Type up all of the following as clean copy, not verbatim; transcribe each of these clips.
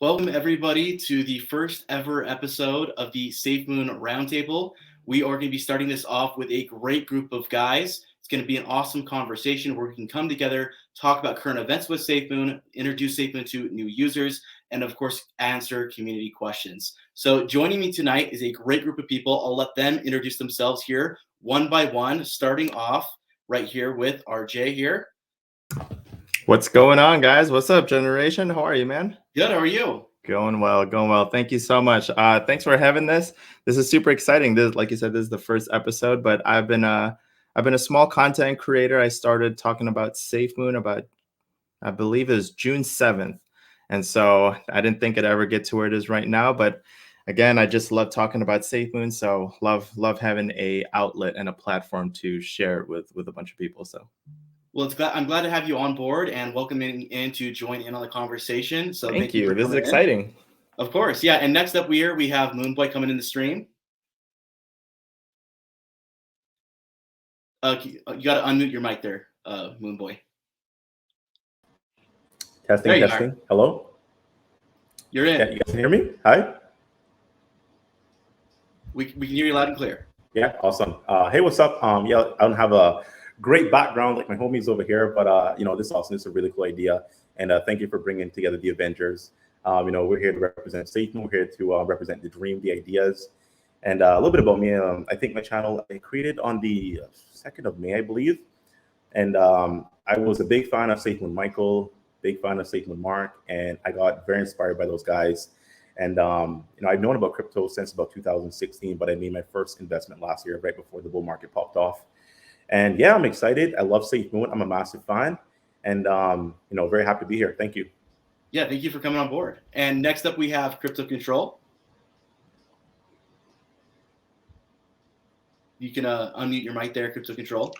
Welcome everybody to the first ever episode of the SafeMoon Roundtable. We are going to be starting this off with a great group of guys. It's going to be an awesome conversation where we can come together, talk about current events with SafeMoon, introduce SafeMoon to new users, and of course, answer community questions. So joining me tonight is a great group of people. I'll let them introduce themselves here one by one, starting off right here with RJ here. What's going on, guys? What's up, Generation? How are you, man? Good. How are you? Going well. Thank you so much. Thanks for having this. This is super exciting. This, like you said, this is the first episode, but I've been a small content creator. I started talking about SafeMoon about, I believe it was June 7th. And so I didn't think it'd ever get to where it is right now. But again, I just love talking about SafeMoon. So love having a outlet and a platform to share it with a bunch of people. So. Well, I'm glad to have you on board and welcoming in to join in on the conversation. So thank you. This is exciting. Of course. Yeah. And next up here, we have Moonboy coming in the stream. You got to unmute your mic there, Moonboy. Testing. Hello? You're in. Yeah, you guys can hear me? Hi? We can hear you loud and clear. Yeah, awesome. Hey, what's up? Yeah, I don't have a great background like my homies over here, but this is awesome. This is a really cool idea, and thank you for bringing together the Avengers. We're here to represent SafeMoon. We're here to represent the dream, the ideas, and a little bit about me. I think my channel I created on the 2nd of May, I believe, and I was a big fan of SafeMoon Michael, big fan of SafeMoon Mark, and I got very inspired by those guys. And I've known about crypto since about 2016, but I made my first investment last year, right before the bull market popped off. And yeah, I'm excited. I love SafeMoon. I'm a massive fan, and very happy to be here. Thank you. Yeah, thank you for coming on board. And next up, we have Crypto Control. You can unmute your mic there, Crypto Control.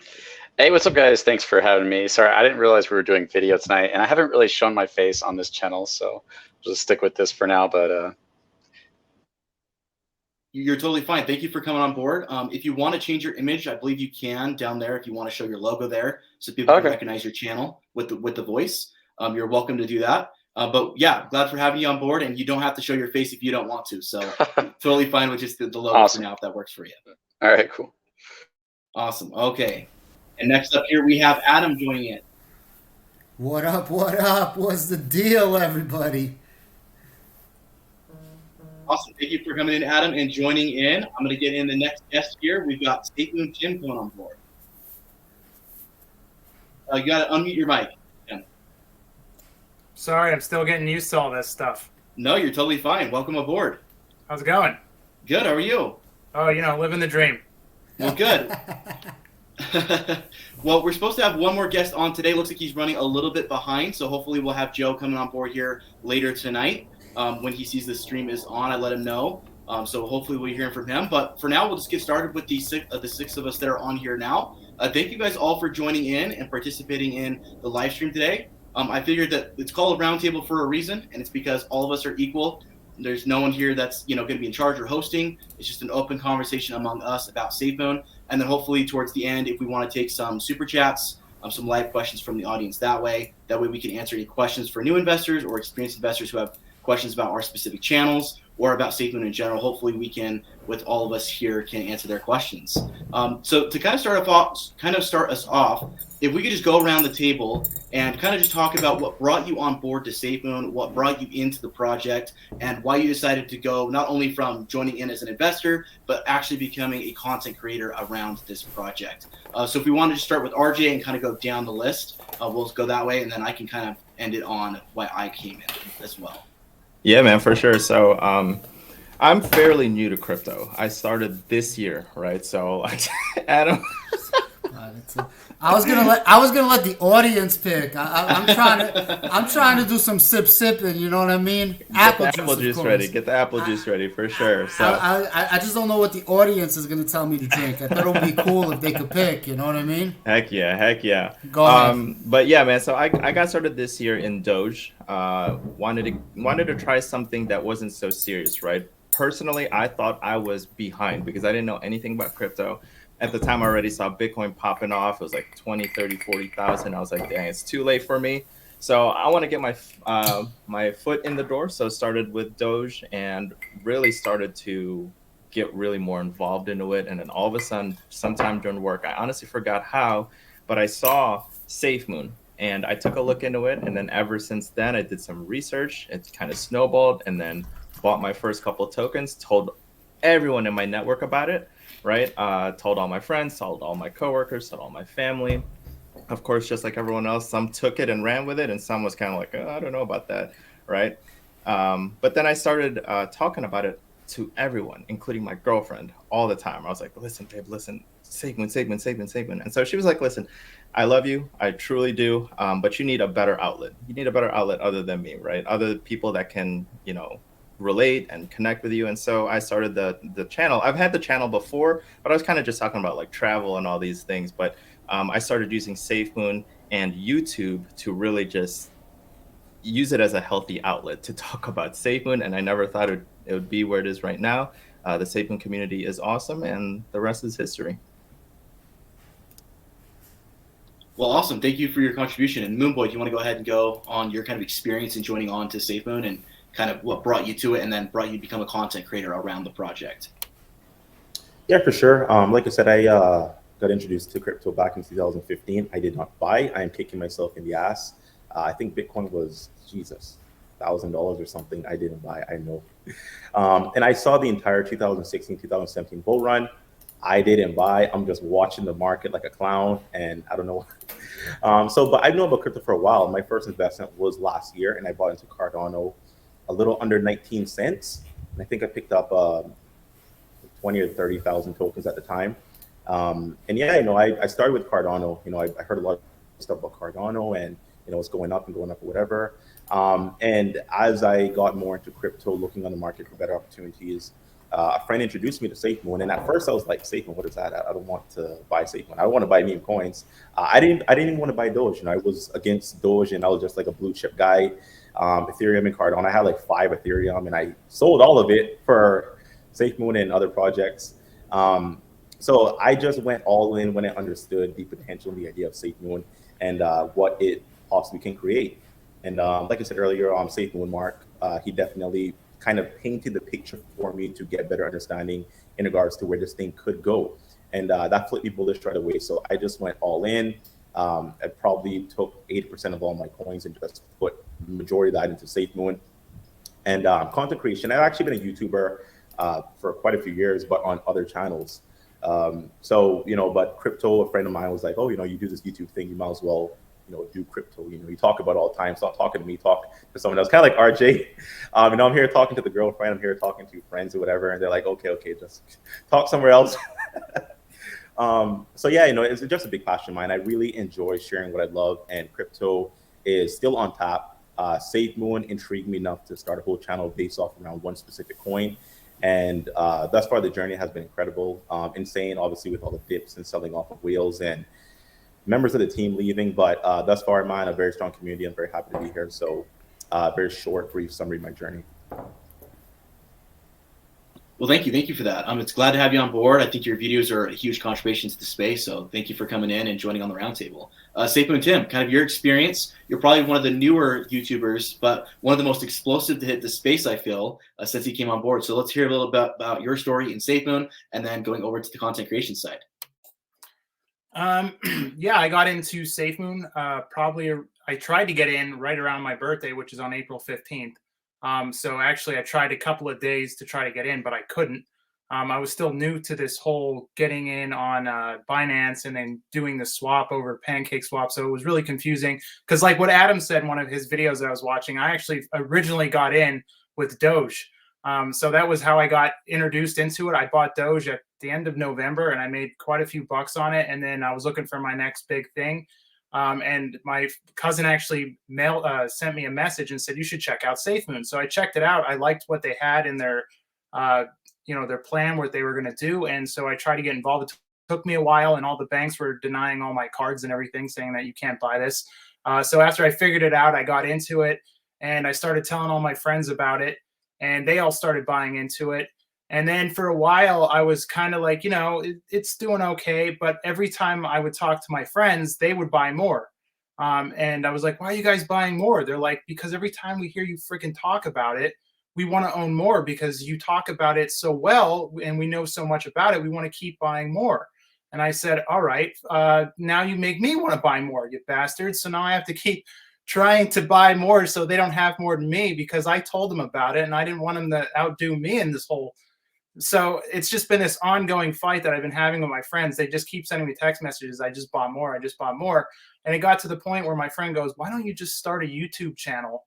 Hey, what's up, guys? Thanks for having me. Sorry, I didn't realize we were doing video tonight, and I haven't really shown my face on this channel, so I'll just stick with this for now. But you're totally fine. Thank you for coming on board. If you want to change your image, I believe you can down there if you want to show your logo there so people can recognize your channel with the voice. You're welcome to do that. But yeah, glad for having you on board, and you don't have to show your face if you don't want to. So totally fine with just the logo for now if that works for you. All right, cool. Awesome. Okay. And next up here, we have Adam joining in. What up? What's the deal, everybody? Awesome. Thank you for coming in, Adam, and joining in. I'm going to get in the next guest here. We've got SafeMoon Tim coming on board. You got to unmute your mic, Tim. Sorry, I'm still getting used to all this stuff. No, you're totally fine. Welcome aboard. How's it going? Good. How are you? Oh, living the dream. Well, good. Well, we're supposed to have one more guest on today. Looks like he's running a little bit behind, so hopefully we'll have Joe coming on board here later tonight. When he sees the stream is on, I let him know. So hopefully we'll hear from him. But for now, we'll just get started with the six of us that are on here now. Thank you guys all for joining in and participating in the live stream today. I figured that it's called a roundtable for a reason, and it's because all of us are equal. There's no one here that's going to be in charge or hosting. It's just an open conversation among us about SafeMoon. And then hopefully towards the end, if we want to take some super chats, some live questions from the audience that way we can answer any questions for new investors or experienced investors who have questions about our specific channels or about SafeMoon in general. Hopefully we can, with all of us here, can answer their questions. So to kind of start us off, if we could just go around the table and kind of just talk about what brought you on board to SafeMoon, what brought you into the project, and why you decided to go not only from joining in as an investor, but actually becoming a content creator around this project. So if we wanted to start with RJ and kind of go down the list, we'll go that way, and then I can kind of end it on why I came in as well. Yeah, man, for sure. So I'm fairly new to crypto. I started this year, right? So Adam. I was gonna let the audience pick. I'm trying to do some sipping. You know what I mean? Apple juice ready. Get the apple juice ready for sure. So I just don't know what the audience is gonna tell me to drink. I thought it would be cool if they could pick. You know what I mean? Heck yeah. Go ahead. But yeah, man. So I got started this year in Doge. Wanted to try something that wasn't so serious, right? Personally, I thought I was behind because I didn't know anything about crypto. At the time, I already saw Bitcoin popping off. It was like 20, 30, 40,000. I was like, dang, it's too late for me. So I want to get my foot in the door. So started with Doge and really started to get really more involved into it. And then all of a sudden, sometime during work, I honestly forgot how, but I saw SafeMoon and I took a look into it. And then ever since then, I did some research. It kind of snowballed, and then bought my first couple of tokens, told everyone in my network about it, right? Told all my friends, told all my coworkers, told all my family. Of course, just like everyone else, some took it and ran with it, and some was kind of like, oh, I don't know about that, right? But then I started talking about it to everyone, including my girlfriend, all the time. I was like, listen, babe, listen, SafeMoon, SafeMoon, SafeMoon, SafeMoon. And so she was like, listen, I love you, I truly do, but you need a better outlet. You need a better outlet other than me, right? Other people that can, relate and connect with you. And so I started the channel. I've had the channel before, but I was kind of just talking about like travel and all these things. But I started using SafeMoon and YouTube to really just use it as a healthy outlet to talk about SafeMoon. And I never thought it would be where it is right now. The SafeMoon community is awesome, and the rest is history. Well, awesome. Thank you for your contribution. And Moonboy, do you want to go ahead and go on your kind of experience in joining on to SafeMoon and kind of what brought you to it and then brought you to become a content creator around the project? Yeah, for sure. Like I said, I got introduced to crypto back in 2015. I did not buy. I am kicking myself in the ass. I think Bitcoin was, Jesus, $1,000 or something. I didn't buy, I know. And I saw the entire 2016, 2017 bull run. I didn't buy. I'm just watching the market like a clown, and I don't know. But I've known about crypto for a while. My first investment was last year, and I bought into Cardano a little under 19 cents. And I think I picked up 20 or 30,000 tokens at the time. And yeah, I started with Cardano. I heard a lot of stuff about Cardano, and it's going up or whatever. And as I got more into crypto, looking on the market for better opportunities, a friend introduced me to SafeMoon, and at first I was like, SafeMoon, what is that? I don't want to buy SafeMoon. I don't want to buy meme coins. I didn't even want to buy Doge. I was against Doge, and I was just like a blue chip guy. Ethereum and Cardano. I had like 5 Ethereum, and I sold all of it for SafeMoon and other projects. So I just went all in when I understood the potential and the idea of SafeMoon and what it possibly can create. And like I said earlier, SafeMoon Mark, he definitely kind of painted the picture for me to get better understanding in regards to where this thing could go. And that flipped me bullish right away. So I just went all in. I probably took 80% of all my coins and just put the majority of that into SafeMoon. And content creation, I've actually been a YouTuber for quite a few years, but on other channels. But crypto, a friend of mine was like, oh, you do this YouTube thing, you might as well, do crypto. You talk about it all the time. Stop talking to me, talk to someone else. Kind of like RJ. I'm here talking to the girlfriend. I'm here talking to friends or whatever. And they're like, okay, just talk somewhere else. It's just a big passion of mine. I really enjoy sharing what I love, and crypto is still on tap. SafeMoon intrigued me enough to start a whole channel based off around one specific coin. And thus far, the journey has been incredible. Insane, obviously, with all the dips and selling off of whales and members of the team leaving. But thus far, mine, a very strong community. I'm very happy to be here. So very short, brief summary of my journey. Well, thank you for that. It's glad to have you on board. I think your videos are a huge contribution to the space, so thank you for coming in and joining on the roundtable. SafeMoon Tim, kind of your experience. You're probably one of the newer YouTubers, but one of the most explosive to hit the space, I feel, since he came on board. So let's hear a little bit about your story in SafeMoon, and then going over to the content creation side. Yeah, I got into SafeMoon. I tried to get in right around my birthday, which is on April 15th. So actually I tried a couple of days to try to get in, but I couldn't. I was still new to this whole getting in on Binance and then doing the swap over Pancake Swap. So it was really confusing because, like what Adam said in one of his videos that I was watching, I actually originally got in with Doge. So that was how I got introduced into it. I bought Doge at the end of November and I made quite a few bucks on it. And then I was looking for my next big thing. And my cousin actually sent me a message and said, you should check out SafeMoon. So I checked it out. I liked what they had in their, their plan, what they were going to do. And so I tried to get involved. It took me a while, and all the banks were denying all my cards and everything, saying that you can't buy this. So after I figured it out, I got into it and I started telling all my friends about it, and they all started buying into it. And then for a while, I was kind of like, it's doing okay. But every time I would talk to my friends, they would buy more. And I was like, why are you guys buying more? They're like, because every time we hear you freaking talk about it, we want to own more because you talk about it so well and we know so much about it. We want to keep buying more. And I said, all right, now you make me want to buy more, you bastards. So now I have to keep trying to buy more so they don't have more than me because I told them about it and I didn't want them to outdo me in this whole. So it's just been this ongoing fight that I've been having with my friends. They just keep sending me text messages. I just bought more. I just bought more. And it got to the point where my friend goes, why don't you just start a YouTube channel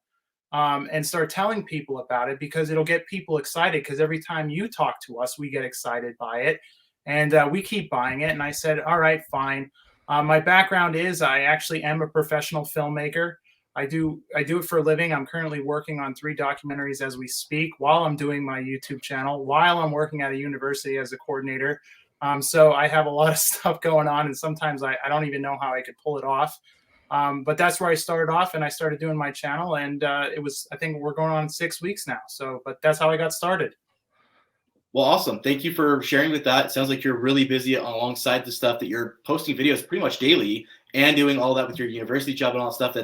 and start telling people about it, because it'll get people excited, because every time you talk to us, we get excited by it and we keep buying it. And I said, all right, fine. My background is I actually am a professional filmmaker. I do it for a living. I'm currently working on 3 documentaries as we speak while I'm doing my YouTube channel, while I'm working at a university as a coordinator. So I have a lot of stuff going on, and sometimes I don't even know how I could pull it off. But that's where I started off, and I started doing my channel, and I think we're going on 6 weeks now. So, but that's how I got started. Well, awesome. Thank you for sharing with that. It sounds like you're really busy alongside the stuff that you're posting videos pretty much daily and doing all that with your university job and all that stuff.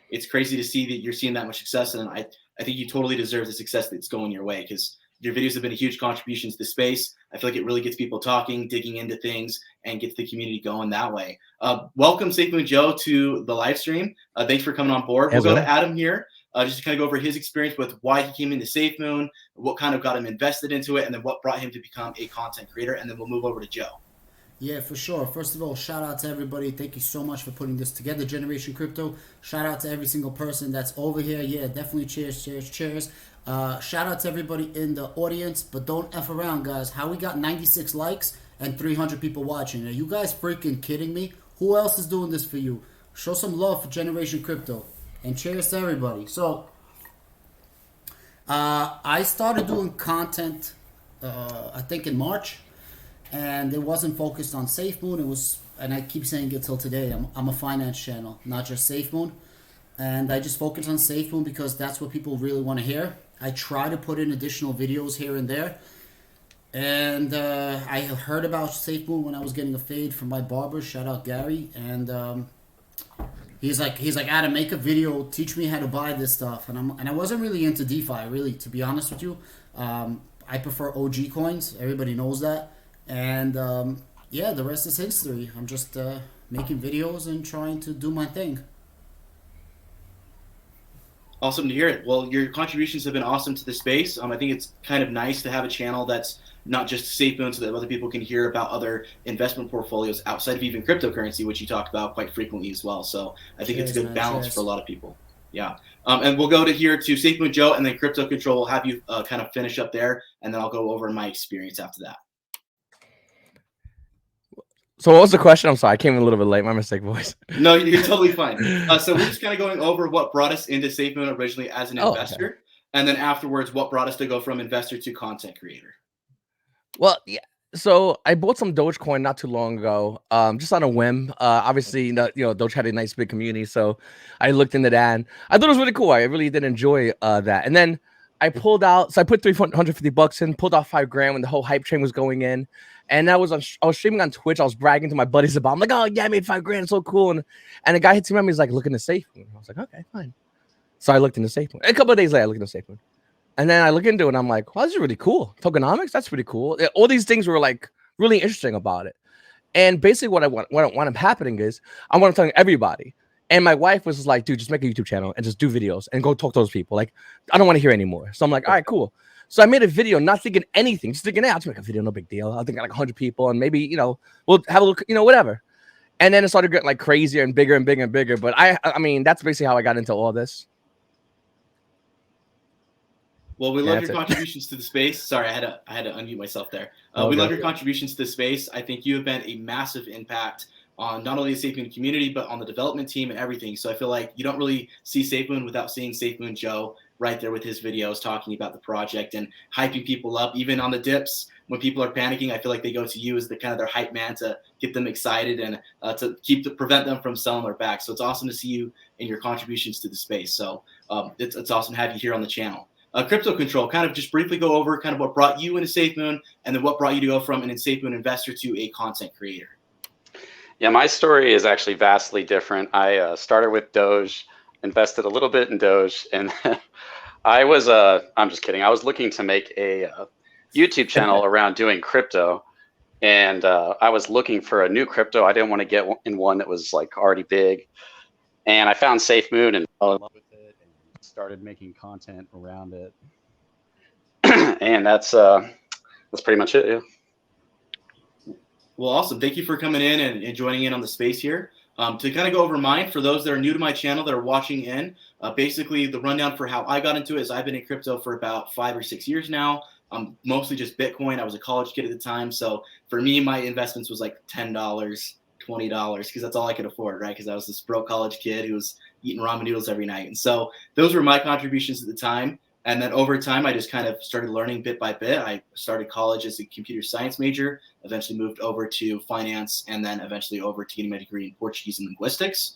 It's crazy to see that you're seeing that much success. And I think you totally deserve the success that's going your way, because your videos have been a huge contribution to the space. I feel like it really gets people talking, digging into things, and gets the community going that way. Welcome, SafeMoon Joe, to the live stream. Thanks for coming on board. We'll go to Adam here, just to kind of go over his experience with why he came into SafeMoon, what kind of got him invested into it, and then what brought him to become a content creator. And then we'll move over to Joe. Yeah, for sure. First of all, shout out to everybody. Thank you so much for putting this together, Generation Crypto. Shout out to every single person that's over here. Yeah, definitely cheers. Shout out to everybody in the audience, but don't F around, guys. How we got 96 likes and 300 people watching? Are you guys freaking kidding me? Who else is doing this for you? Show some love for Generation Crypto. And cheers to everybody. So, I started doing content, I think in March. And it wasn't focused on SafeMoon. It was, and I keep saying it till today, I'm a finance channel, not just SafeMoon. And I just focus on SafeMoon because that's what people really want to hear. I try to put in additional videos here and there. And I heard about SafeMoon when I was getting a fade from my barber. Shout out Gary. And he's like, Adam, make a video, teach me how to buy this stuff. And I wasn't really into DeFi, really, to be honest with you. I prefer OG coins. Everybody knows that. And yeah, the rest is history. I'm just making videos and trying to do my thing. Awesome to hear it. Well, your contributions have been awesome to the space. I think it's kind of nice to have a channel that's not just SafeMoon, so that other people can hear about other investment portfolios outside of even cryptocurrency, which you talk about quite frequently as well. So I think it's a good balance for a lot of people. Yeah. And we'll go to SafeMoon Joe, and then Crypto Control will have you kind of finish up there, and then I'll go over my experience after that. So what was the question? I'm sorry, I came in a little bit late. My mistake, boys. No, you're totally fine. So we're just kind of going over what brought us into SafeMoon originally as an investor, okay. And then afterwards, what brought us to go from investor to content creator. Well, yeah. So I bought some Dogecoin not too long ago, just on a whim. Obviously, Doge had a nice big community, so I looked into that, and I thought it was really cool. I really did enjoy that. And then I pulled out, so I put $350 in, pulled out $5,000 when the whole hype train was going in. And I was streaming on Twitch. I was bragging to my buddies about it. I'm like, oh, yeah, I made $5,000. So cool. And the guy hits me up. He's like, look in the SafeMoon. I was like, okay, fine. So I looked in the SafeMoon. A couple of days later, I looked in the SafeMoon. And then I look into it, and I'm like, well, this is really cool. Tokenomics, that's pretty cool. All these things were, like, really interesting about it. And basically what I'm happening is I want to tell everybody. And my wife was like, dude, just make a YouTube channel and just do videos and go talk to those people. Like, I don't want to hear anymore. So I'm like, all right, cool. So I made a video, not thinking anything, just thinking, hey, I'll just make a video, no big deal. I think like 100 people, and maybe, we'll have a look, whatever. And then it started getting like crazier and bigger and bigger and bigger. But I mean, that's basically how I got into all this. Well, we love your contributions to the space. Sorry, I had to unmute myself there. We love your contributions to the space. I think you have been a massive impact on not only the SafeMoon community, but on the development team and everything. So I feel like you don't really see SafeMoon without seeing SafeMoon Joe right there with his videos talking about the project and hyping people up. Even on the dips, when people are panicking, I feel like they go to you as the kind of their hype man to get them excited and to prevent them from selling their back. So it's awesome to see you and your contributions to the space. So it's awesome to have you here on the channel. Crypto Control, kind of just briefly go over kind of what brought you into SafeMoon, and then what brought you to go from an SafeMoon investor to a content creator. Yeah, my story is actually vastly different. I started with Doge, invested a little bit in Doge, and I was I'm just kidding. I was looking to make a YouTube channel around doing crypto, and I was looking for a new crypto. I didn't want to get in one that was like already big, and I found SafeMoon and fell in love with it and started making content around it. And that's pretty much it. Yeah. Well, awesome. Thank you for coming in and joining in on the space here. To kind of go over mine, for those that are new to my channel that are watching in, basically the rundown for how I got into it is I've been in crypto for about 5 or 6 years now. Mostly just Bitcoin. I was a college kid at the time. So for me, my investments was like $10, $20, because that's all I could afford, right? Because I was this broke college kid who was eating ramen noodles every night. And so those were my contributions at the time. And then over time, I just kind of started learning bit by bit. I started college as a computer science major, eventually moved over to finance, and then eventually over to getting my degree in Portuguese and linguistics.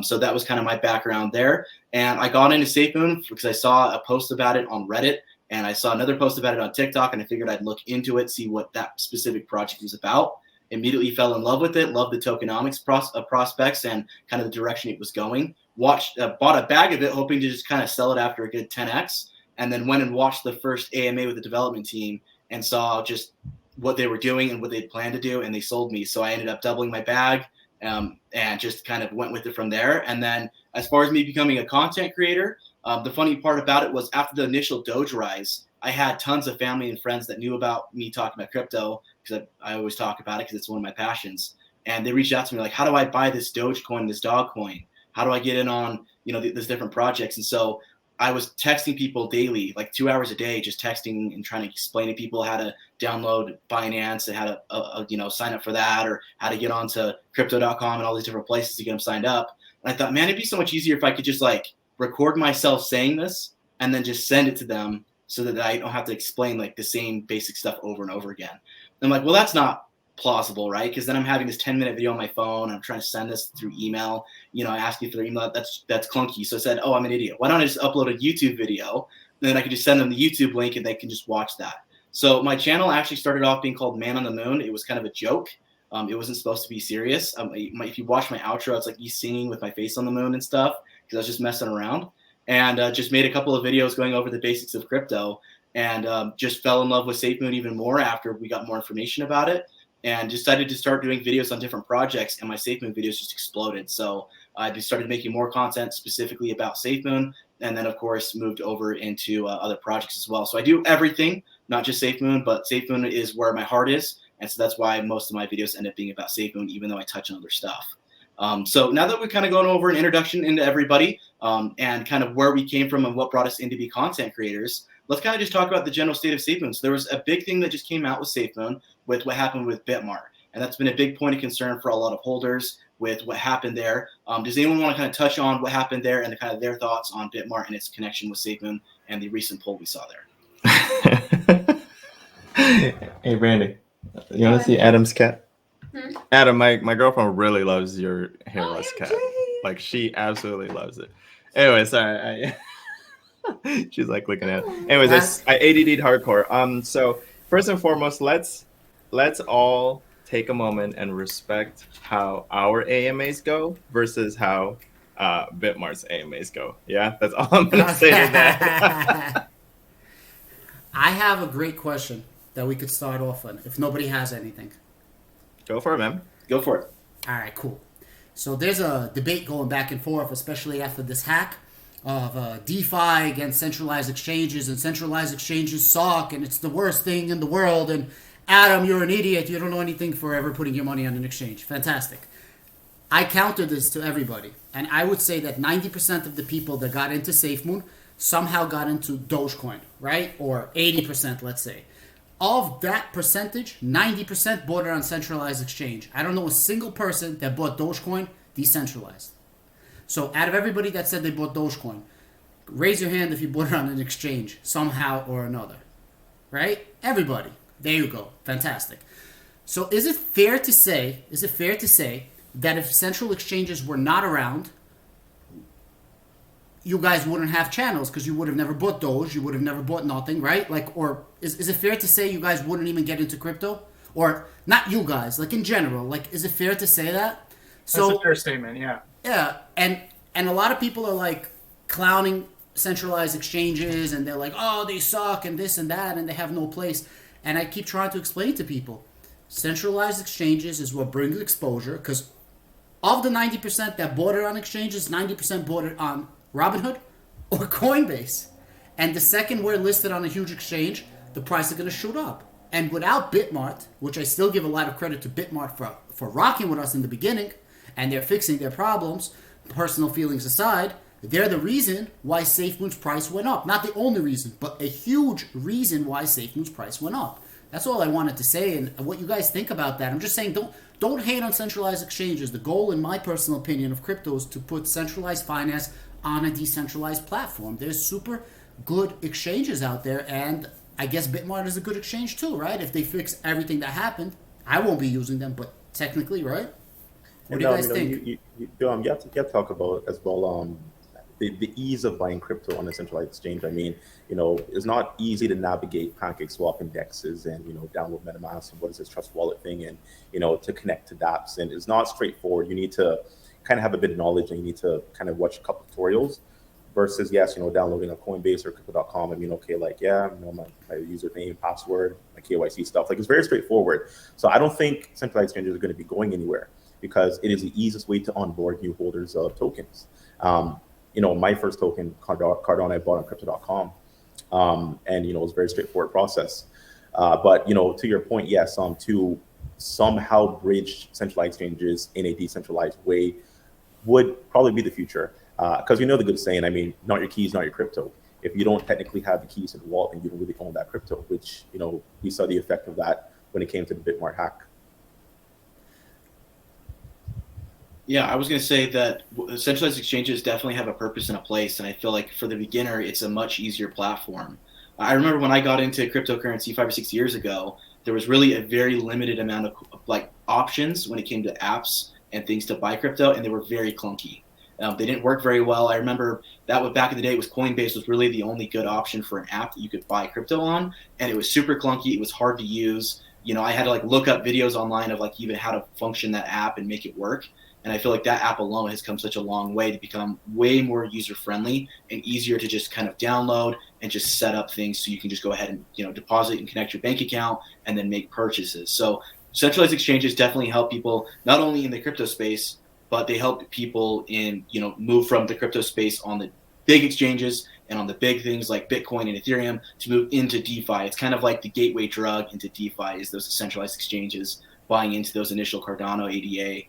So that was kind of my background there. And I got into SafeMoon because I saw a post about it on Reddit, and I saw another post about it on TikTok, and I figured I'd look into it, see what that specific project was about. Immediately fell in love with it, loved the tokenomics prospects and kind of the direction it was going. Bought a bag of it, hoping to just kind of sell it after a good 10x. And then went and watched the first AMA with the development team and saw just what they were doing and what they'd planned to do, and they sold me. So I ended up doubling my bag and just kind of went with it from there. And then as far as me becoming a content creator, the funny part about it was after the initial Doge rise, I had tons of family and friends that knew about me talking about crypto because I always talk about it because it's one of my passions. And they reached out to me like, how do I buy this Doge coin, this dog coin? How do I get in on, these different projects? And so I was texting people daily, like 2 hours a day, just texting and trying to explain to people how to download Binance and how to, sign up for that, or how to get onto crypto.com and all these different places to get them signed up. And I thought, man, it'd be so much easier if I could just like record myself saying this and then just send it to them so that I don't have to explain like the same basic stuff over and over again. And I'm like, well, that's not plausible, right? Because then I'm having this 10-minute video on my phone. I'm trying to send this through email. Asking for their email. That's clunky. So I said, oh, I'm an idiot. Why don't I just upload a YouTube video? And then I could just send them the YouTube link and they can just watch that. So my channel actually started off being called Man on the Moon. It was kind of a joke. It wasn't supposed to be serious. If you watch my outro, it's like me singing with my face on the moon and stuff because I was just messing around. And just made a couple of videos going over the basics of crypto and just fell in love with SafeMoon even more after we got more information about it. And decided to start doing videos on different projects, and my SafeMoon videos just exploded. So I just started making more content specifically about SafeMoon, and then of course moved over into other projects as well. So I do everything, not just SafeMoon, but SafeMoon is where my heart is, and so that's why most of my videos end up being about SafeMoon, even though I touch on other stuff. So now that we've kind of gone over an introduction into everybody and kind of where we came from and what brought us in to be content creators, let's kind of just talk about the general state of SafeMoon. So there was a big thing that just came out with SafeMoon with what happened with Bitmart. And that's been a big point of concern for a lot of holders with what happened there. Does anyone want to kind of touch on what happened there and kind of their thoughts on Bitmart and its connection with SafeMoon and the recent poll we saw there? Hey, Brandy, you want to see Adam's cat? Adam, my girlfriend really loves your hairless cat. Like, she absolutely loves it. Anyway, sorry. She's like looking at it. Anyways, I ADD'd hardcore. So first and foremost, let's all take a moment and respect how our AMAs go versus how Bitmart's AMAs go. Yeah, that's all I'm gonna say to that. I have a great question that we could start off on if nobody has anything. Go for it, man. Go for it. All right, cool. So there's a debate going back and forth, especially after this hack of DeFi against centralized exchanges, and centralized exchanges suck, and it's the worst thing in the world, and Adam, you're an idiot, you don't know anything for ever putting your money on an exchange. Fantastic. I counter this to everybody, and I would say that 90% of the people that got into SafeMoon somehow got into Dogecoin, right? Or 80%, let's say. Of that percentage, 90% bought it on centralized exchange. I don't know a single person that bought Dogecoin decentralized. So out of everybody that said they bought Dogecoin, raise your hand if you bought it on an exchange somehow or another. Right? Everybody. There you go. Fantastic. So is it fair to say that if central exchanges were not around, you guys wouldn't have channels because you would have never bought Doge, you would have never bought nothing, right? Like, or is it fair to say you guys wouldn't even get into crypto? Or not you guys, like in general, like is it fair to say that? So that's a fair statement. Yeah. Yeah, and a lot of people are like clowning centralized exchanges, and they're like, oh, they suck and this and that, and they have no place. And I keep trying to explain to people, centralized exchanges is what brings exposure, because of the 90% that bought it on exchanges, 90% bought it on Robinhood or Coinbase. And the second we're listed on a huge exchange, the price is going to shoot up. And without Bitmart, which I still give a lot of credit to Bitmart for rocking with us in the beginning, and they're fixing their problems, personal feelings aside, they're the reason why SafeMoon's price went up. Not the only reason, but a huge reason why SafeMoon's price went up. That's all I wanted to say, and what you guys think about that. I'm just saying, don't hate on centralized exchanges. The goal, in my personal opinion, of crypto is to put centralized finance on a decentralized platform. There's super good exchanges out there, and I guess Bitmart is a good exchange too, right? If they fix everything that happened, I won't be using them, but technically, right? What do you guys think? You have to talk about as well the ease of buying crypto on a centralized exchange. I mean, it's not easy to navigate PancakeSwap indexes and, download MetaMask and what is this Trust Wallet thing and, to connect to dApps. And it's not straightforward. You need to kind of have a bit of knowledge, and you need to kind of watch a couple tutorials versus, yes, downloading a Coinbase or crypto.com. I mean, okay, like, yeah, my username, password, my KYC stuff. Like, it's very straightforward. So I don't think centralized exchanges are going to be going anywhere, because it is the easiest way to onboard new holders of tokens. My first token, Cardano, I bought on crypto.com. And, it was a very straightforward process. But, to your point, yes, to somehow bridge centralized exchanges in a decentralized way would probably be the future. Because the good saying, I mean, not your keys, not your crypto. If you don't technically have the keys to the wallet, then you don't really own that crypto, which, we saw the effect of that when it came to the Bitmart hack. Yeah, I was going to say that centralized exchanges definitely have a purpose and a place, and I feel like for the beginner, it's a much easier platform. I remember when I got into cryptocurrency 5 or 6 years ago, there was really a very limited amount of options when it came to apps and things to buy crypto, and they were very clunky. They didn't work very well. I remember that was back in the day, was Coinbase was really the only good option for an app that you could buy crypto on, and it was super clunky. It was hard to use. I had to look up videos online of even how to function that app and make it work. And I feel like that app alone has come such a long way to become way more user-friendly and easier to just kind of download and just set up things so you can just go ahead and deposit and connect your bank account and then make purchases. So centralized exchanges definitely help people not only in the crypto space, but they help people in move from the crypto space on the big exchanges and on the big things like Bitcoin and Ethereum to move into DeFi. It's kind of like the gateway drug into DeFi is those centralized exchanges buying into those initial Cardano, ADA.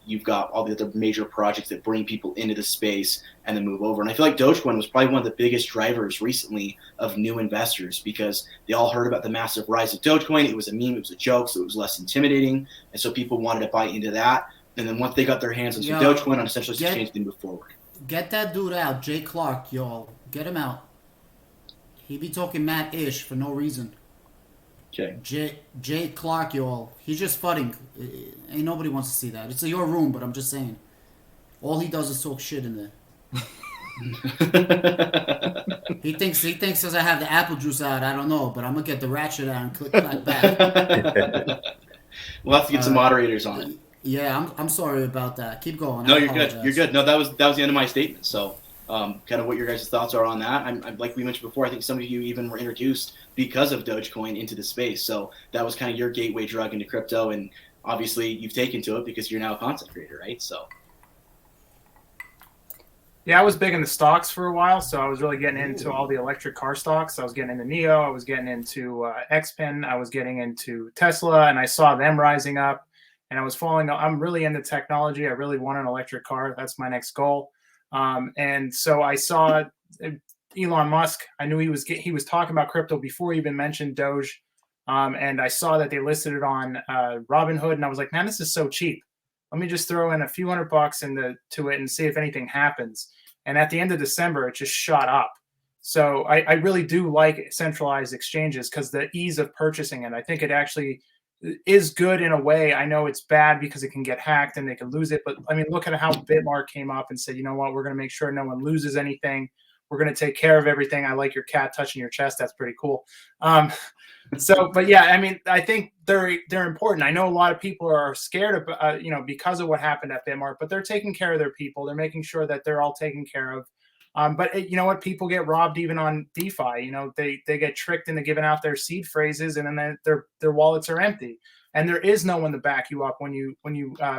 You've got all the other major projects that bring people into the space and then move over. And I feel like Dogecoin was probably one of the biggest drivers recently of new investors, because they all heard about the massive rise of Dogecoin. It was a meme, it was a joke, so it was less intimidating. And so people wanted to buy into that. And then once they got their hands on some Dogecoin on a centralized exchange, they moved forward. Get that dude out, Jay Clark, y'all. Get him out. He be talking mad ish for no reason. Okay. Jay Clark, y'all. He's just fudding. Ain't nobody wants to see that. It's your room, but I'm just saying. All he does is talk shit in there. He thinks as I have the apple juice out. I don't know, but I'm gonna get the ratchet out and click back. We'll have to get some moderators on it. Yeah, I'm sorry about that. Keep going. No, you're good. You're good. No, that was the end of my statement. So, kind of what your guys' thoughts are on that. I'm like we mentioned before, I think some of you even were introduced because of Dogecoin into the space. So that was kind of your gateway drug into crypto, and obviously you've taken to it because you're now a content creator, right? So. Yeah, I was big in the stocks for a while, so I was really getting into all the electric car stocks. I was getting into NIO, I was getting into XPIN, I was getting into Tesla, and I saw them rising up, and I was following. I'm really into technology. I really want an electric car. That's my next goal. And so I saw Elon Musk. I knew he was talking about crypto before he even mentioned Doge, and I saw that they listed it on Robinhood, and I was like, man, this is so cheap. Let me just throw in a few $100 into it and see if anything happens. And at the end of December, it just shot up. So I really do like centralized exchanges because the ease of purchasing it. I think it actually is good in a way. I know it's bad because it can get hacked and they can lose it. But I mean, look at how Bitmart came up and said, you know what, we're going to make sure no one loses anything. We're going to take care of everything. I like your cat touching your chest. That's pretty cool. So, but yeah, I mean, I think they're important. I know a lot of people are scared of, you know, because of what happened at Bitmart, but they're taking care of their people. They're making sure that they're all taken care of. But you know what? People get robbed even on DeFi. You know, they get tricked into giving out their seed phrases, and then their wallets are empty. And there is no one to back you up when you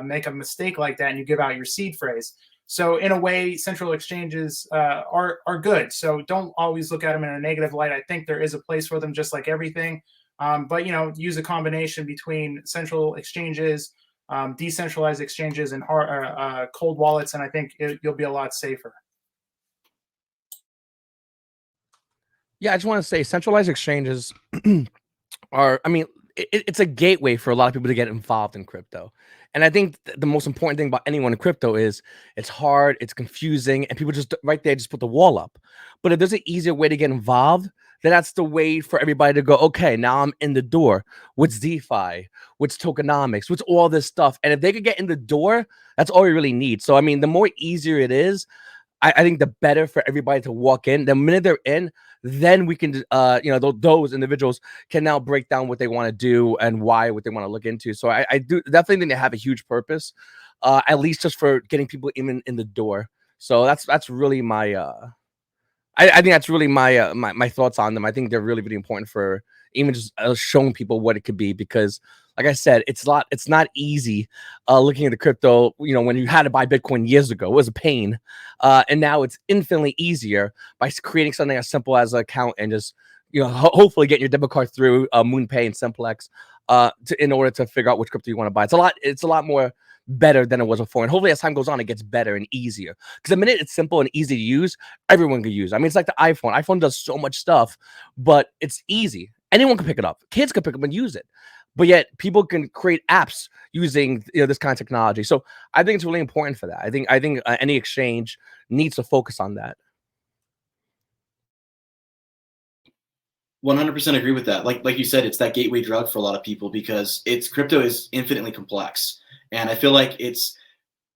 make a mistake like that and you give out your seed phrase. So in a way, central exchanges are good. So don't always look at them in a negative light. I think there is a place for them, just like everything. But you know, use a combination between central exchanges, decentralized exchanges, and cold wallets, and I think you'll be a lot safer. Yeah, I just want to say centralized exchanges are, I mean, it's a gateway for a lot of people to get involved in crypto. And I think the most important thing about anyone in crypto is it's hard, it's confusing, and people just right there just put the wall up. But if there's an easier way to get involved, then that's the way for everybody to go, okay, now I'm in the door. What's DeFi? What's tokenomics? What's all this stuff? And if they could get in the door, that's all we really need. So, I mean, the more easier it is, I think the better for everybody to walk in. The minute they're in, then we can, you know, those individuals can now break down what they want to do and why, what they want to look into. So I do definitely think they have a huge purpose, at least just for getting people even in the door. So that's really my, I think that's really my, my thoughts on them. I think they're really, really important for even just showing people what it could be, because like I said, it's not easy looking at the crypto. You know, when you had to buy Bitcoin years ago, it was a pain. And now it's infinitely easier by creating something as simple as an account and just, you know, hopefully getting your debit card through MoonPay and Simplex in order to figure out which crypto you want to buy. It's a lot more better than it was before. And hopefully as time goes on, it gets better and easier. Because the minute it's simple and easy to use, everyone can use it. I mean, it's like the iPhone. iPhone does so much stuff, but it's easy. Anyone can pick it up. Kids can pick it up and use it. But yet people can create apps using, you know, this kind of technology. So I think it's really important for that. I think any exchange needs to focus on that. 100% agree with that. Like you said, it's that gateway drug for a lot of people because crypto is infinitely complex. And I feel like it's,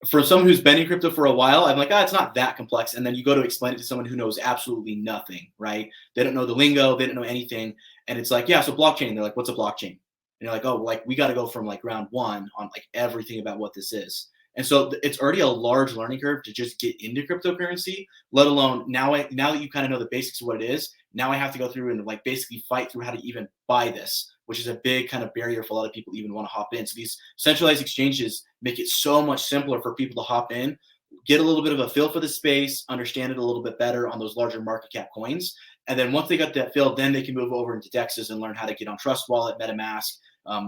for someone who's been in crypto for a while, I'm like, it's not that complex. And then you go to explain it to someone who knows absolutely nothing, right? They don't know the lingo, they don't know anything. And it's like, yeah, so blockchain. They're like, what's a blockchain? And you're like, oh, like we got to go from like round one on like everything about what this is. And so it's already a large learning curve to just get into cryptocurrency, let alone now that you kind of know the basics of what it is, now I have to go through and like basically fight through how to even buy this, which is a big kind of barrier for a lot of people to even want to hop in. So these centralized exchanges make it so much simpler for people to hop in, get a little bit of a feel for the space, understand it a little bit better on those larger market cap coins. And then once they got that feel, then they can move over into DEXs and learn how to get on Trust Wallet, MetaMask,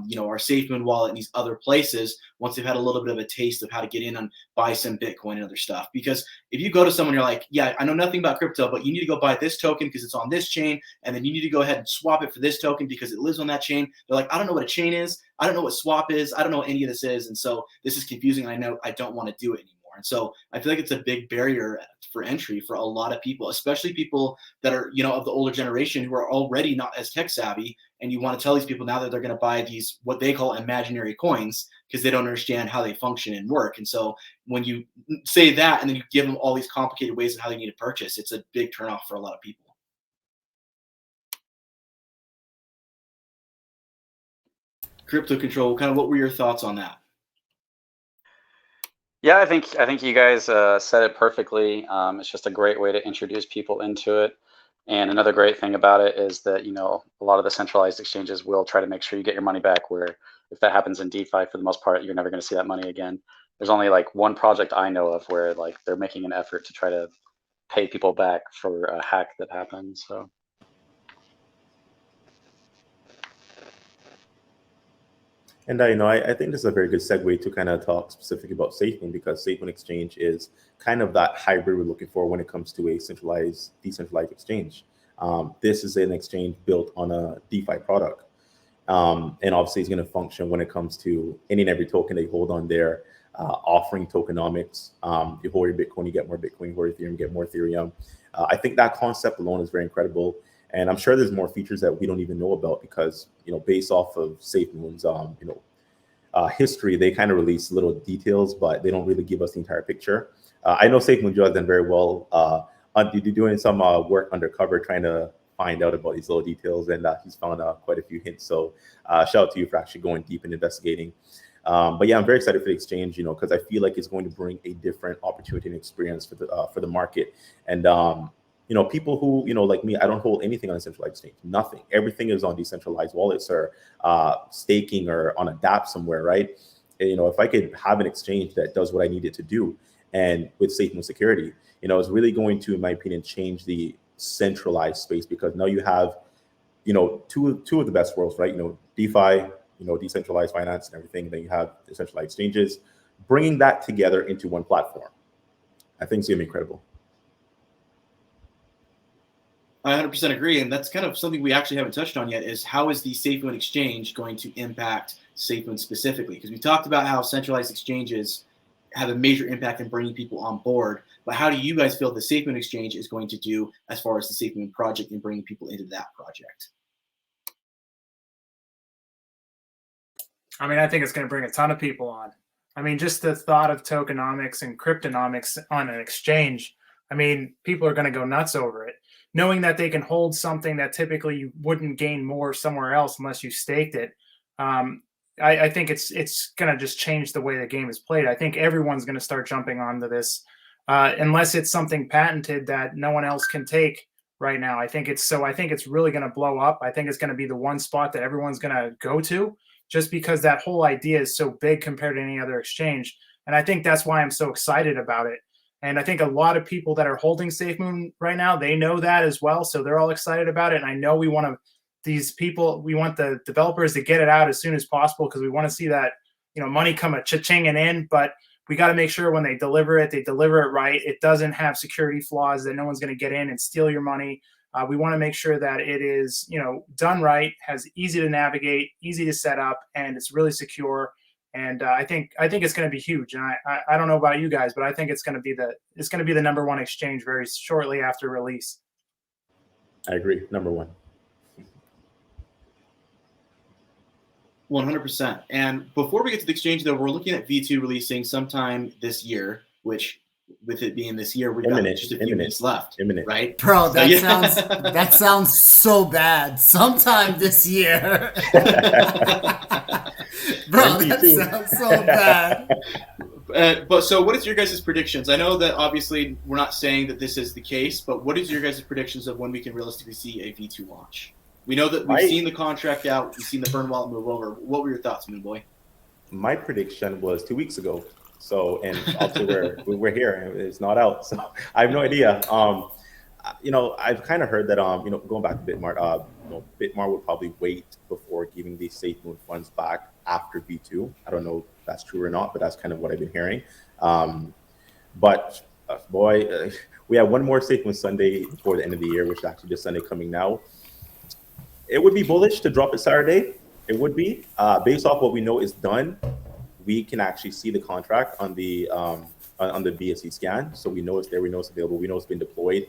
you know, our SafeMoon wallet and these other places once they've had a little bit of a taste of how to get in and buy some Bitcoin and other stuff. Because if you go to someone, you're like, yeah, I know nothing about crypto, but you need to go buy this token because it's on this chain. And then you need to go ahead and swap it for this token because it lives on that chain. They're like, I don't know what a chain is. I don't know what swap is. I don't know what any of this is. And so this is confusing. And I know I don't want to do it anymore. And so I feel like it's a big barrier for entry for a lot of people, especially people that are, you know, of the older generation who are already not as tech savvy. And you want to tell these people now that they're going to buy these, what they call imaginary coins, because they don't understand how they function and work. And so when you say that, and then you give them all these complicated ways of how they need to purchase, it's a big turnoff for a lot of people. Crypto Control, kind of what were your thoughts on that? Yeah, I think you guys said it perfectly. It's just a great way to introduce people into it. And another great thing about it is that, you know, a lot of the centralized exchanges will try to make sure you get your money back, where if that happens in DeFi, for the most part, you're never going to see that money again. There's only like one project I know of where like they're making an effort to try to pay people back for a hack that happened. So. And you know, I think this is a very good segue to kind of talk specifically about SafeMoon, because SafeMoon Exchange is kind of that hybrid we're looking for when it comes to a centralized, decentralized exchange. This is an exchange built on a DeFi product. And obviously it's going to function when it comes to any and every token they hold on there, offering tokenomics. You hold your Bitcoin, you get more Bitcoin. You hold Ethereum, you get more Ethereum. I think that concept alone is very incredible. And I'm sure there's more features that we don't even know about because, you know, based off of SafeMoon's, you know, history, they kind of release little details, but they don't really give us the entire picture. I know SafeMoon has done very well. You're doing some work undercover trying to find out about these little details, and he's found quite a few hints. So shout out to you for actually going deep and investigating. But yeah, I'm very excited for the exchange, because I feel like it's going to bring a different opportunity and experience for the market. And people who like me, I don't hold anything on a centralized exchange, nothing. Everything is on decentralized wallets or staking or on a dApp somewhere, right? And, if I could have an exchange that does what I need it to do, and with SafeMoon security, it's really going to, in my opinion, change the centralized space, because now you have, two of the best worlds, right? DeFi, decentralized finance and everything. And then you have decentralized exchanges, bringing that together into one platform. I think it's gonna be incredible. I 100% agree, and that's kind of something we actually haven't touched on yet, is how is the SafeMoon exchange going to impact SafeMoon specifically? Because we talked about how centralized exchanges have a major impact in bringing people on board, but how do you guys feel the SafeMoon exchange is going to do as far as the SafeMoon project and bringing people into that project? I mean, I think it's going to bring a ton of people on. I mean, just the thought of tokenomics and cryptonomics on an exchange, I mean, people are going to go nuts over it. Knowing that they can hold something that typically you wouldn't gain more somewhere else unless you staked it, I think it's going to just change the way the game is played. I think everyone's going to start jumping onto this, unless it's something patented that no one else can take right now. I think it's really going to blow up. I think it's going to be the one spot that everyone's going to go to, just because that whole idea is so big compared to any other exchange. And I think that's why I'm so excited about it. And I think a lot of people that are holding SafeMoon right now, they know that as well. So they're all excited about it. And I know we want the developers to get it out as soon as possible, because we want to see that, money come cha-chinging in. But we got to make sure when they deliver it right. It doesn't have security flaws that no one's going to get in and steal your money. We want to make sure that it is, done right, has easy to navigate, easy to set up, and it's really secure. And I think it's going to be huge. And I don't know about you guys, but I think it's going to be the number one exchange very shortly after release. I agree. Number one. 100%. And before we get to the exchange, though, we're looking at V2 releasing sometime this year, which, with it being this year, we've got just a few minutes left. Right? Bro, that sounds so bad. Sometime this year. Bro, that sounds so bad. But so what is your guys' predictions? I know that obviously we're not saying that this is the case, but what is your guys' predictions of when we can realistically see a V2 launch? We know that we've seen the contract out, we've seen the burn wallet move over. What were your thoughts, Moon Boy? My prediction was 2 weeks ago. So, and also we're here, it's not out. So I have no idea. I've kind of heard that, going back to Bitmart, Bitmart would probably wait before giving the SafeMoon funds back after V2. I don't know if that's true or not, but that's kind of what I've been hearing. We have one more SafeMoon Sunday before the end of the year, which is actually this Sunday coming now. It would be bullish to drop it Saturday. It would be, based off what we know is done. We can actually see the contract on the BSC scan, so we know it's there, we know it's available, we know it's been deployed.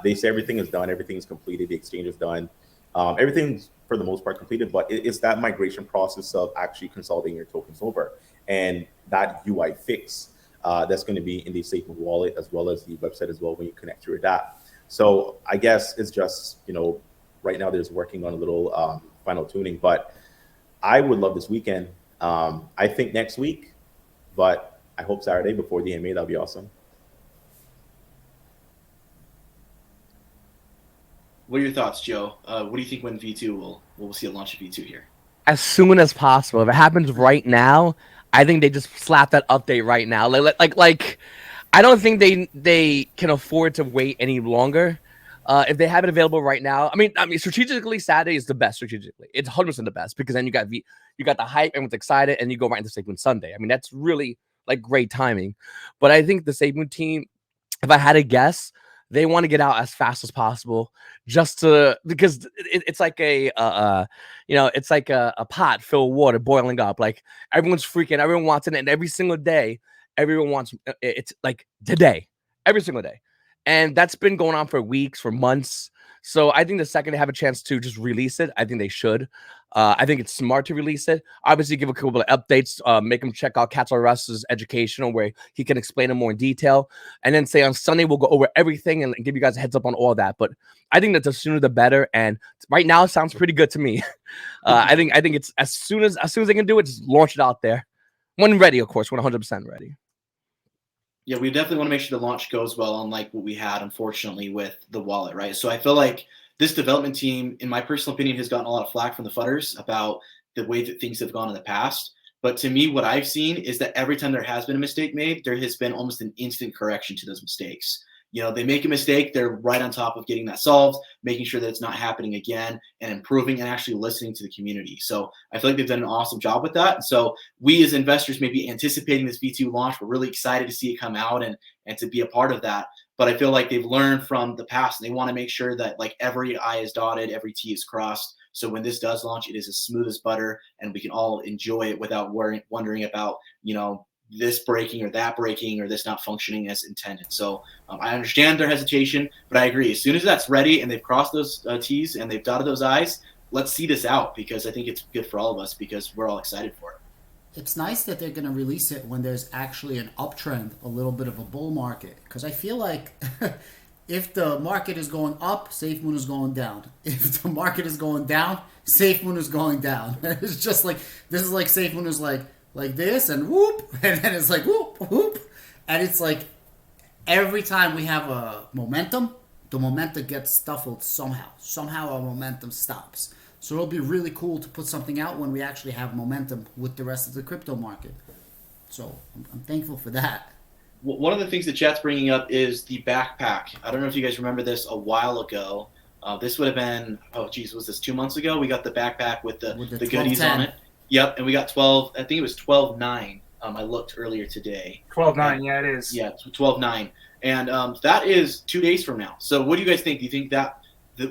They say everything is done, everything is completed, the exchange is done, everything's for the most part completed, but it's that migration process of actually consolidating your tokens over, and that UI fix that's going to be in the SafeMoon wallet as well as the website as well when you connect to your dApp. So I guess it's just right now there's working on a little final tuning, but I would love this weekend. I think next week, but I hope Saturday before the DMA. That'll be awesome. What are your thoughts, Joe? What do you think when V2 we'll see a launch of V2 here? As soon as possible. If it happens right now, I think they just slap that update right now. Like I don't think they can afford to wait any longer. If they have it available right now, I mean, strategically, Saturday is the best. Strategically, it's 100% the best, because then you got the hype, everyone's excited, and you go right into SafeMoon Sunday. I mean, that's really like great timing. But I think the SafeMoon team, if I had to guess, they want to get out as fast as possible, because it's like it's like a pot filled with water boiling up. Like everyone's freaking, everyone wants it, and every single day, everyone wants it's like today, every single day. And that's been going on for weeks, for months. So I think the second they have a chance to just release it, I think they should. I think it's smart to release it. Obviously, give a couple of updates. Make them check out Cat's Russ's educational, where he can explain it more in detail. And then say on Sunday we'll go over everything and give you guys a heads up on all that. But I think that the sooner the better. And right now it sounds pretty good to me. I think it's as soon as they can do it, just launch it out there. When ready, of course, when 100% ready. Yeah, we definitely want to make sure the launch goes well, unlike what we had, unfortunately, with the wallet, right? So I feel like this development team, in my personal opinion, has gotten a lot of flack from the fudders about the way that things have gone in the past. But to me, what I've seen is that every time there has been a mistake made, there has been almost an instant correction to those mistakes. You know, they make a mistake, they're right on top of getting that solved, making sure that it's not happening again, and improving and actually listening to the community. So I feel like they've done an awesome job with that. And so we as investors may be anticipating this V2 launch. We're really excited to see it come out and to be a part of that. But I feel like they've learned from the past, and they want to make sure that like every I is dotted, every T is crossed. So when this does launch, it is as smooth as butter, and we can all enjoy it without wondering about, you know, this breaking or that breaking or this not functioning as intended. So I understand their hesitation, but I agree. As soon as that's ready and they've crossed those T's and they've dotted those I's, let's see this out, because I think it's good for all of us, because we're all excited for it. It's nice that they're going to release it when there's actually an uptrend, a little bit of a bull market, because I feel like if the market is going up, SafeMoon is going down. If the market is going down, SafeMoon is going down. It's just like, this is like SafeMoon is like this and whoop, and then it's like whoop, whoop. And it's like every time we have a momentum, the momentum gets stifled somehow. Somehow our momentum stops. So it'll be really cool to put something out when we actually have momentum with the rest of the crypto market. So I'm thankful for that. One of the things the chat's bringing up is the backpack. I don't know if you guys remember this a while ago. This would have been, was this 2 months ago? We got the backpack with the goodies on it. Yep, and we got 12. I think it was 12.9. I looked earlier today. 12.9, yeah, it is. Yeah, 12.9, and that is 2 days from now. So, what do you guys think? Do you think that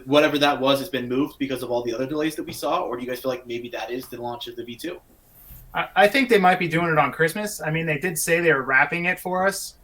whatever that was has been moved because of all the other delays that we saw, or do you guys feel like maybe that is the launch of the V2? I think they might be doing it on Christmas. I mean, they did say they were wrapping it for us.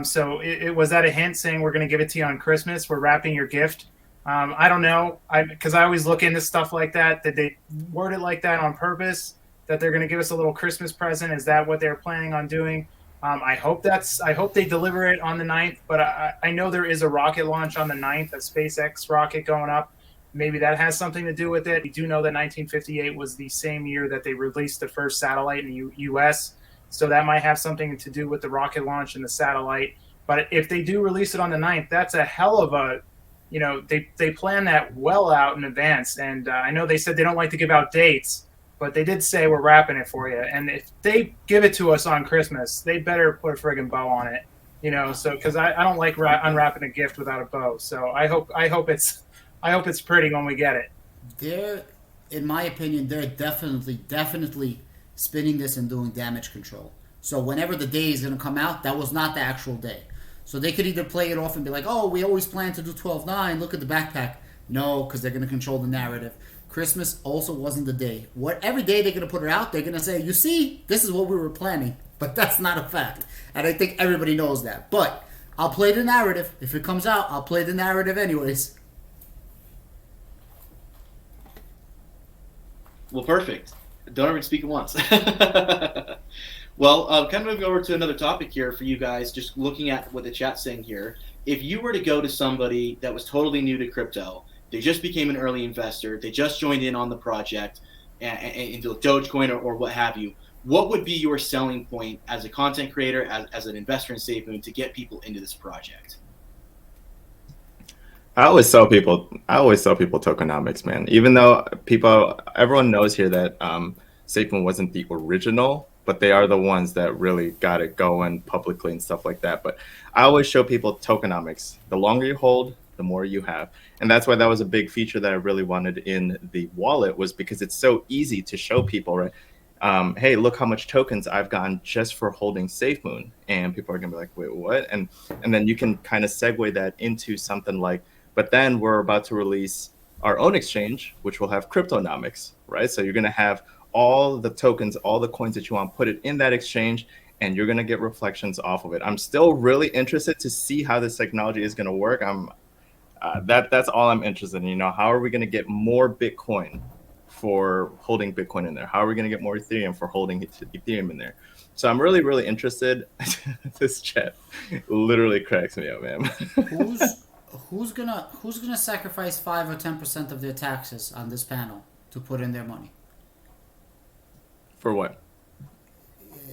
So it was that a hint saying we're going to give it to you on Christmas? We're wrapping your gift. I don't know, because I always look into stuff like that. Did they word it like that on purpose, that they're going to give us a little Christmas present? Is that what they're planning on doing? I hope they deliver it on the 9th, but I know there is a rocket launch on the 9th, a SpaceX rocket going up. Maybe that has something to do with it. We do know that 1958 was the same year that they released the first satellite in the U.S., so that might have something to do with the rocket launch and the satellite. But if they do release it on the 9th, that's a hell of a, you know, they plan that well out in advance. And I know they said they don't like to give out dates, but they did say we're wrapping it for you. And if they give it to us on Christmas, they better put a friggin' bow on it, you know. So because I don't like unwrapping a gift without a bow. So I hope it's pretty when we get it. They're, in my opinion, they're definitely spinning this and doing damage control. So whenever the day is going to come out, that was not the actual day. So they could either play it off and be like, oh, we always plan to do 12.9, look at the backpack. No, because they're going to control the narrative. Christmas also wasn't the day. Every day they're going to put it out, they're going to say, you see, this is what we were planning. But that's not a fact. And I think everybody knows that. But I'll play the narrative. If it comes out, I'll play the narrative anyways. Well, perfect. Don't ever speak at once. Well, kind of moving over to another topic here for you guys, just looking at what the chat's saying here. If you were to go to somebody that was totally new to crypto, they just became an early investor, they just joined in on the project, into Dogecoin or what have you, what would be your selling point as a content creator, as an investor in SafeMoon, to get people into this project? I always tell people tokenomics, man. Even though everyone knows here that SafeMoon wasn't the original, but they are the ones that really got it going publicly and stuff like that. But I always show people tokenomics. The longer you hold, the more you have. And that's why that was a big feature that I really wanted in the wallet, was because it's so easy to show people, right? Hey, look how much tokens I've gotten just for holding SafeMoon. And people are going to be like, wait, what? And then you can kind of segue that into something like, but then we're about to release our own exchange, which will have cryptonomics, right? So you're going to have all the tokens, all the coins that you want, put it in that exchange, and you're going to get reflections off of it. I'm still really interested to see how this technology is going to work. That's all I'm interested in. How are we going to get more Bitcoin for holding Bitcoin in there? How are we going to get more Ethereum for holding Ethereum in there? So I'm really, really interested. This chat literally cracks me up, man. Who's gonna sacrifice 5 or 10% of their taxes on this panel to put in their money? For what?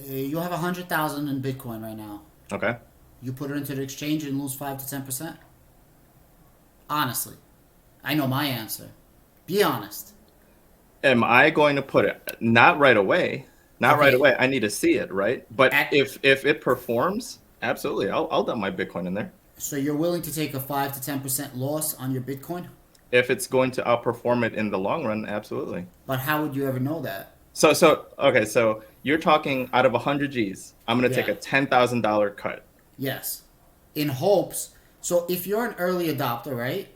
You have 100,000 in Bitcoin right now. Okay. You put it into the exchange and lose 5 to 10%? Honestly. I know my answer. Be honest. Am I going to put it? Not right away. Not right away. I need to see it, right? But if it performs, absolutely, I'll dump my Bitcoin in there. So you're willing to take a 5 to 10% loss on your Bitcoin? If it's going to outperform it in the long run, absolutely. But how would you ever know that? Okay, so you're talking out of 100 G's, I'm going to take a $10,000 cut. Yes. In hopes. So if you're an early adopter, right?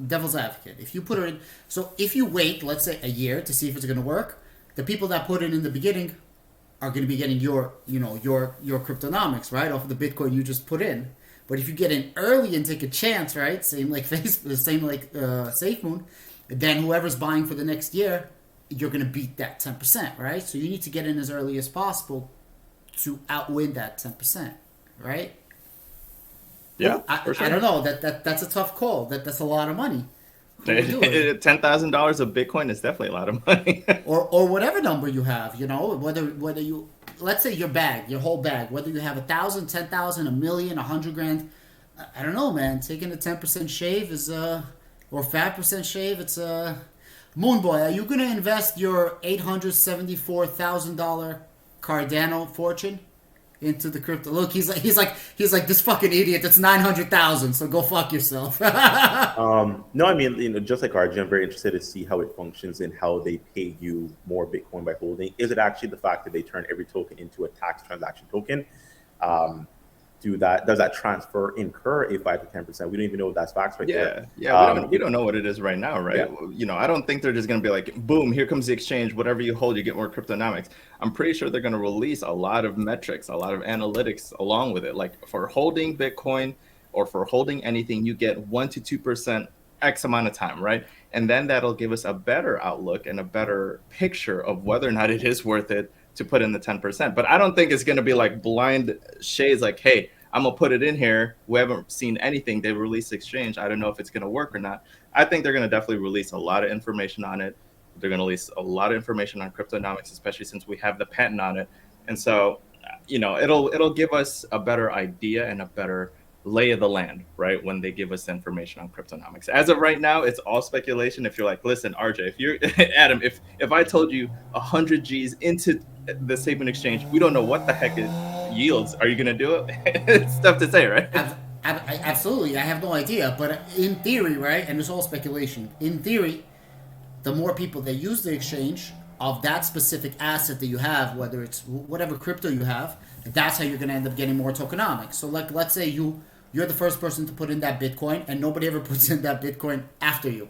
Devil's advocate. If you put it in, so if you wait, let's say a year to see if it's going to work, the people that put it in the beginning are going to be getting your cryptonomics, right? Off of the Bitcoin you just put in. But if you get in early and take a chance, right? Same like SafeMoon, then whoever's buying for the next year, you're going to beat that 10%, right? So you need to get in as early as possible to outwin that 10%, right? Yeah, for sure. I don't know. That's a tough call. That's a lot of money. $10,000 of Bitcoin is definitely a lot of money. or whatever number you have, whether you, let's say your whole bag, whether you have 1,000, 10,000, $1 million, 100 grand, I don't know, man. Taking a 10% shave is or 5% shave, it's Moonboy, are you gonna invest your $874,000 Cardano fortune into the crypto? Look, he's like this fucking idiot. That's 900,000. So go fuck yourself. No, I mean, just like RG, I'm very interested to see how it functions and how they pay you more Bitcoin by holding. Is it actually the fact that they turn every token into a tax transaction token? Does that transfer incur a 5 to 10%? We don't even know if that's facts right there. Yeah, we don't know what it is right now, right? Yeah. I don't think they're just going to be like, boom, here comes the exchange. Whatever you hold, you get more cryptonomics. I'm pretty sure they're going to release a lot of metrics, a lot of analytics along with it. Like for holding Bitcoin or for holding anything, you get 1 to 2% X amount of time, right? And then that'll give us a better outlook and a better picture of whether or not it is worth it to put in the 10%. But I don't think it's going to be like blind shades like, hey, I'm going to put it in here. We haven't seen anything. They released exchange. I don't know if it's going to work or not. I think they're going to definitely release a lot of information on it. They're going to release a lot of information on cryptonomics, especially since we have the patent on it. And so, it'll give us a better idea and a better lay of the land, right? When they give us information on cryptonomics. As of right now, it's all speculation. If you're like, listen, RJ, if you're Adam, if I told you 100 G's into the SafeMoon exchange, we don't know what the heck it yields. Are you going to do it? It's tough to say, right? Absolutely. I have no idea. But in theory, right, and it's all speculation, in theory, the more people that use the exchange of that specific asset that you have, whether it's whatever crypto you have, that's how you're going to end up getting more tokenomics. So like, let's say you're the first person to put in that Bitcoin and nobody ever puts in that Bitcoin after you.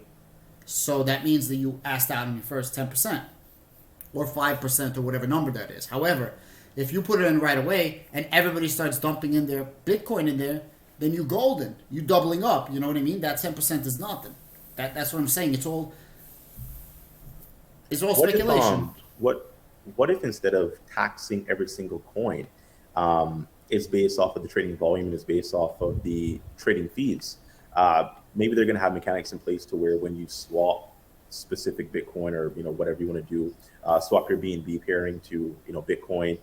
So that means that you asked out on your first 10% or 5% or whatever number that is. However, if you put it in right away and everybody starts dumping in their Bitcoin in there, then you golden. You doubling up. You know what I mean? That 10% is nothing. That's what I'm saying. It's all speculation. What if instead of taxing every single coin, it's based off of the trading volume and it's based off of the trading fees? Maybe they're going to have mechanics in place to where when you swap specific Bitcoin or whatever you want to do, swap your BNB pairing to Bitcoin,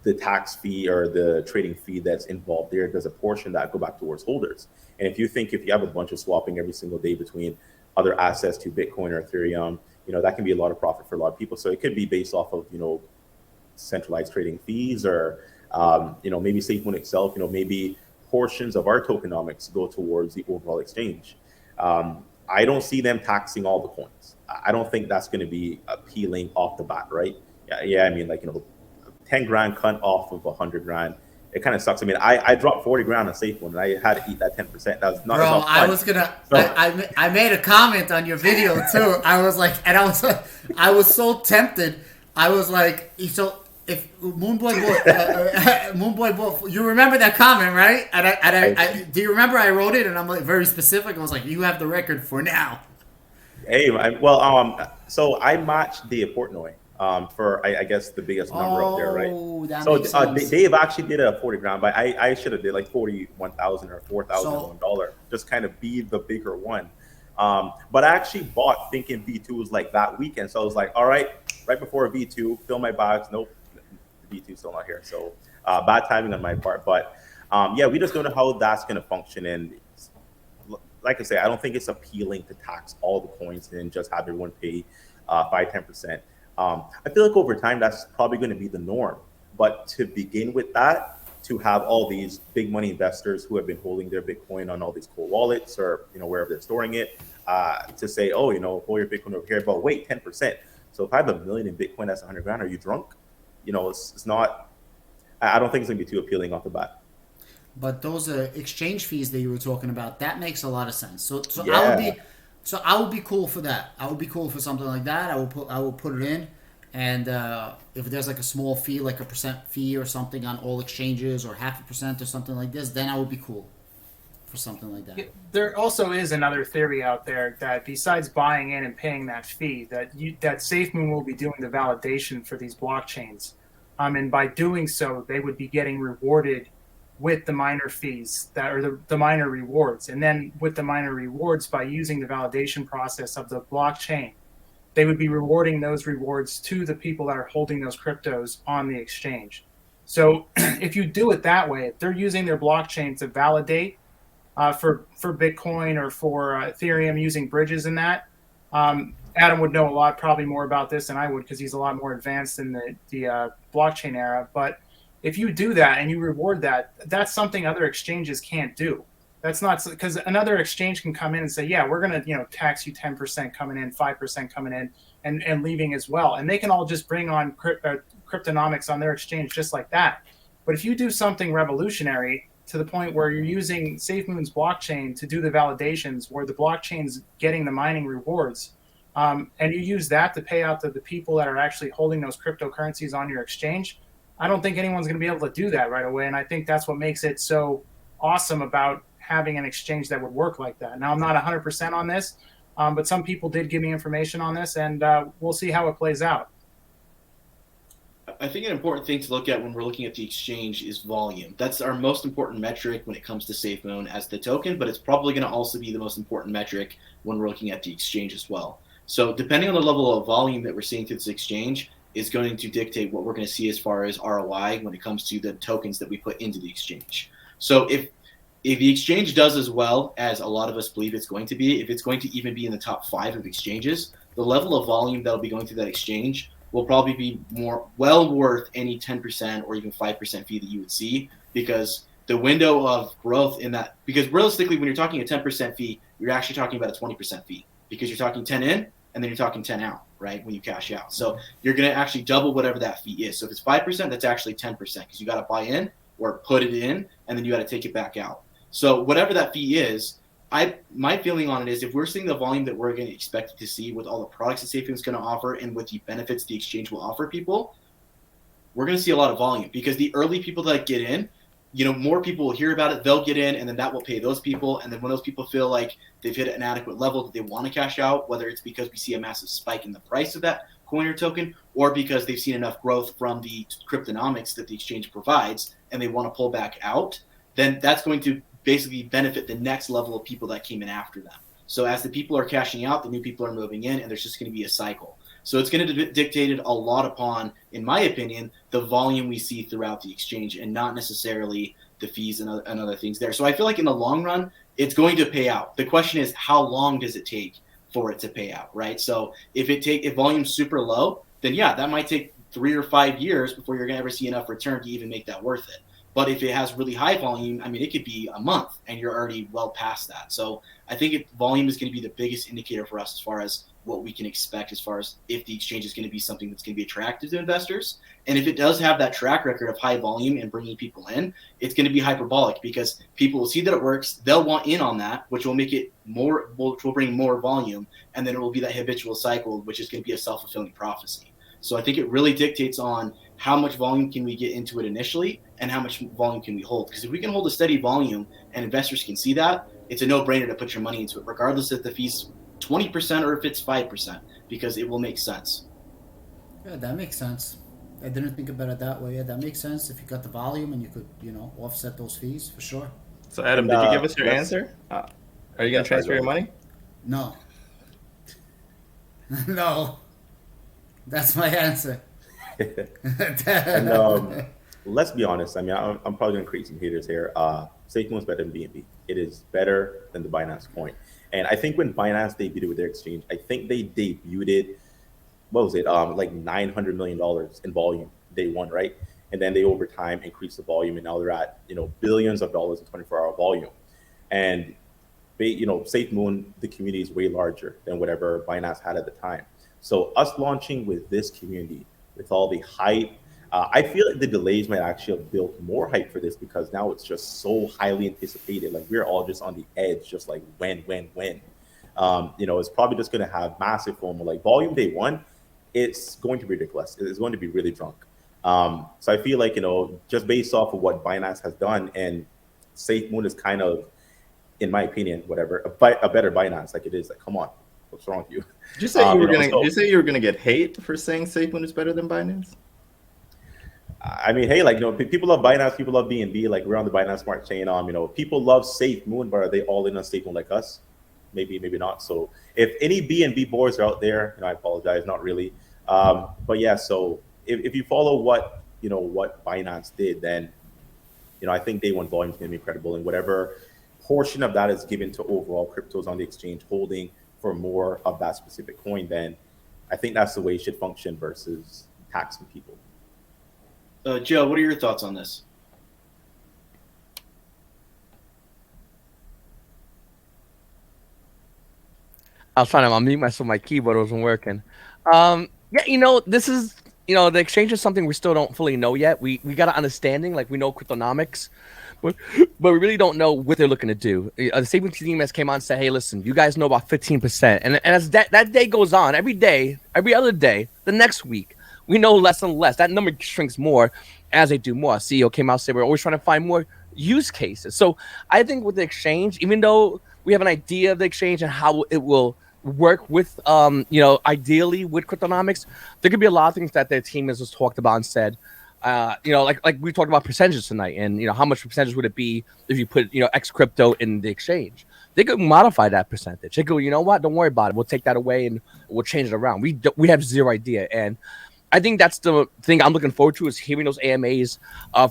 the tax fee or the trading fee that's involved there, does a portion that go back towards holders. And if you have a bunch of swapping every single day between other assets to Bitcoin or Ethereum, that can be a lot of profit for a lot of people. So it could be based off of centralized trading fees or maybe SafeMoon itself, maybe portions of our tokenomics go towards the overall exchange. I don't see them taxing all the coins. I don't think that's going to be appealing off the bat, right? Yeah. I mean, 10 grand cut off of 100 grand. It kind of sucks. I mean, I dropped 40 grand on SafeMoon and I had to eat that 10%. That was not enough fun. I was gonna. I made a comment on your video too. I was like, and I was so tempted. I was like, so if Moonboy Wolf, you remember that comment, right? And I do you remember I wrote it and I'm like very specific. I was like, you have the record for now. Hey, so I matched Dave Portnoy for I guess the biggest number up there, right? That So makes sense. Dave actually did a 40 grand, but I should have did like 41,000 or $4,001, just kind of be the bigger one. But I actually bought thinking V2 was like that weekend, so I was like, all right before V2, fill my bags. Nope, V2 still not here, so bad timing on my part. But yeah, we just don't know how that's going to function. And like I say, I don't think it's appealing to tax all the coins and just have everyone pay 5-10%. I feel like over time that's probably going to be the norm. But to begin with that, to have all these big money investors who have been holding their Bitcoin on all these cool wallets or wherever they're storing it, to say, oh, hold your Bitcoin over here, but wait, 10%. So if I have $1 million in Bitcoin, that's 100 grand. Are you drunk? It's not. I don't think it's gonna be too appealing off the bat. But those exchange fees that you were talking about, that makes a lot of sense. So Yeah. I would be cool for that. I would be cool for something like that. I will put it in, and if there's like a small fee, like a % fee or something on all exchanges, or 0.5% or something like this, then I would be cool for something like that. There also is another theory out there that besides buying in and paying that fee, that SafeMoon will be doing the validation for these blockchains, and by doing so, they would be getting rewarded with the miner fees that are the miner rewards, and then with the miner rewards, by using the validation process of the blockchain, they would be rewarding those rewards to the people that are holding those cryptos on the exchange. So if you do it that way, if they're using their blockchain to validate for Bitcoin or for Ethereum using bridges and that, Adam would know a lot, probably more about this than I would, because he's a lot more advanced in the blockchain era. But if you do that and you reward that, that's something other exchanges can't do. That's not, because another exchange can come in and say, yeah, we're going to tax you 10% coming in, 5% coming in, and leaving as well. And they can all just bring on cryptonomics on their exchange just like that. But if you do something revolutionary to the point where you're using SafeMoon's blockchain to do the validations, where the blockchain's getting the mining rewards, and you use that to pay out to the people that are actually holding those cryptocurrencies on your exchange, I don't think anyone's going to be able to do that right away. And I think that's what makes it so awesome about having an exchange that would work like that. Now, I'm not 100% on this, but some people did give me information on this, and we'll see how it plays out. I think an important thing to look at when we're looking at the exchange is volume. That's our most important metric when it comes to SafeMoon as the token, but it's probably going to also be the most important metric when we're looking at the exchange as well. So depending on the level of volume that we're seeing through this exchange is going to dictate what we're going to see as far as ROI when it comes to the tokens that we put into the exchange. So if the exchange does as well as a lot of us believe it's going to be, if it's going to even be in the top 5 of exchanges, the level of volume that'll be going through that exchange will probably be well worth any 10% or even 5% fee that you would see, because the window of growth in that, because realistically, when you're talking a 10% fee, you're actually talking about a 20% fee, because you're talking 10 in and then you're talking 10 out, right, when you cash out. So you're going to actually double whatever that fee is. So if it's 5%, that's actually 10%, because you got to buy in or put it in, and then you got to take it back out. So whatever that fee is, my feeling on it is if we're seeing the volume that we're going to expect to see with all the products that SafeMoon is going to offer and with the benefits the exchange will offer people, we're going to see a lot of volume, because the early people that get in, more people will hear about it, they'll get in, and then that will pay those people. And then when those people feel like they've hit an adequate level that they want to cash out, whether it's because we see a massive spike in the price of that coin or token, or because they've seen enough growth from the cryptonomics that the exchange provides and they want to pull back out, then that's going to basically benefit the next level of people that came in after them. So as the people are cashing out, the new people are moving in, and there's just going to be a cycle. So it's going to be dictated a lot upon, in my opinion, the volume we see throughout the exchange, and not necessarily the fees and other things there. So I feel like in the long run, it's going to pay out. The question is, how long does it take for it to pay out, right? So if volume's super low, then yeah, that might take 3 or 5 years before you're going to ever see enough return to even make that worth it. But if it has really high volume, it could be a month and you're already well past that. So I think volume is going to be the biggest indicator for us as far as what we can expect, as far as if the exchange is going to be something that's going to be attractive to investors. And if it does have that track record of high volume and bringing people in, it's going to be hyperbolic, because people will see that it works. They'll want in on that, which will make it more, which will bring more volume. And then it will be that habitual cycle, which is going to be a self-fulfilling prophecy. So I think it really dictates on how much volume can we get into it initially and how much volume can we hold? Because if we can hold a steady volume and investors can see that, it's a no-brainer to put your money into it, regardless if the fee's 20% or if it's 5%, because it will make sense. Yeah, that makes sense. I didn't think about it that way. Yeah, that makes sense. If you got the volume and you could, offset those fees for sure. So Adam, And, did you give us your let's- answer? Are you going to transfer your money? No. No. That's my answer. And let's be honest. I mean, I'm probably going to create some haters here. SafeMoon is better than BNB. It is better than the Binance coin. And I think when Binance debuted it with their exchange, I think they debuted it, what was it, like $900 million in volume day one, right? And then they over time increased the volume, and now they're at billions of dollars in 24-hour volume. And SafeMoon, the community is way larger than whatever Binance had at the time. So us launching with this community, with all the hype, I feel like the delays might actually have built more hype for this, because now it's just so highly anticipated. Like, we're all just on the edge, just like when. It's probably just going to have massive FOMO. Like, volume day one, it's going to be ridiculous. It's going to be really drunk. So I feel like, just based off of what Binance has done, and SafeMoon is kind of, in my opinion, whatever, a better Binance. Like, it is like, come on, what's wrong with you? Did you say you were gonna get hate for saying SafeMoon is better than Binance? I mean, hey, like, people love Binance, people love BNB. Like, we're on the Binance Smart Chain. People love SafeMoon, but are they all in on SafeMoon like us? Maybe not. So if any BNB boards are out there, I apologize, not really. But yeah, so if you follow what Binance did, then I think day one volume is going to be incredible, and whatever portion of that is given to overall cryptos on the exchange holding for more of that specific coin, then I think that's the way it should function versus taxing people. Joe, what are your thoughts on this? I was trying to unmute myself, my keyboard wasn't working. This is, the exchange is something we still don't fully know yet. We got an understanding, like, we know cryptonomics, but we really don't know what they're looking to do. The SafeMoon team has came on and said, hey, listen, you guys know about 15%. And as that day goes on, every day, every other day, the next week, we know less and less. That number shrinks more as they do more. Our CEO came out and said, we're always trying to find more use cases. So I think with the exchange, even though we have an idea of the exchange and how it will work with, ideally with cryptonomics, there could be a lot of things that their team has just talked about and said, like we talked about percentages tonight, and how much percentage would it be if you put X crypto in the exchange? They could modify that percentage. They go, you know what? Don't worry about it. We'll take that away and we'll change it around. We have zero idea, and I think that's the thing I'm looking forward to, is hearing those AMAs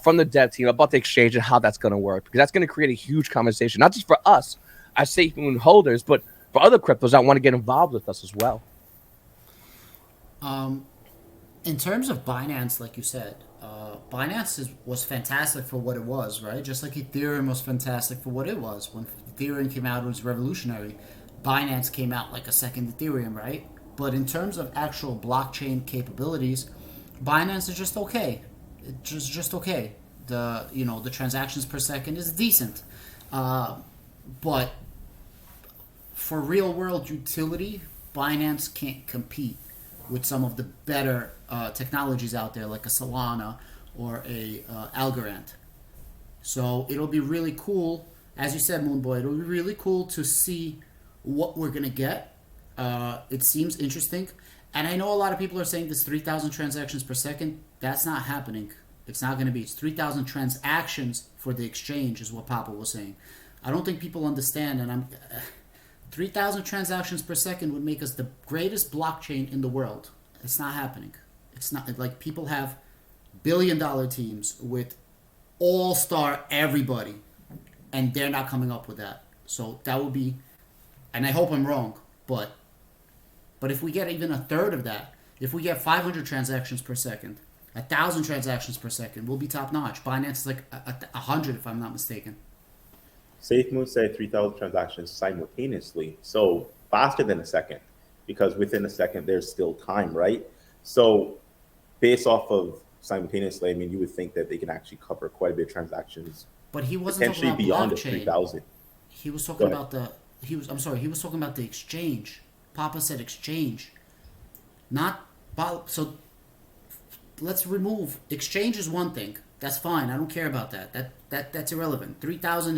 from the dev team about the exchange and how that's going to work, because that's going to create a huge conversation, not just for us as SafeMoon holders, but for other cryptos that want to get involved with us as well. In terms of Binance, like you said, Binance was fantastic for what it was, right? Just like Ethereum was fantastic for what it was. When Ethereum came out, it was revolutionary. Binance came out like a second Ethereum, right? But in terms of actual blockchain capabilities, Binance is just okay. It's just okay. The transactions per second is decent, but for real world utility, Binance can't compete with some of the better technologies out there, like a Solana or a Algorand. So it'll be really cool, as you said, Moonboy. It'll be really cool to see what we're gonna get. It seems interesting, and I know a lot of people are saying this 3,000 transactions per second. That's not happening. It's not going to be. It's 3,000 transactions for the exchange, is what Papa was saying. I don't think people understand, and 3,000 transactions per second would make us the greatest blockchain in the world. It's not happening. It's not like people have billion-dollar teams with all-star everybody, and they're not coming up with that. So that would be, and I hope I'm wrong, but if we get even a third of that, if we get 500 transactions per second, 1,000 transactions per second, we'll be top-notch. Binance is like 100, if I'm not mistaken. SafeMoon said 3,000 transactions simultaneously, so faster than a second, because within a second there's still time, right? So based off of simultaneously, I mean, you would think that they can actually cover quite a bit of transactions. But he wasn't talking about beyond blockchain. The 3,000. He was talking about he was talking about the exchange. Papa said exchange, not so. let's remove exchange is one thing. That's fine. I don't care about that. That's irrelevant. 3,000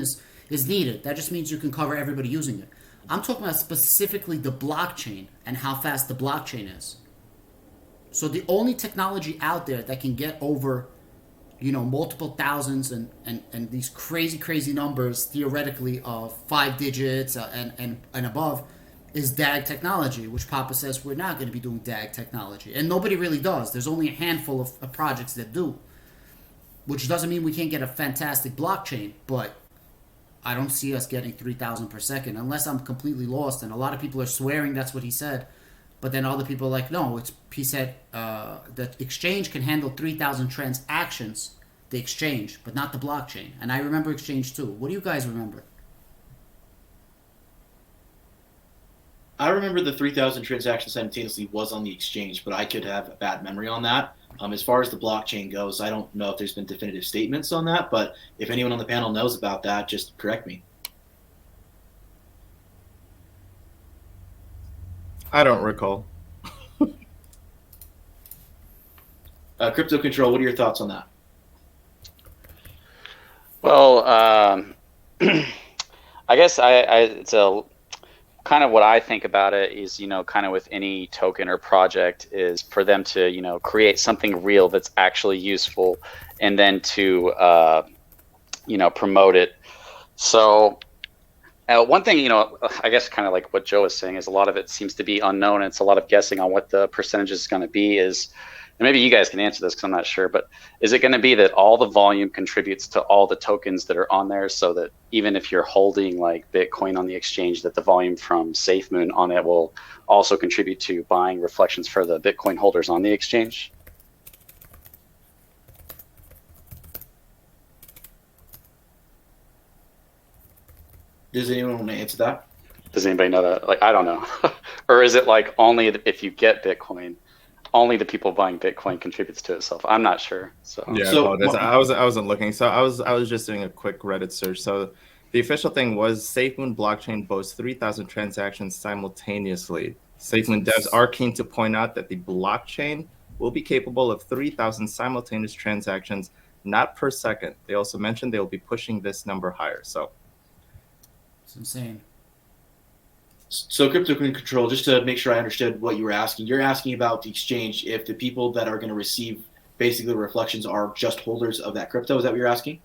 is needed. That just means you can cover everybody using it. I'm talking about specifically the blockchain and how fast the blockchain is. So the only technology out there that can get over, multiple thousands and these crazy numbers theoretically of 5 digits and above is DAG technology, which Papa says we're not going to be doing DAG technology. And nobody really does. There's only a handful of projects that do, which doesn't mean we can't get a fantastic blockchain, but I don't see us getting 3,000 per second unless I'm completely lost. And a lot of people are swearing that's what he said. But then other people are like, no, he said the exchange can handle 3,000 transactions, the exchange, but not the blockchain. And I remember exchange too. What do you guys remember? I remember the 3,000 transactions simultaneously was on the exchange, but I could have a bad memory on that. As far as the blockchain goes, I don't know if there's been definitive statements on that, but if anyone on the panel knows about that, just correct me. I don't recall. Crypto Control, what are your thoughts on that? Well, I guess it's a kind of what I think about it is, kind of with any token or project is for them to, create something real that's actually useful and then to, promote it. So one thing, I guess kind of like what Joe was saying is a lot of it seems to be unknown. And it's a lot of guessing on what the percentage is going to be is, and maybe you guys can answer this because I'm not sure, but is it going to be that all the volume contributes to all the tokens that are on there so that even if you're holding like Bitcoin on the exchange, that the volume from SafeMoon on it will also contribute to buying reflections for the Bitcoin holders on the exchange? Does anyone want to answer that? Does anybody know that? Like, I don't know. Or is it like only if you get Bitcoin, only the people buying Bitcoin contributes to itself? I'm not sure. So yeah, so, I wasn't looking. So I was just doing a quick Reddit search. So the official thing was SafeMoon blockchain boasts 3,000 transactions simultaneously. SafeMoon devs are keen to point out that the blockchain will be capable of 3,000 simultaneous transactions, not per second. They also mentioned they will be pushing this number higher. So it's insane. So Crypto Control, just to make sure I understood what you were asking, you're asking about the exchange if the people that are going to receive basically reflections are just holders of that crypto. Is that what you're asking?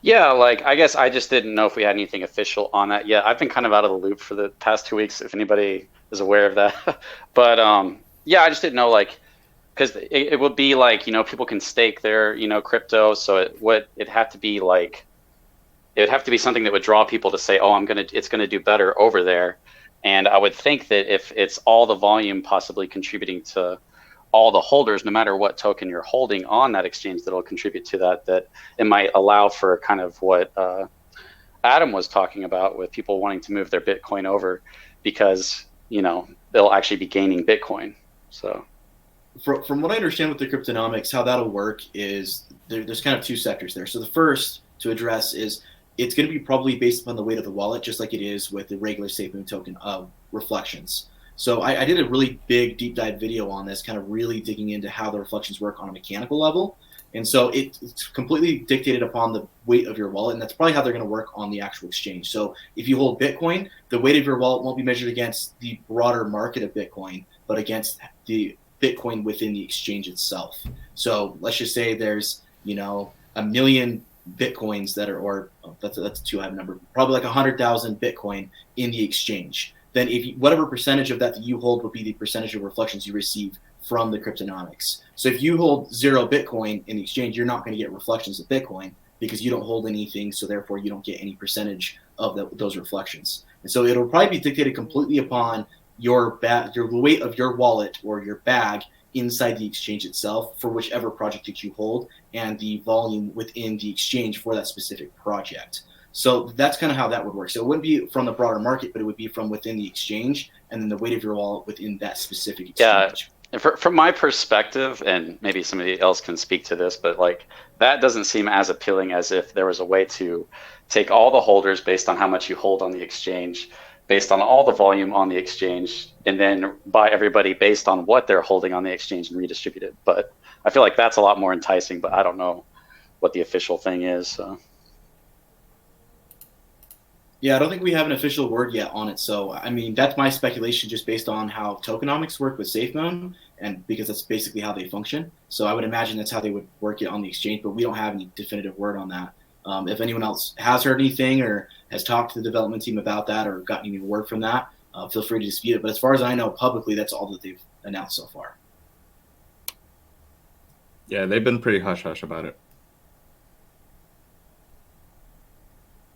Yeah, like I guess I just didn't know if we had anything official on that yet. I've been kind of out of the loop for the past 2 weeks, if anybody is aware of that. But yeah, I just didn't know, like, because it would be like, people can stake their, crypto. So it'd have to be like, it would have to be something that would draw people to say, oh, it's going to do better over there. And I would think that if it's all the volume possibly contributing to all the holders, no matter what token you're holding on that exchange, that'll contribute to that it might allow for kind of what Adam was talking about with people wanting to move their Bitcoin over because, they'll actually be gaining Bitcoin. So from what I understand with the cryptonomics, how that'll work is there's kind of two sectors there. So the first to address is it's going to be probably based upon the weight of the wallet, just like it is with the regular SafeMoon token of reflections. So I did a really big deep dive video on this, kind of really digging into how the reflections work on a mechanical level. And so it's completely dictated upon the weight of your wallet, and that's probably how they're going to work on the actual exchange. So if you hold Bitcoin, the weight of your wallet won't be measured against the broader market of Bitcoin, but against the Bitcoin within the exchange itself. So let's just say there's, a million Bitcoins that are, or that's a too high number, probably like 100,000 Bitcoin in the exchange. Then whatever percentage of that you hold will be the percentage of reflections you receive from the cryptonomics. So if you hold 0 Bitcoin in the exchange, you're not going to get reflections of Bitcoin because you don't hold anything. So therefore you don't get any percentage of those reflections. And so it'll probably be dictated completely upon your weight of your wallet or your bag inside the exchange itself for whichever project that you hold and the volume within the exchange for that specific project. So that's kind of how that would work. So it wouldn't be from the broader market, but it would be from within the exchange and then the weight of your wallet within that specific exchange. Yeah, from my perspective, and maybe somebody else can speak to this, but like that doesn't seem as appealing as if there was a way to take all the holders based on how much you hold on the exchange, based on all the volume on the exchange, and then buy everybody based on what they're holding on the exchange and redistribute it. But I feel like that's a lot more enticing, but I don't know what the official thing is. So. Yeah, I don't think we have an official word yet on it. So, I mean, that's my speculation just based on how tokenomics work with SafeMoon, and because that's basically how they function. So I would imagine that's how they would work it on the exchange, but we don't have any definitive word on that. If anyone else has heard anything or has talked to the development team about that or gotten any word from that, feel free to dispute it. But as far as I know, publicly, that's all that they've announced so far. Yeah, they've been pretty hush-hush about it.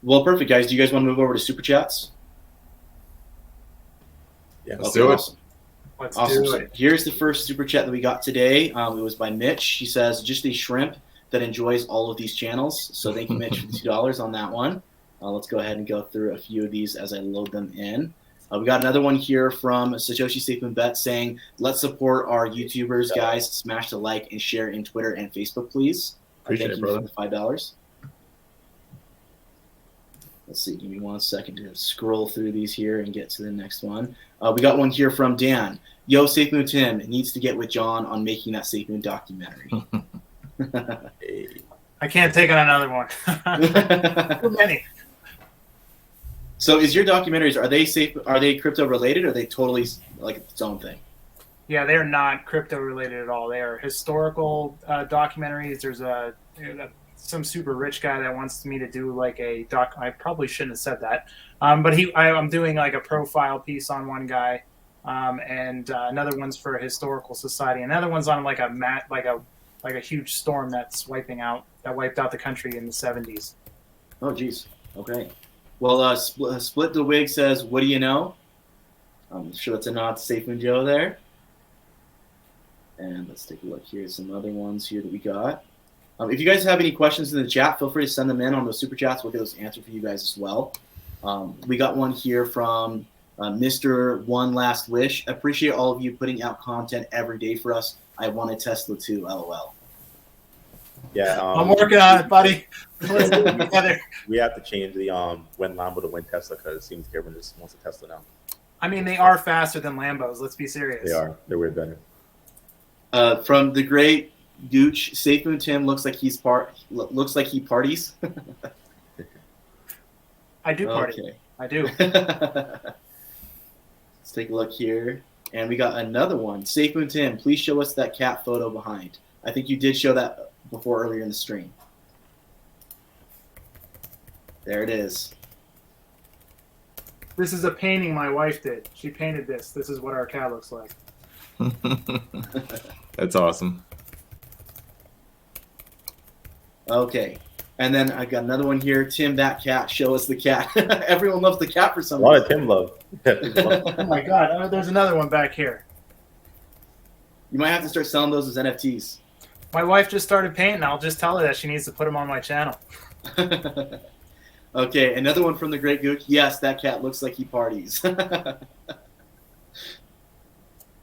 Well, perfect, guys. Do you guys want to move over to Super Chats? Yeah, let's do it. Awesome. Let's Awesome. do So it. here's the first Super Chat that we got today. It was by Mitch. He says, just a shrimp that enjoys all of these channels. So thank you, Mitch, for the $2 on that one. Let's go ahead and go through a few of these as I load them in. We got another one here from Satoshi SafeMoon Bet saying, let's support our YouTubers, guys. Smash the like and share in Twitter and Facebook, please. Appreciate it, brother. For the $5. Let's see. Give me 1 second to scroll through these here and get to the next one. We got one here from Dan. Yo, SafeMoon Tim needs to get with John on making that SafeMoon documentary. I can't take on another one. Too many. So, is your documentaries, are they crypto related, or are they totally like its own thing? Yeah, they're not crypto related at all. They are historical documentaries. There's some super rich guy that wants me to do like a doc. I probably shouldn't have said that, but I'm doing like a profile piece on one guy, and another one's for a historical society. Another one's on like a huge storm that wiped out the country in the 70s. Oh, geez. Okay. Well, Split the Wig says, what do you know? I'm sure that's a nod to SafeMoon Joe there. And let's take a look here at some other ones here that we got. If you guys have any questions in the chat, feel free to send them in on those super chats. We'll get those answered for you guys as well. We got one here from Mr. One Last Wish. Appreciate all of you putting out content every day for us. I want a Tesla too, LOL. Yeah, I'm working on it, buddy. We have to change the when Lambo to win Tesla because it seems everyone just wants a Tesla now. I mean, they are faster than Lambos. Let's be serious. They are. They're way better. From the great Gooch, SafeMoon Tim looks like he parties. I do party. Okay. I do. Let's take a look here. And we got another one. SafeMoon Tim, please show us that cat photo behind. I think you did show that before earlier in the stream. There it is. This is a painting my wife did. She painted this. This is what our cat looks like. That's awesome. Okay. And then I got another one here. Tim, that cat. Show us the cat. Everyone loves the cat for some reason. A lot of Tim love. Oh my God. There's another one back here. You might have to start selling those as NFTs. My wife just started painting. I'll just tell her that she needs to put them on my channel. Okay, another one from the Great Gook. Yes, that cat looks like he parties.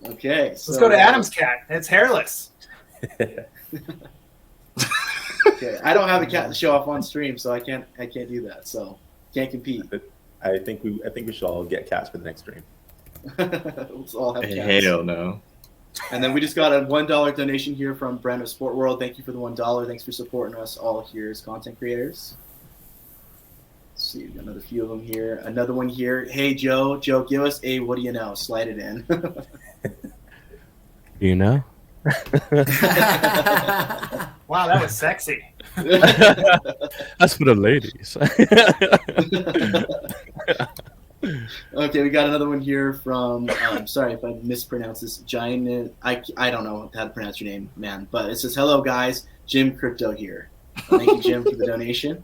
Okay. So, let's go to Adam's cat. It's hairless. Okay, I don't have a cat to show off on stream, so I can't do that. So can't compete. I think we should all get cats for the next stream. Let's all have cats. Hell no. And then we just got a $1 donation here from Brand of Sport World. Thank you for the $1. Thanks for supporting us all here as content creators. Let's see, we've got another few of them here. Another one here. Hey, Joe, give us a what do you know? Slide it in. You know? Wow, that was sexy. That's for the ladies. Okay, we got another one here from, sorry if I mispronounce this, Giant. I don't know how to pronounce your name, man, but it says, hello, guys. Jim Crypto here. Thank you, Jim, for the donation.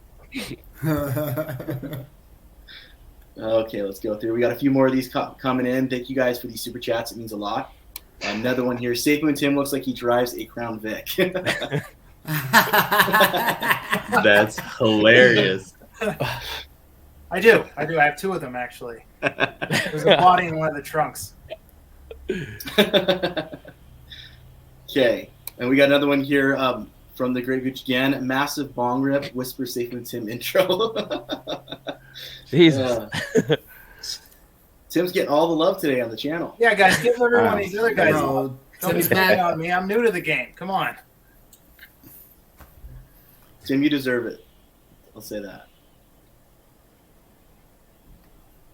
Okay, let's go through. We got a few more of these coming in. Thank you guys for these super chats. It means a lot. Another one here. SafeMoon Tim looks like he drives a Crown Vic. That's hilarious. I do. I have two of them, actually. There's a body in one of the trunks. Okay, and we got another one here from the Great Gooch again. Massive bong rip, whisper SafeMoon Tim intro. Jesus. Tim's getting all the love today on the channel. Yeah, guys, give everyone these other guys. Bro, Don't be mad on me. I'm new to the game. Come on. Tim, you deserve it. I'll say that.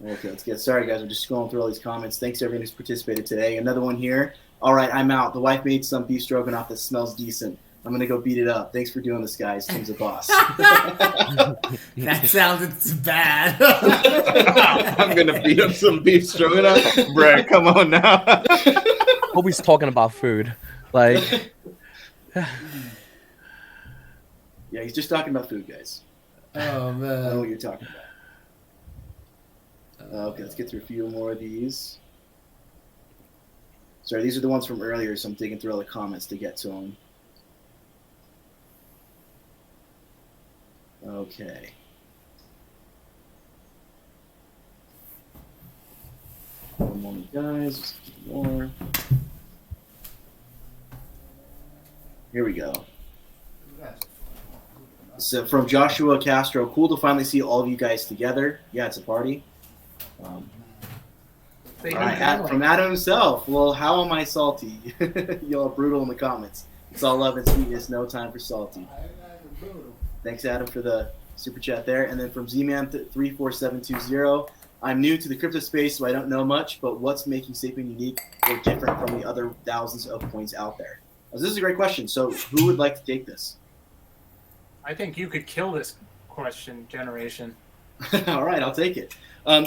Okay, let's get started, guys. We're just scrolling through all these comments. Thanks to everyone who's participated today. Another one here. All right, I'm out. The wife made some beef stroganoff that smells decent. I'm going to go beat it up. Thanks for doing this, guys. Tim's a boss. That sounded bad. I'm gonna beat up some beef stroganoff. Bruh, come on now. Hope he's talking about food. Like, Yeah, he's just talking about food, guys. Oh, I know man. what you're talking about. Okay, let's get through a few more of these. Sorry, these are the ones from earlier, so I'm digging through all the comments to get to them. Okay. One moment, guys. Just a few more. Here we go. So from Joshua Castro, cool to finally see all of you guys together. Yeah, it's a party. All right, from Adam himself. Well, how am I salty? Y'all are brutal in the comments. It's all love and sweetness, no time for salty. Thanks, Adam, for the super chat there. And then from ZMan34720, I'm new to the crypto space, so I don't know much, but what's making SafeMoon unique or different from the other thousands of coins out there? This is a great question. So who would like to take this? I think you could kill this question generation. All right, I'll take it.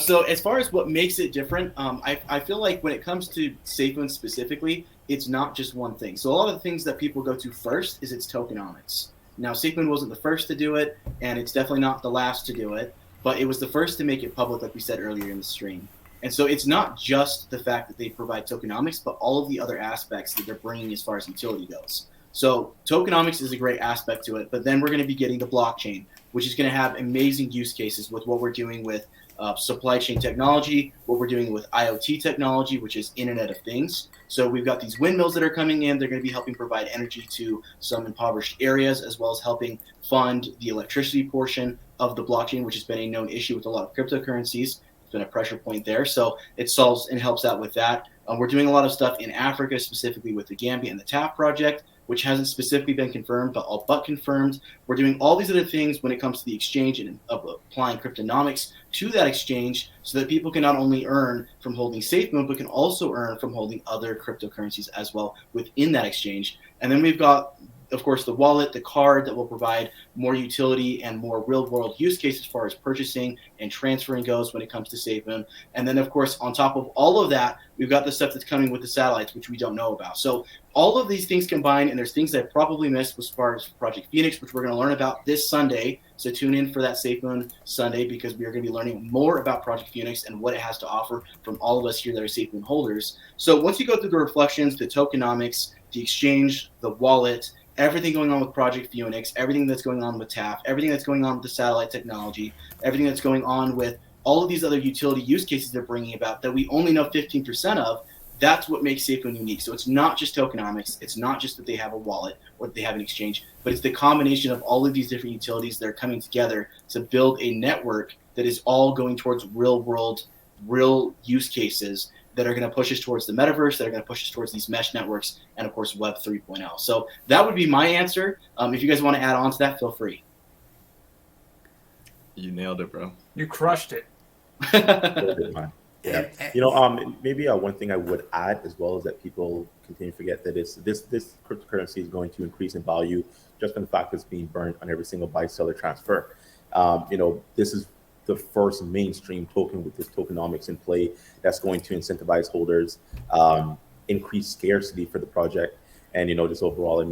So as far as what makes it different, I feel like when it comes to SafeMoon specifically, it's not just one thing. So a lot of the things that people go to first is its tokenomics. Now, SafeMoon wasn't the first to do it, and it's definitely not the last to do it, but it was the first to make it public, like we said earlier in the stream. And so it's not just the fact that they provide tokenomics, but all of the other aspects that they're bringing as far as utility goes. So tokenomics is a great aspect to it, but then we're going to be getting the blockchain, which is going to have amazing use cases with what we're doing with supply chain technology, what we're doing with IoT technology, which is Internet of Things. So we've got these windmills that are coming in. They're going to be helping provide energy to some impoverished areas, as well as helping fund the electricity portion of the blockchain, which has been a known issue with a lot of cryptocurrencies. It's been a pressure point there. So it solves and helps out with that. We're doing a lot of stuff in Africa, specifically with the Gambia and the TAF project, which hasn't specifically been confirmed, but all but confirmed. We're doing all these other things when it comes to the exchange and applying cryptonomics to that exchange so that people can not only earn from holding SafeMoon, but can also earn from holding other cryptocurrencies as well within that exchange. And then we've got, of course, the wallet, the card that will provide more utility and more real-world use cases as far as purchasing and transferring goes when it comes to SafeMoon. And then, of course, on top of all of that, we've got the stuff that's coming with the satellites, which we don't know about. So all of these things combined, and there's things that I probably missed as far as Project Phoenix, which we're going to learn about this Sunday. So tune in for that SafeMoon Sunday, because we are going to be learning more about Project Phoenix and what it has to offer from all of us here that are SafeMoon holders. So once you go through the reflections, the tokenomics, the exchange, the wallet, everything going on with Project Phoenix, everything that's going on with TAF, everything that's going on with the satellite technology, everything that's going on with all of these other utility use cases they're bringing about that we only know 15% of, that's what makes SafeMoon unique. So it's not just tokenomics. It's not just that they have a wallet or that they have an exchange, but it's the combination of all of these different utilities that are coming together to build a network that is all going towards real-world, real use cases that are going to push us towards the metaverse, that are going to push us towards these mesh networks, and, of course, Web 3.0. So that would be my answer. If you guys want to add on to that, feel free. You nailed it, bro. You crushed it. Yeah, maybe one thing I would add as well is that people continue to forget that this cryptocurrency is going to increase in value just from the fact that it's being burned on every single buy, seller, transfer. This is the first mainstream token with this tokenomics in play that's going to incentivize holders, increase scarcity for the project, and just overall,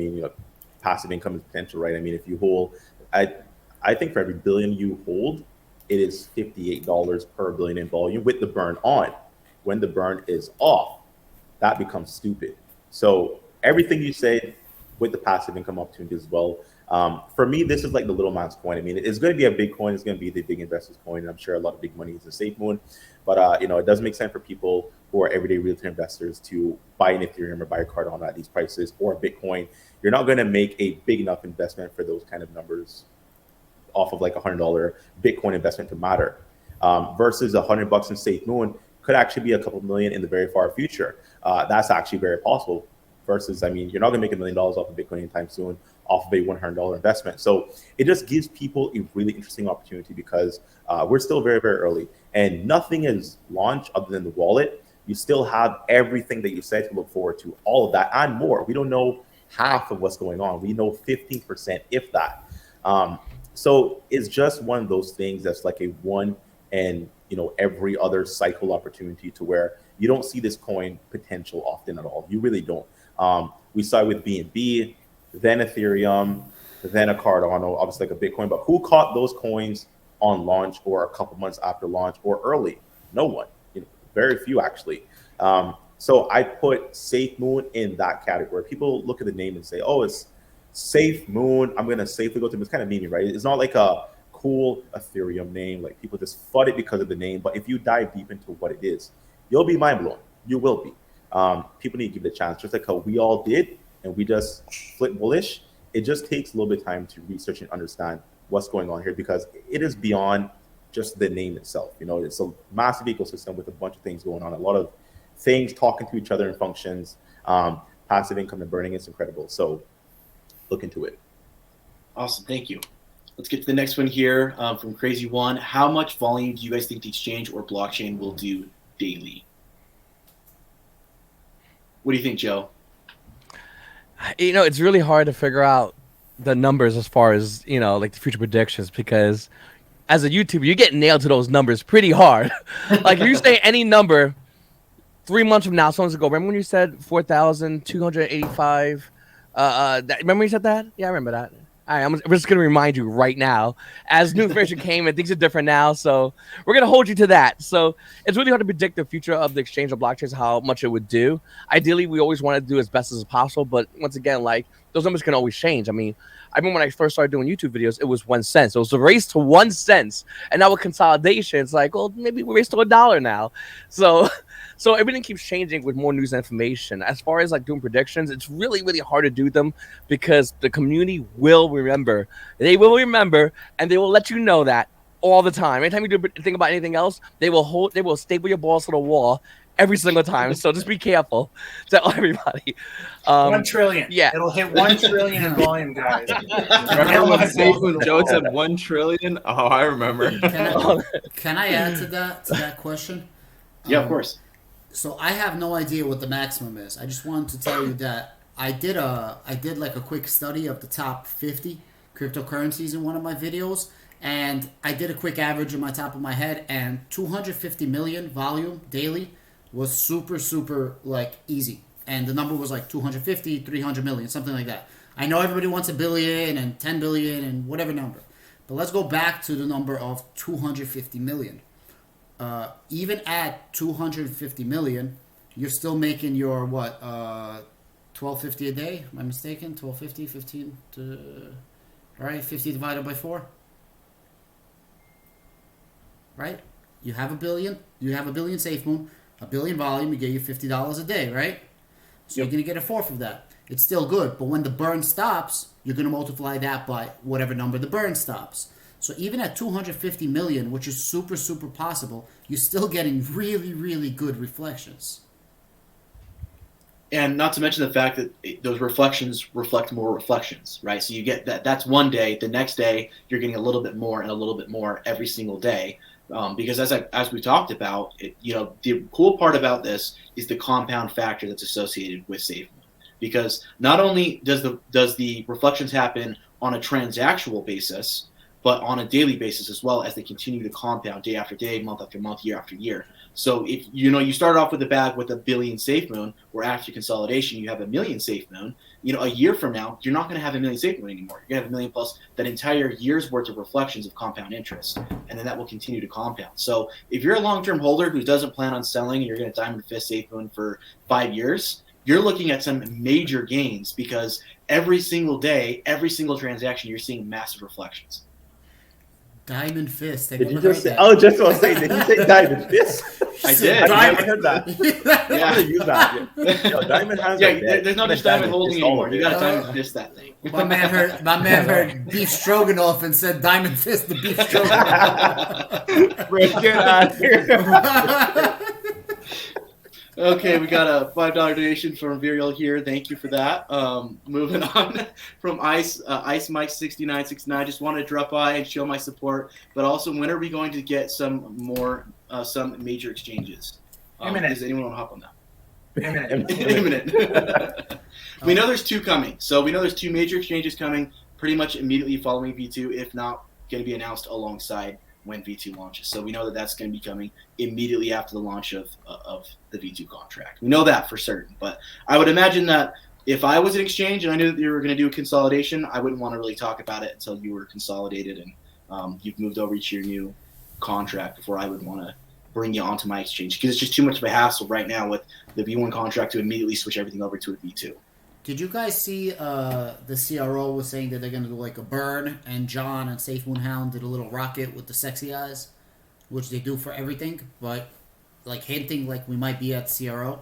passive income is potential, right? If you hold, I think for every billion you hold, it is $58 per billion in volume with the burn on. When the burn is off, that becomes stupid. So everything you said with the passive income opportunity as well. For me, this is like the little man's coin. It's going to be a big coin. It's going to be the big investors coin. And I'm sure a lot of big money is a SafeMoon. But, it does make sense for people who are everyday real-time investors to buy an Ethereum or buy a Cardano at these prices or Bitcoin. You're not going to make a big enough investment for those kind of numbers off of like $100 Bitcoin investment to matter. Versus $100 in SafeMoon, could actually be a couple million in the very far future. That's actually very possible. Versus, I mean, you're not going to make $1 million off of Bitcoin anytime soon, off of a $100 investment. So it just gives people a really interesting opportunity because we're still very, very early, and nothing is launched other than the wallet. You still have everything that you said to look forward to, all of that and more. We don't know half of what's going on. We know 15%, if that. So it's just one of those things that's like a one and every other cycle opportunity, to where you don't see this coin potential often at all. You really don't. We saw it with BNB, then Ethereum, then a Cardano, obviously like a Bitcoin. But who caught those coins on launch or a couple months after launch or early? No one. Very few actually. So I put SafeMoon in that category. People look at the name and say, "Oh, it's SafeMoon. I'm gonna safely go to them." It's kind of memey, right? It's not like a cool Ethereum name. Like, people just fud it because of the name. But if you dive deep into what it is, you'll be mind blown. You will be. People need to give it a chance, just like how we all did, and we just flip bullish. It just takes a little bit of time to research and understand what's going on here, because it is beyond just the name itself. It's a massive ecosystem with a bunch of things going on, a lot of things talking to each other and functions, passive income and burning. It's incredible. So look into it. Awesome. Thank you. Let's get to the next one here from Crazy One. How much volume do you guys think the exchange or blockchain will do daily? What do you think, Joe? It's really hard to figure out the numbers as far as, like the future predictions, because as a YouTuber, you get nailed to those numbers pretty hard. Like, if you say any number 3 months from now, someone's going to go, remember when you said 4,285? Remember when you said that? Yeah, I remember that. All right, I'm just going to remind you right now, as new information came and things are different now, so we're going to hold you to that. So it's really hard to predict the future of the exchange of blockchains, how much it would do. Ideally, we always want to do as best as possible, but once again, like, those numbers can always change. I mean, when I first started doing YouTube videos, it was 1 cent. So it was a race to 1 cent. And now with consolidation, it's like, well, maybe we race to $1 now. So everything keeps changing with more news and information. As far as like doing predictions, it's really, really hard to do them, because the community will remember. They will remember, and they will let you know that all the time. Anytime you do think about anything else, they will staple your balls to the wall every single time. So just be careful. Tell everybody. 1 trillion. Yeah. It'll hit 1 trillion in volume, guys. Remember when SafeMoon Joe said 1 trillion? Oh, I remember. Can I add to that question? Yeah, of course. So I have no idea what the maximum is. I just wanted to tell you that I did like a quick study of the top 50 cryptocurrencies in one of my videos, and I did a quick average in my top of my head, and 250 million volume daily was super like easy, and the number was like 250, 300 million, something like that. I know everybody wants a billion and 10 billion and whatever number, but let's go back to the number of 250 million. Even at 250 million, you're still making your what, $12.50 a day? Am I mistaken? 12.50, 15 to, right? 50 divided by 4, right? You have a billion SafeMoon, a billion volume, we get you $50 a day, right? So you're going to get a fourth of that. It's still good, but when the burn stops, you're going to multiply that by whatever number the burn stops. So even at 250 million, which is super possible, you're still getting really, really good reflections. And not to mention the fact that those reflections reflect more reflections, right? So you get that's one day. The next day, you're getting a little bit more and a little bit more every single day. Because as we talked about, the cool part about this is the compound factor that's associated with SafeMoon. Because not only does the reflections happen on a transactional basis, but on a daily basis as well, as they continue to compound day after day, month after month, year after year. So if you start off with a bag with a billion SafeMoon, or after consolidation you have 1 million SafeMoon, a year from now you're not going to have 1 million SafeMoon anymore. You're going to have 1 million plus that entire year's worth of reflections of compound interest, and then that will continue to compound. So if you're a long-term holder who doesn't plan on selling and you're going to diamond fist SafeMoon for 5 years, you're looking at some major gains, because every single day, every single transaction, you're seeing massive reflections. Diamond fist. Did you just say? Oh, just want to say, did you say diamond fist? I did. I never heard that. Yeah, I'm gonna use that. Diamond has. There's no just diamond holding anymore. You got to diamond fist that thing. My man heard beef stroganoff and said diamond fist the beef stroganoff. Get out of here. Okay, we got a $5 donation from Virial here. Thank you for that. Moving on from Ice Mike 6969. Just wanted to drop by and show my support. But also, when are we going to get some major exchanges? Does anyone want to hop on that? Imminent. We know there's 2 coming. So we know there's 2 major exchanges coming pretty much immediately following V2, if not going to be announced alongside when V2 launches. So we know that that's going to be coming immediately after the launch of the V2 contract. We know that for certain. But I would imagine that if I was an exchange and I knew that you were going to do a consolidation, I wouldn't want to really talk about it until you were consolidated and you've moved over to your new contract before I would want to bring you onto my exchange, because it's just too much of a hassle right now with the V1 contract to immediately switch everything over to a V2. Did you guys see the CRO was saying that they're going to do like a burn, and John and SafeMoon Hound did a little rocket with the sexy eyes, which they do for everything, but like hinting like we might be at CRO?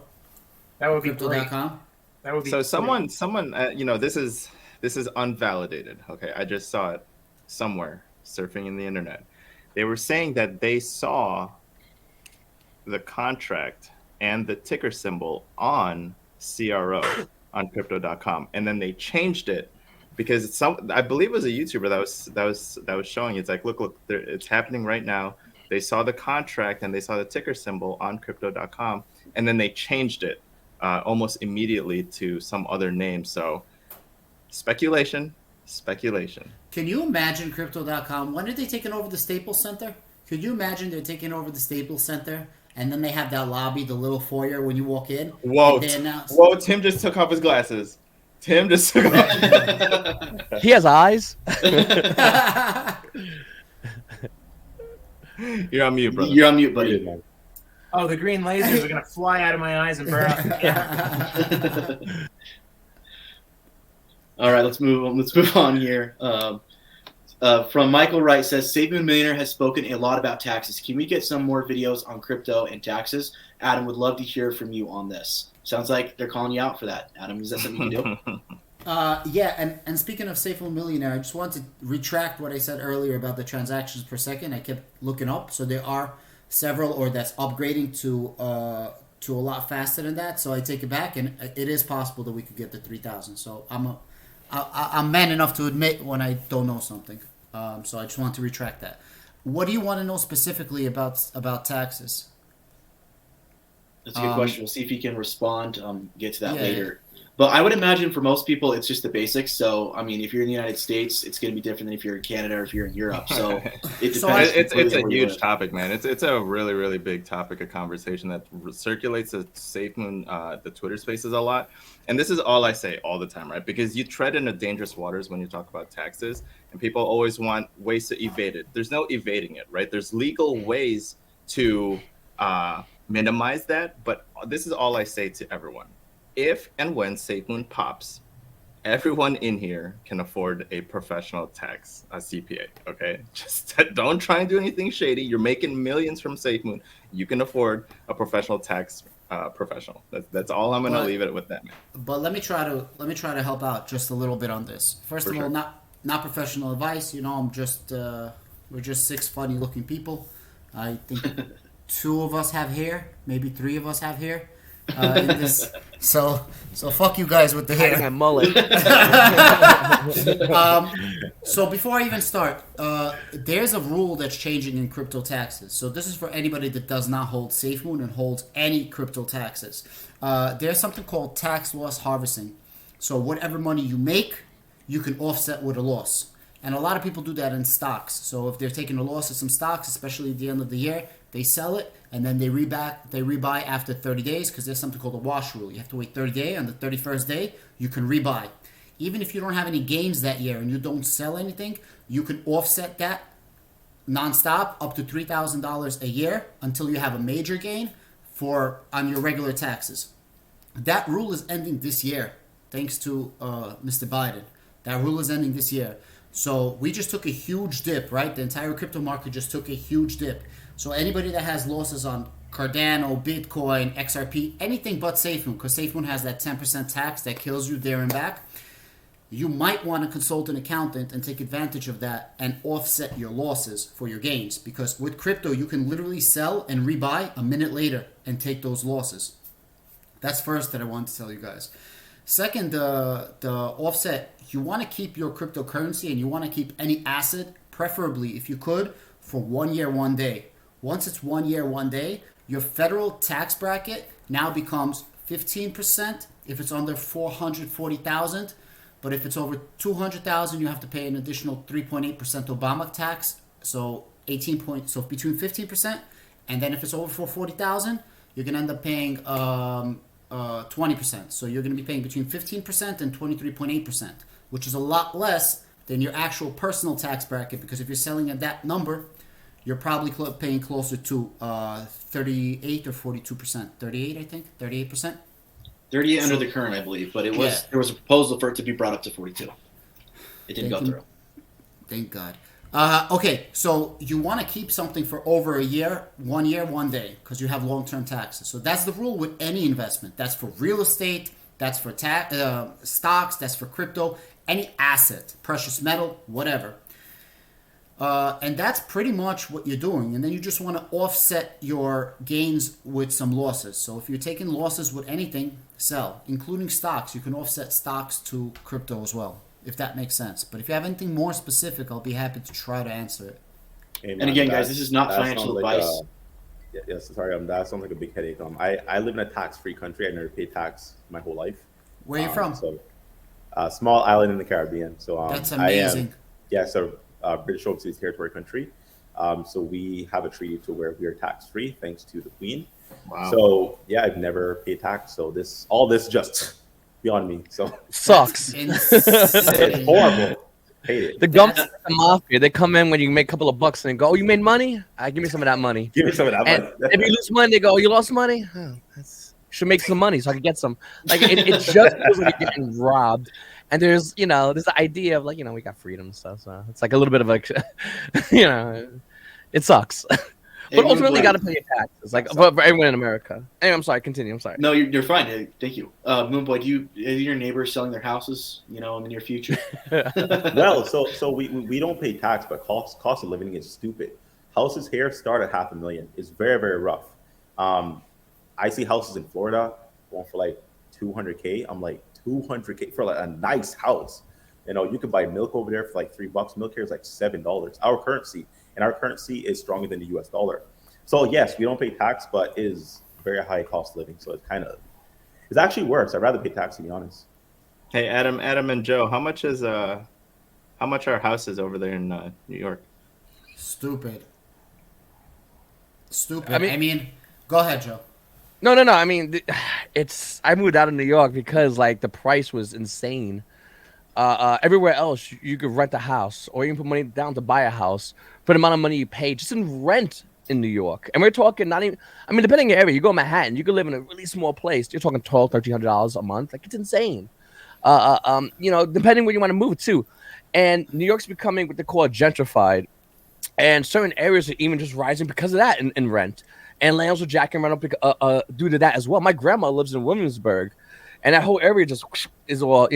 That would be Crypto.com? That would be So someone, this is unvalidated. Okay, I just saw it somewhere surfing in the internet. They were saying that they saw the contract and the ticker symbol on CRO on Crypto.com, and then they changed it because I believe it was a YouTuber that was showing. It's like, look, it's happening right now. They saw the contract and they saw the ticker symbol on Crypto.com, and then they changed it almost immediately to some other name. So speculation. Can you imagine Crypto.com? When are they taking over the Staples Center? Could you imagine they're taking over the Staples Center, and then they have that lobby, the little foyer when you walk in? Whoa, Tim just took off his glasses. Tim just took off. He has eyes. You're on mute, brother. You're on mute, buddy. Oh, the green lasers are going to fly out of my eyes and burn up. All right, let's move on here. From Michael Wright says, SafeMoon Millionaire has spoken a lot about taxes. Can we get some more videos on crypto and taxes? Adam, would love to hear from you on this. Sounds like they're calling you out for that. Adam, is that something you do? Yeah, and speaking of SafeMoon Millionaire, I just want to retract what I said earlier about the transactions per second. I kept looking up, so there are several, or that's upgrading to a lot faster than that. So I take it back, and it is possible that we could get to 3,000. So I'm man enough to admit when I don't know something. So I just want to retract that. What do you want to know specifically about taxes? That's a good question. We'll see if he can respond. Get to that later. But I would imagine for most people, it's just the basics. So, I mean, if you're in the United States, it's going to be different than if you're in Canada or if you're in Europe. So it depends. It's a huge topic, man. It's a really, really big topic of conversation that circulates at SafeMoon, the Twitter spaces a lot. And this is all I say all the time, right? Because you tread into dangerous waters when you talk about taxes, and people always want ways to evade it. There's no evading it, right? There's legal ways to minimize that, but this is all I say to everyone. If and when SafeMoon pops, everyone in here can afford a professional tax, a CPA, okay? Just don't try and do anything shady. You're making millions from SafeMoon. You can afford a professional tax professional. That's all I'm going to leave it with that, man. But let me try to help out just a little bit on this. First of all, not professional advice. You know, we're just 6 funny looking people. I think 2 of us have hair, maybe 3 of us have hair. In this, so fuck you guys with the hair. I mullet. So before I even start, there's a rule that's changing in crypto taxes. So this is for anybody that does not hold SafeMoon and holds any crypto taxes. There's something called tax loss harvesting. So whatever money you make, you can offset with a loss. And a lot of people do that in stocks. So if they're taking a loss of some stocks, especially at the end of the year, they sell it and then they rebuy after 30 days because there's something called a wash rule. You have to wait 30 days. On the 31st day, you can rebuy. Even if you don't have any gains that year and you don't sell anything, you can offset that nonstop up to $3,000 a year until you have a major gain on your regular taxes. That rule is ending this year, thanks to Mr. Biden. That rule is ending this year. So we just took a huge dip, right? The entire crypto market just took a huge dip. So anybody that has losses on Cardano, Bitcoin, XRP, anything but SafeMoon, because SafeMoon has that 10% tax that kills you there and back, you might want to consult an accountant and take advantage of that and offset your losses for your gains. Because with crypto, you can literally sell and rebuy a minute later and take those losses. That's first that I want to tell you guys. Second, the offset, you want to keep your cryptocurrency and you want to keep any asset, preferably if you could, for 1 year, 1 day. Once it's 1 year, 1 day, your federal tax bracket now becomes 15% if it's under 440,000. But if it's over 200,000, you have to pay an additional 3.8% Obama tax. So so between 15%, and then if it's over 440,000, you're gonna end up paying 20%. So you're gonna be paying between 15% and 23.8%, which is a lot less than your actual personal tax bracket. Because if you're selling at that number, you're probably paying closer to 38 or 42%. 38, I think. 38%. 38 under the current, I believe, but there was a proposal for it to be brought up to 42. It didn't go through. Thank God. Okay, so you want to keep something for over a year, 1 year, 1 day, because you have long-term taxes. So that's the rule with any investment. That's for real estate, that's for stocks, that's for crypto, any asset, precious metal, whatever. And that's pretty much what you're doing. And then you just want to offset your gains with some losses. So if you're taking losses with anything, sell, including stocks. You can offset stocks to crypto as well, if that makes sense. But if you have anything more specific, I'll be happy to try to answer it. Hey, man, and again, guys, this is not financial advice. Yes, sorry, that sounds like a big headache. I live in a tax-free country. I never paid tax my whole life. Where are you from? So, a small island in the Caribbean. So that's amazing. British Overseas Territory country. So we have a treaty to where we are tax-free thanks to the Queen. Wow. So yeah, I've never paid tax. So all this just beyond me. So Sucks. it's horrible. Hate it. The government, the mafia, they come in when you make a couple of bucks and they go, "Oh, you made money? Give me some of that money." Give me some of that and money. If you lose money, they go, "Oh, you lost money? Oh, should make some money so I can get some." Like it just feels like you're getting robbed. And there's the idea of we got freedom and stuff. So it's like a little bit of it sucks. But ultimately, you got to pay your taxes, for everyone in America. Anyway, I'm sorry. Continue. I'm sorry. No, you're fine. Hey, thank you. Moonboy, are your neighbors selling their houses, in the near future? Well, so we don't pay tax, but cost of living is stupid. Houses here start at $500,000. It's very, very rough. I see houses in Florida going for like $200K. I'm like, $200K for like a nice house. You could buy milk over there for like $3. Milk here is like $7. Our currency is stronger than the US dollar. So yes, we don't pay tax, but it is very high cost of living. So it's actually worse. I'd rather pay tax, to be honest. Hey, Adam and Joe, how much are houses over there in New York? Stupid. I mean, go ahead, Joe. No. I mean, I moved out of New York because the price was insane. Everywhere else, you could rent a house or you can put money down to buy a house for the amount of money you pay just in rent in New York. And we're talking depending on your area, you go to Manhattan, you could live in a really small place. You're talking $1,200, $1,300 a month. It's insane. Depending where you want to move to. And New York's becoming what they call gentrified. And certain areas are even just rising because of that in rent. And landlords are jacking rent up due to that as well. My grandma lives in Williamsburg, and that whole area just is all,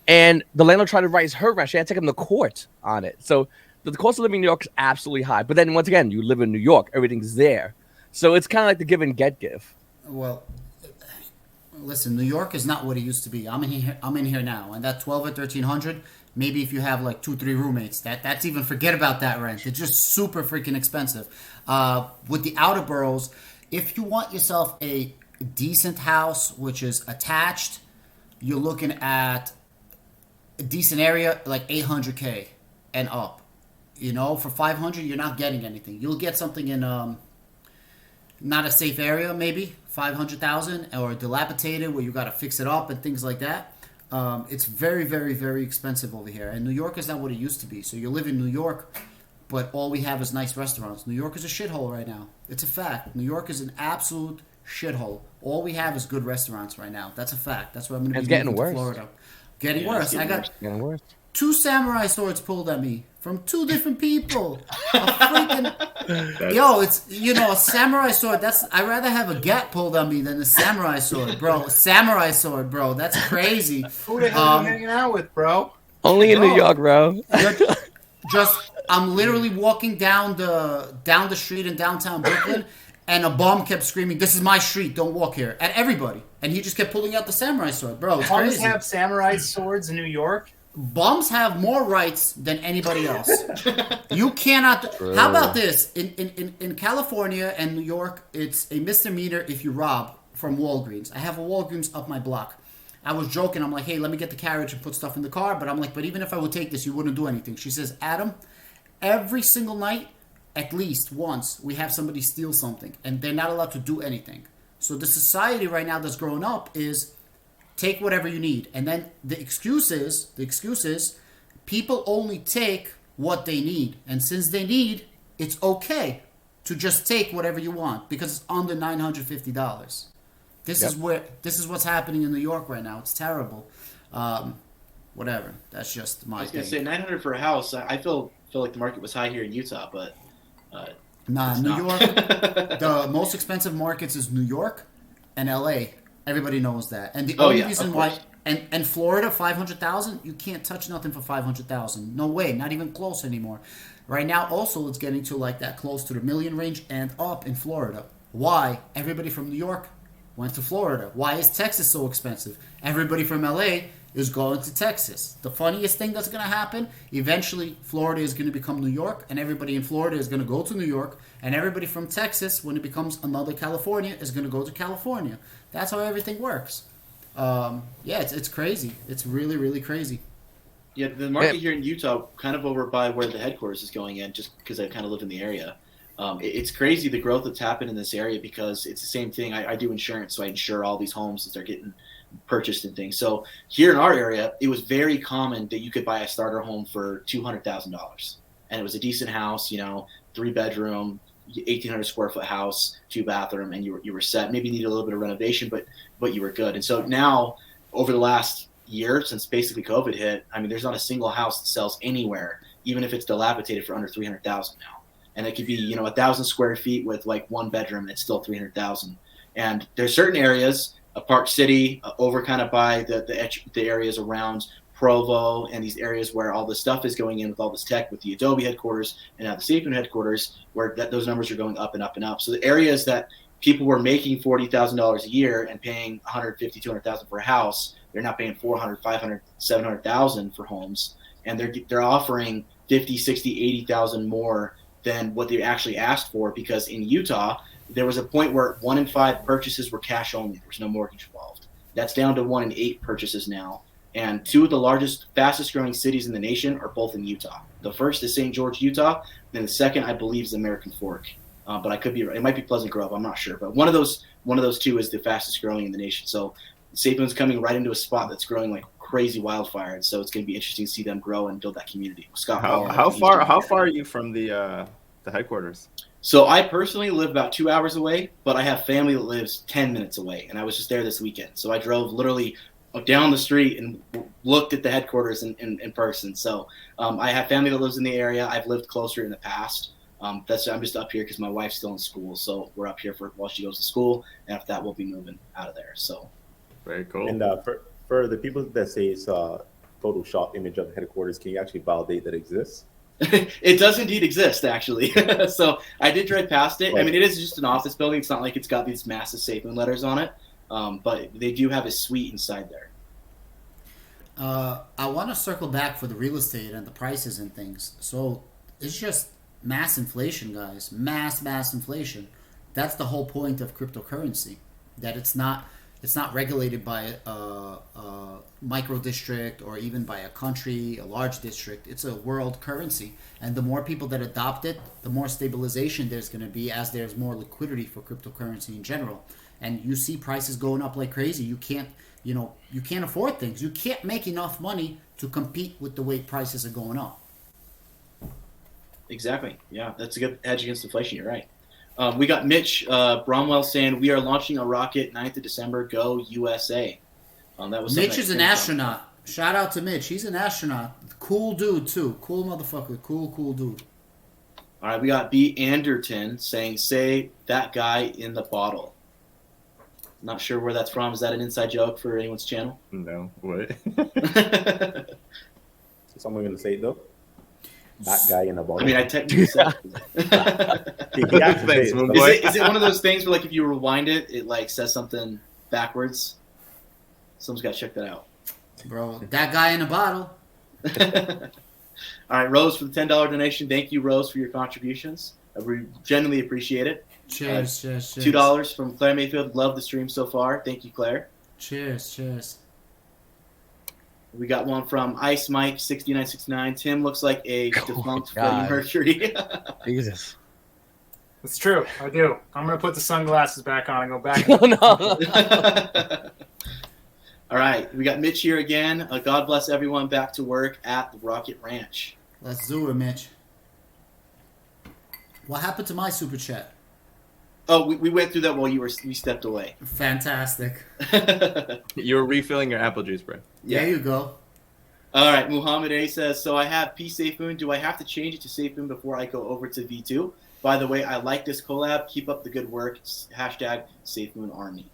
And the landlord tried to raise her rent. She had to take him to court on it. So the cost of living in New York is absolutely high. But then once again, you live in New York. Everything's there. So it's kind of like the give and give. Well, listen, New York is not what it used to be. I'm in here now. And that 12 or 1,300, maybe if you have like 2-3 roommates, that's even forget about that rent. It's just super freaking expensive. With the outer boroughs, if you want yourself a decent house, which is attached, you're looking at a decent area like $800K and up. For $500, you're not getting anything. You'll get something in not a safe area, maybe $500,000, or dilapidated where you got to fix it up and things like that. It's very, very, very expensive over here, and New York is not what it used to be. So you live in New York, but all we have is nice restaurants. New York is a shithole right now. It's a fact. New York is an absolute shithole. All we have is good restaurants right now. That's a fact. That's why I'm going to be moving to Florida. Getting worse. I got 2 samurai swords pulled at me from 2 different people. It's a samurai sword. I'd rather have a gat pulled on me than a samurai sword, bro. A samurai sword, bro. That's crazy. Who the hell are you hanging out with, bro? Only in New York, bro. I'm literally walking down the street in downtown Brooklyn, and a bum kept screaming, "This is my street, don't walk here," at everybody. And he just kept pulling out the samurai sword, bro. It's Bums crazy. have samurai swords in New York. Bums have more rights than anybody else. You cannot. True. How about this? In California and New York, it's a misdemeanor if you rob from Walgreens. I have a Walgreens up my block. I was joking. I'm like, hey, let me get the carriage and put stuff in the car. But I'm like, but even if I would take this, you wouldn't do anything. She says, Adam, every single night, at least once, we have somebody steal something. And they're not allowed to do anything. So the society right now that's growing up is take whatever you need. And then the excuse is people only take what they need. And since they need, it's okay to just take whatever you want because it's under $950. This is what's happening in New York right now. It's terrible. Whatever. That's just my I was gonna thing. say 900 for a house. I feel like the market was high here in Utah, but Nah, it's New not. York. The most expensive markets is New York and LA. Everybody knows that. And the only reason why and Florida 500,000, you can't touch nothing for 500,000. No way, not even close anymore. Right now also it's getting to like that close to the million range and up in Florida. Why? Everybody from New York went to Florida. Why is Texas so expensive? Everybody from LA is going to Texas. The funniest thing that's going to happen, eventually Florida is going to become New York, and everybody in Florida is going to go to New York, and everybody from Texas, when it becomes another California, is going to go to California. That's how everything works. It's crazy. It's really, really crazy. Yeah, the market here in Utah, kind of over by where the headquarters is going in, just because I kind of live in the area. It's crazy the growth that's happened in this area because it's the same thing. I do insurance, so I insure all these homes as they're getting purchased and things. So here in our area, it was very common that you could buy a starter home for $200,000, and it was a decent house, 3-bedroom, 1,800 square foot house, 2-bathroom, and you were set. Maybe you needed a little bit of renovation, but you were good. And so now, over the last year, since basically COVID hit, I mean, there's not a single house that sells anywhere, even if it's dilapidated, for under $300,000 now. And it could be 1,000 square feet with like 1 bedroom, and it's still $300,000. And there's certain areas, Park City, over kind of by the areas around Provo, and these areas where all the stuff is going in with all this tech, with the Adobe headquarters and now the SafeMoon headquarters, where those numbers are going up and up and up. So the areas that people were making $40,000 a year and paying $150,000, $200,000 for a house, they're now paying $400,000, $500,000, $700,000 for homes, and they're offering $50,000, $60,000, $80,000 more than what they actually asked for, because in Utah, there was a point where 1 in 5 purchases were cash only. There was no mortgage involved. That's down to 1 in 8 purchases now. And 2 of the largest, fastest growing cities in the nation are both in Utah. The first is St. George, Utah. Then the second, I believe, is American Fork. But I could be right. It might be Pleasant Grove. I'm not sure. But one of those 2 is the fastest growing in the nation. So SafeMoon's coming right into a spot that's growing like crazy wildfire. And so it's going to be interesting to see them grow and build that community. Scott, how far are you from the headquarters? So I personally live about 2 hours away, but I have family that lives 10 minutes away, and I was just there this weekend. So I drove literally down the street and looked at the headquarters in person. So I have family that lives in the area. I've lived closer in the past. I'm just up here because my wife's still in school, so we're up here while she goes to school, and after that we'll be moving out of there. So very cool. And for the people that say it's a Photoshop image of the headquarters, can you actually validate that it exists? It does indeed exist, actually. So I did drive past it. I mean, it is just an office building. It's not like it's got these massive SafeMoon letters on it, but they do have a suite inside there. I want to circle back for the real estate and the prices and things. So it's just mass inflation, guys. Mass inflation. That's the whole point of cryptocurrency. That it's not regulated by a micro district or even by a country, a large district. It's a world currency. And the more people that adopt it, the more stabilization there's going to be as there's more liquidity for cryptocurrency in general. And you see prices going up like crazy. You can't afford things. You can't make enough money to compete with the way prices are going up. Exactly. Yeah, that's a good hedge against inflation. You're right. We got Mitch Bromwell saying, we are launching a rocket 9th of December. Go USA. That was Mitch is an astronaut. Shout out to Mitch. He's an astronaut. Cool dude, too. Cool motherfucker. Cool dude. All right, we got B. Anderton saying, say that guy in the bottle. Not sure where that's from. Is that an inside joke for anyone's channel? No. What? Someone going to say it, though? That guy in the bottle. I mean, I technically said Thanks, is it one of those things where, like, if you rewind it, it like says something backwards. Someone's got to check that out. Bro, that guy in a bottle. All right, Rose, for the $10 donation. Thank you, Rose, for your contributions. We genuinely appreciate it. Cheers, cheers, cheers. $2 from Claire Mayfield. Love the stream so far. Thank you, Claire. Cheers, cheers. We got one from Ice Mike 6969. Tim looks like a defunct Freddie God. Mercury. Jesus. It's true. I do. I'm gonna put the sunglasses back on and go back. Oh, no. All right, we got Mitch here again. God bless everyone. Back to work at the Rocket Ranch. Let's do it, Mitch. What happened to my super chat? Oh, we went through that while you stepped away. Fantastic. You were refilling your apple juice, bro. Yeah. There you go. All right, Muhammad A says, so I have P SafeMoon. Do I have to change it to SafeMoon before I go over to V2? By the way, I like this collab. Keep up the good work. Hashtag SafeMoon Army.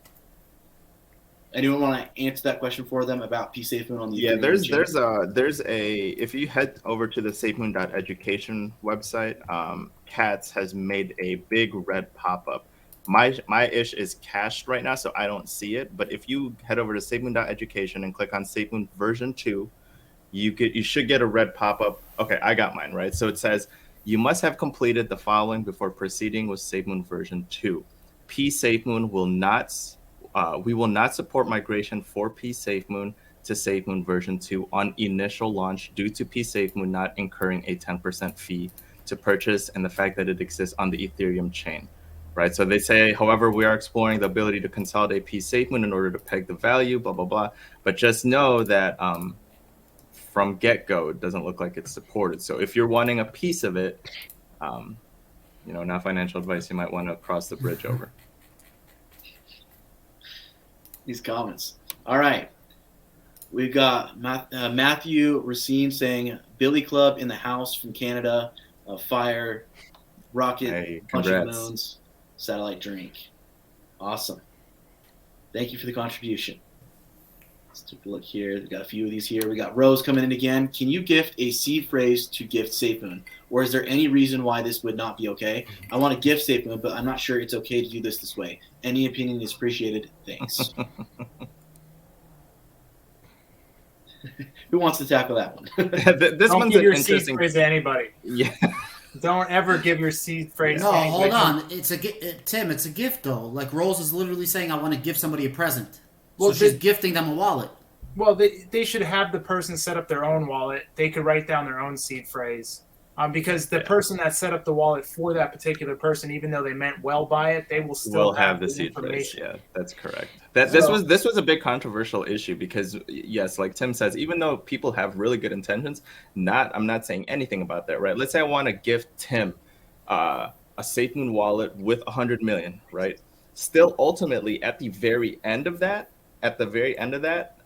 Anyone want to answer that question for them about P SafeMoon on the Yeah, Ethereum there's a if you head over to the SafeMoon.education website, Katz has made a big red pop-up. My ish is cached right now, so I don't see it. But if you head over to SafeMoon.education and click on SafeMoon version 2, you should get a red pop-up. Okay, I got mine, right? So it says you must have completed the following before proceeding with SafeMoon version 2. P SafeMoon will not we will not support migration for P SafeMoon to SafeMoon version 2 on initial launch due to P SafeMoon not incurring a 10% fee to purchase and the fact that it exists on the Ethereum chain, right? So they say, however, we are exploring the ability to consolidate P SafeMoon in order to peg the value, blah, blah, blah. But just know that from get-go, it doesn't look like it's supported. So if you're wanting a piece of it, not financial advice, you might want to cross the bridge over. These comments. All right. We've got Matthew Racine saying, Billy Club in the house from Canada, fire, rocket, Hey, bunch of congrats. moons, satellite drink. Awesome. Thank you for the contribution. Let's take a look here. We've got a few of these here. We got Rose coming in again. Can you gift a seed phrase to gift SafeMoon? Or is there any reason why this would not be okay? I want to gift SafeMoon, but I'm not sure it's okay to do this way. Any opinion is appreciated. Thanks. Who wants to tackle that one? This Don't one's give an your seed interesting. phrase to anybody. Yeah. Don't ever give your seed phrase. No, to hold anybody. on. It's Tim. It's a gift though. Like Rose is literally saying, "I want to give somebody a present." Well, So she's gifting them a wallet. Well, they should have the person set up their own wallet. They could write down their own seed phrase. Because the person that set up the wallet for that particular person, even though they meant well by it, they will still Will have the seed phrase. Yeah, that's correct. This was a big controversial issue because yes, like Tim says, even though people have really good intentions, I'm not saying anything about that, right? Let's say I want to gift Tim a SafeMoon wallet with 100 million, right? Still, ultimately, at the very end of that,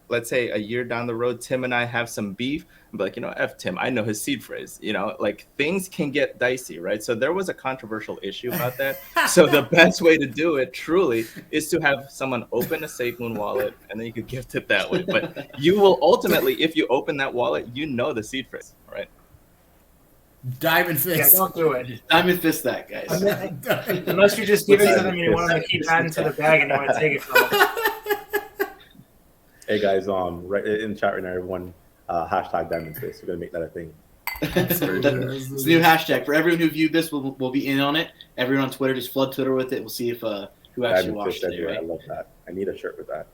let's say a year down the road, Tim and I have some beef. I'm like, F Tim, I know his seed phrase. Like things can get dicey, right? So there was a controversial issue about that. So the best way to do it, truly, is to have someone open a SafeMoon wallet, and then you could gift it that way. But you will ultimately, if you open that wallet, the seed phrase, right? Diamond Yeah, fist. don't do it. Diamond fist that, guys. Unless you just give it to them and you want them to keep adding to the bag and you want to take it from them. Hey guys, right in the chat right now, everyone, hashtag Diamond Fist. We're gonna make that a thing. It's a new hashtag for everyone who viewed this. Will be in on it. Everyone on Twitter, just flood Twitter with it. We'll see if who actually Diamond watched Fist it. everywhere. Right? I love that. I need a shirt with that.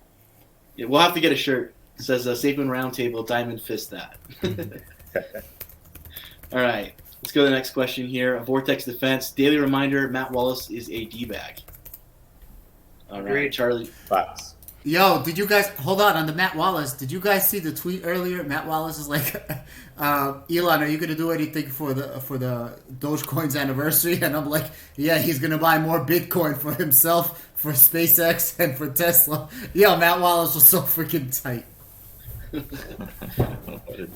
Yeah, we'll have to get a shirt. It says SafeMoon Roundtable Diamond Fist that. All right, let's go to the next question here. A Vortex Defense daily reminder: Matt Wallace is a d-bag. All right, Agreed. Charlie. Facts. Yo, did you guys hold on the Matt Wallace? Did you guys see the tweet earlier? Matt Wallace is like, Elon, are you gonna do anything for the Dogecoin's anniversary? And I'm like, yeah, he's gonna buy more Bitcoin for himself, for SpaceX, and for Tesla. Yo, Matt Wallace was so freaking tight.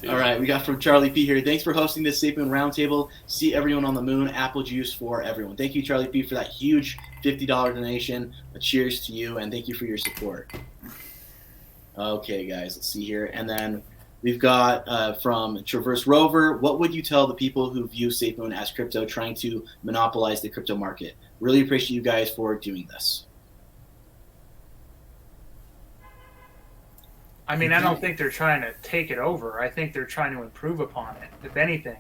All right, we got from Charlie P here. Thanks for hosting this SafeMoon Roundtable. See everyone on the moon. Apple juice for everyone. Thank you, Charlie P, for that huge $50 donation. Cheers to you, and thank you for your support. Okay, guys, let's see here. And then we've got from Traverse Rover. What would you tell the people who view SafeMoon as crypto trying to monopolize the crypto market? Really appreciate you guys for doing this. I mean, I don't think they're trying to take it over. I think they're trying to improve upon it, if anything.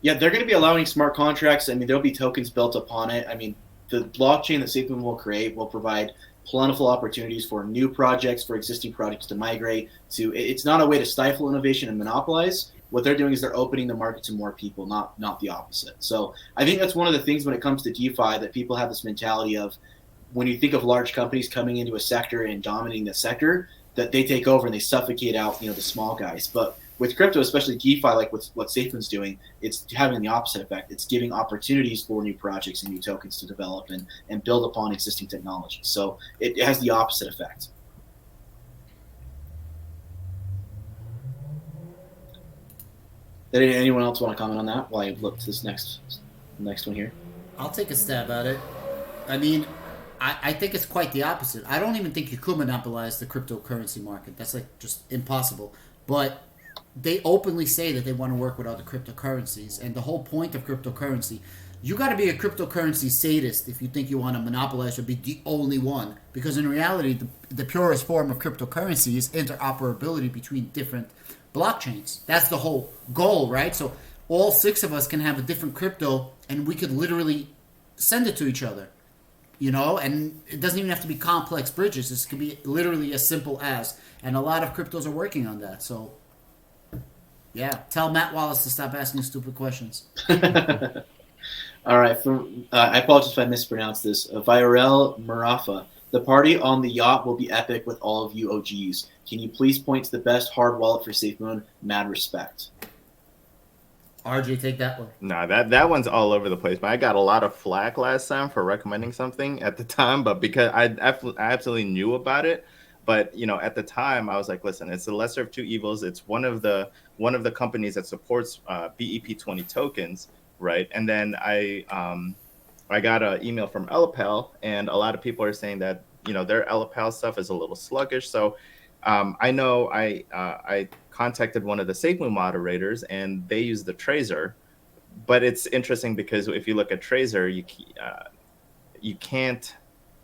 Yeah, they're going to be allowing smart contracts. I mean, there'll be tokens built upon it. I mean, the blockchain that SafeMoon will create will provide plentiful opportunities for new projects, for existing projects to migrate to. It's not a way to stifle innovation and monopolize. What they're doing is they're opening the market to more people, not the opposite. So I think that's one of the things when it comes to DeFi that people have this mentality of, when you think of large companies coming into a sector and dominating the sector, that they take over and they suffocate out, the small guys. But with crypto, especially DeFi, like what SafeMoon's doing, it's having the opposite effect. It's giving opportunities for new projects and new tokens to develop and build upon existing technology. So it has the opposite effect. Did anyone else want to comment on that while I look to this next one here? I'll take a stab at it. I mean, I think it's quite the opposite. I don't even think you could monopolize the cryptocurrency market. That's like just impossible. But they openly say that they want to work with other cryptocurrencies. And the whole point of cryptocurrency, you got to be a cryptocurrency sadist if you think you want to monopolize or be the only one. Because in reality, the purest form of cryptocurrency is interoperability between different blockchains. That's the whole goal, right? So all 6 of us can have a different crypto and we could literally send it to each other. And it doesn't even have to be complex bridges. This could be literally as simple as. And a lot of cryptos are working on that. So, yeah, tell Matt Wallace to stop asking stupid questions. All right. I apologize if I mispronounced this. Virel Marafa. The party on the yacht will be epic with all of you OGs. Can you please point to the best hard wallet for SafeMoon? Mad respect. RJ, take that one. No, that one's all over the place. But I got a lot of flack last time for recommending something at the time, but because I absolutely knew about it. But at the time, I was like, listen, it's the lesser of two evils. It's one of the companies that supports BEP20 tokens, right? And then I got an email from Elapel, and a lot of people are saying that their Elapel stuff is a little sluggish. So I know I contacted one of the SafeMoon moderators, and they use the Tracer. But it's interesting because if you look at Tracer, you can't.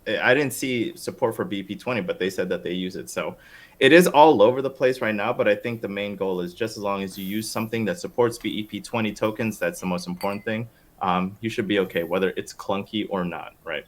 I didn't see support for BP20, but they said that they use it. So it is all over the place right now. But I think the main goal is just as long as you use something that supports BEP20 tokens, that's the most important thing. You should be okay, whether it's clunky or not, right?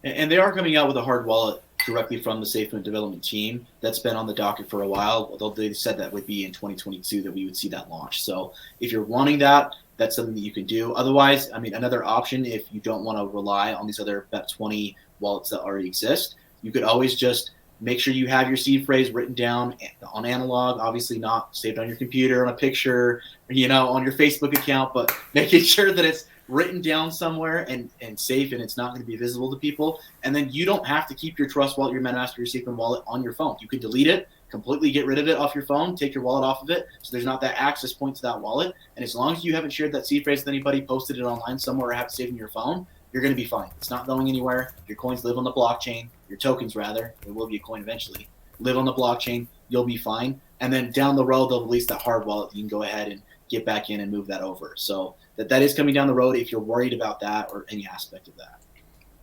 And they are coming out with a hard wallet directly from the SafeMoon development team that's been on the docket for a while. Although they said that would be in 2022 that we would see that launch. So if you're wanting that, that's something that you can do. Otherwise, I mean, another option, if you don't want to rely on these other BEP20 wallets that already exist, you could always just make sure you have your seed phrase written down on analog, obviously not saved on your computer, on a picture, on your Facebook account, but making sure that it's written down somewhere and safe, and it's not going to be visible to people. And then you don't have to keep your Trust wallet, your MetaMask, your SafeMoon wallet on your phone. You can delete it, completely get rid of it off your phone, take your wallet off of it, so there's not that access point to that wallet. And as long as you haven't shared that seed phrase with anybody, posted it online somewhere, or have it saved in your phone, you're going to be fine. It's not going anywhere. Your coins live on the blockchain. Your tokens, rather. It will be a coin eventually. Live on the blockchain. You'll be fine. And then down the road, they'll release that hard wallet. You can go ahead and get back in and move that over. So that is coming down the road if you're worried about that or any aspect of that.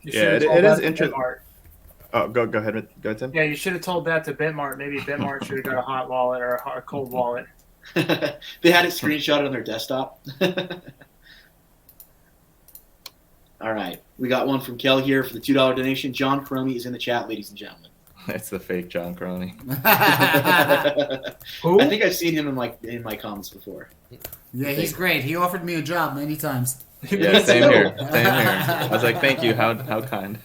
Yeah, it is interesting. Oh, go ahead. Go ahead, Tim. Yeah, you should have told that to Bitmart. Maybe Bitmart should have got a hot wallet or a cold wallet. They had it screenshotted on their desktop. All right. We got one from Kel here for the $2 donation. John Cromie is in the chat, ladies and gentlemen. It's the fake John Cromie. Who? I think I've seen him in my comments before. Yeah, he's great. He offered me a job many times. Yeah, same here. I was like, thank you. How kind.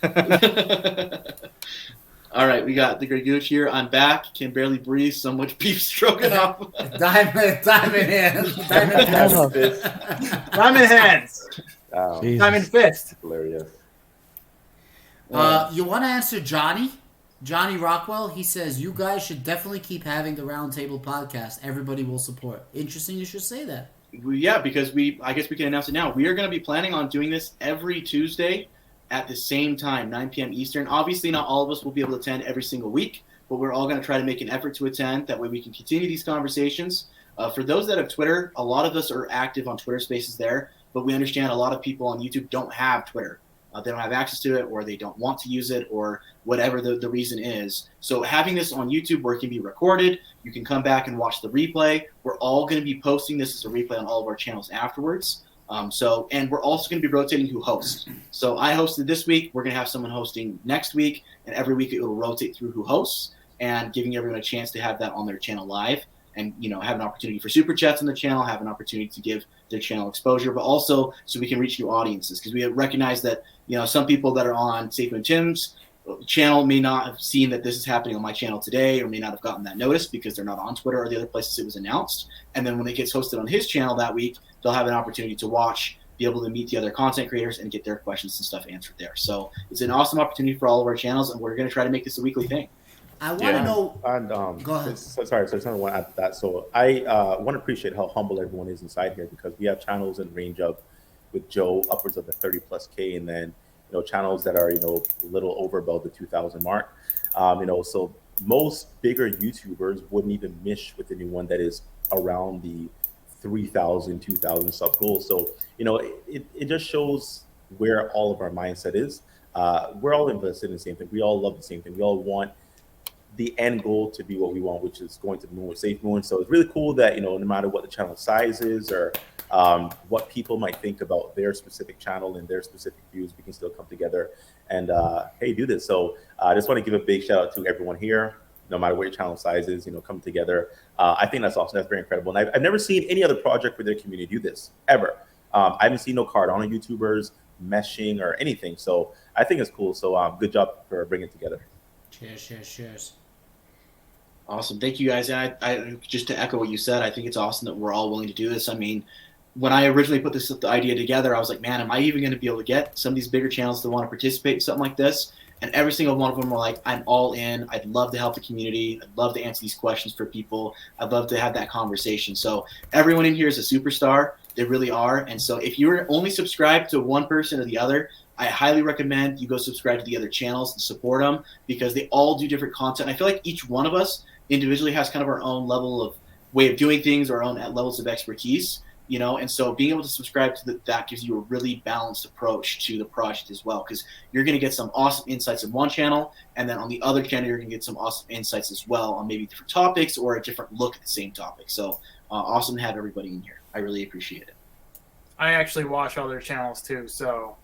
All right, we got the Greguch here. I'm back. Can barely breathe. So much beef stroganoff. Diamond hands. Diamond hands. Wow. Diamond fist. Hilarious. You want to answer Johnny Rockwell? He says, you guys should definitely keep having the Roundtable podcast. Everybody will support. Interesting you should say that. Yeah, because I guess we can announce it now. We are going to be planning on doing this every Tuesday at the same time, 9 p.m. Eastern. Obviously, not all of us will be able to attend every single week, but we're all going to try to make an effort to attend. That way we can continue these conversations. For those that have Twitter, a lot of us are active on Twitter Spaces there, but we understand a lot of people on YouTube don't have Twitter. they don't have access to it, or they don't want to use it, or whatever the reason is. So having this on YouTube where it can be recorded, you can come back and watch the replay. We're all going to be posting this as a replay on all of our channels afterwards. And we're also going to be rotating who hosts. So I hosted this week. We're going to have someone hosting next week, and every week it will rotate through who hosts, and giving everyone a chance to have that on their channel live, and have an opportunity for super chats on the channel, have an opportunity to give their channel exposure, but also so we can reach new audiences, because we recognize that some people that are on SafeMoon Tim's channel may not have seen that this is happening on my channel today, or may not have gotten that notice because they're not on Twitter or the other places it was announced. And then when it gets hosted on his channel that week, they'll have an opportunity to watch, be able to meet the other content creators, and get their questions and stuff answered there. So it's an awesome opportunity for all of our channels, and we're going to try to make this a weekly thing. I want to know. And go ahead. Sorry, so I want to add to that. So I want to appreciate how humble everyone is inside here, because we have channels in range of, with Joe, upwards of the 30+K, and then channels that are a little over about the 2,000 mark. So most bigger YouTubers wouldn't even mesh with anyone that is around the 3,000, 2,000 sub goal. So it just shows where all of our mindset is. We're all invested in the same thing. We all love the same thing. We all want the end goal to be what we want, which is going to the moon with SafeMoon. So it's really cool that no matter what the channel size is, or what people might think about their specific channel and their specific views, we can still come together and do this. So I just want to give a big shout out to everyone here, no matter what your channel size is, come together. I think that's awesome. That's very incredible. And I've never seen any other project for their community do this ever. I haven't seen no Cardano YouTubers meshing or anything. So I think it's cool. So good job for bringing it together. Cheers. Awesome. Thank you, guys. And I just to echo what you said, I think it's awesome that we're all willing to do this. I mean, when I originally put the idea together, I was like, man, am I even going to be able to get some of these bigger channels to want to participate in something like this? And every single one of them were like, I'm all in. I'd love to help the community. I'd love to answer these questions for people. I'd love to have that conversation. So everyone in here is a superstar. They really are. And so if you're only subscribed to one person or the other, I highly recommend you go subscribe to the other channels and support them, because they all do different content. I feel like each one of us individually has kind of our own level of way of doing things, our own levels of expertise, and so being able to subscribe to that gives you a really balanced approach to the project as well, because you're going to get some awesome insights in one channel, and then on the other channel you're going to get some awesome insights as well on maybe different topics or a different look at the same topic. So awesome to have everybody in here. I really appreciate it. I actually watch other channels too, so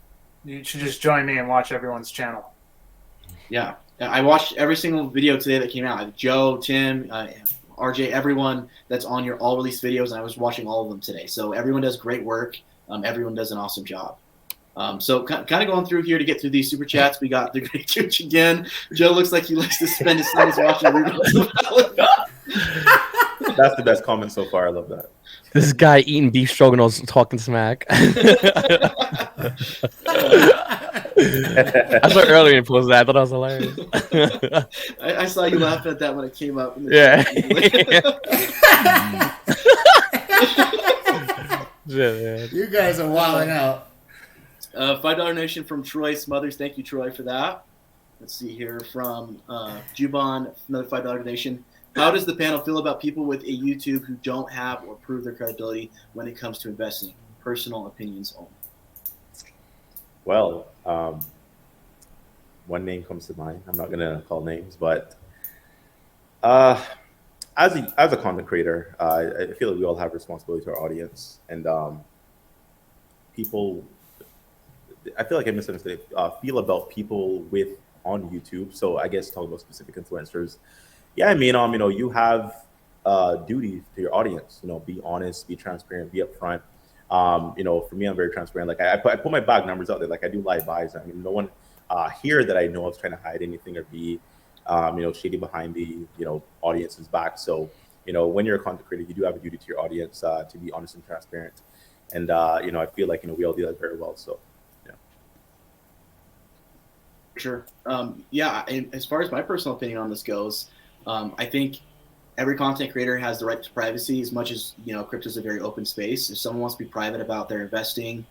you should just join me and watch everyone's channel. Yeah, I watched every single video today that came out. Joe, Tim, RJ, everyone that's on your all released videos, and I was watching all of them today. So everyone does great work. Everyone does an awesome job. So kind of going through here to get through these super chats. We got the Great Chooch again. Joe looks like he likes to spend his Sundays watching reruns. That's the best comment so far. I love that. This guy eating beef stroganoff, talking smack. I saw earlier you posted that. I thought that was hilarious. I saw you laughing at that when it came up. Yeah. You guys are wilding out. $5 donation from Troy Smothers. Thank you, Troy, for that. Let's see here from Juban, another $5 donation. How does the panel feel about people with a YouTube who don't have or prove their credibility when it comes to investing? Personal opinions only. Well, one name comes to mind. I'm not going to call names, but as a content creator, I feel like we all have responsibility to our audience, and people. I feel like I misunderstood. Feel about people on YouTube. So I guess talking about specific influencers. Yeah, I mean, you have duty to your audience. Be honest, be transparent, be upfront. For me, I'm very transparent. Like I put my bag numbers out there. Like I do live buys. I mean, no one here that I know of is trying to hide anything or be, shady behind the audience's back. So when you're a content creator, you do have a duty to your audience to be honest and transparent. And I feel like we all do that very well. So yeah. Sure. Yeah. And as far as my personal opinion on this goes, I think every content creator has the right to privacy as much as, crypto is a very open space. If someone wants to be private about their investing,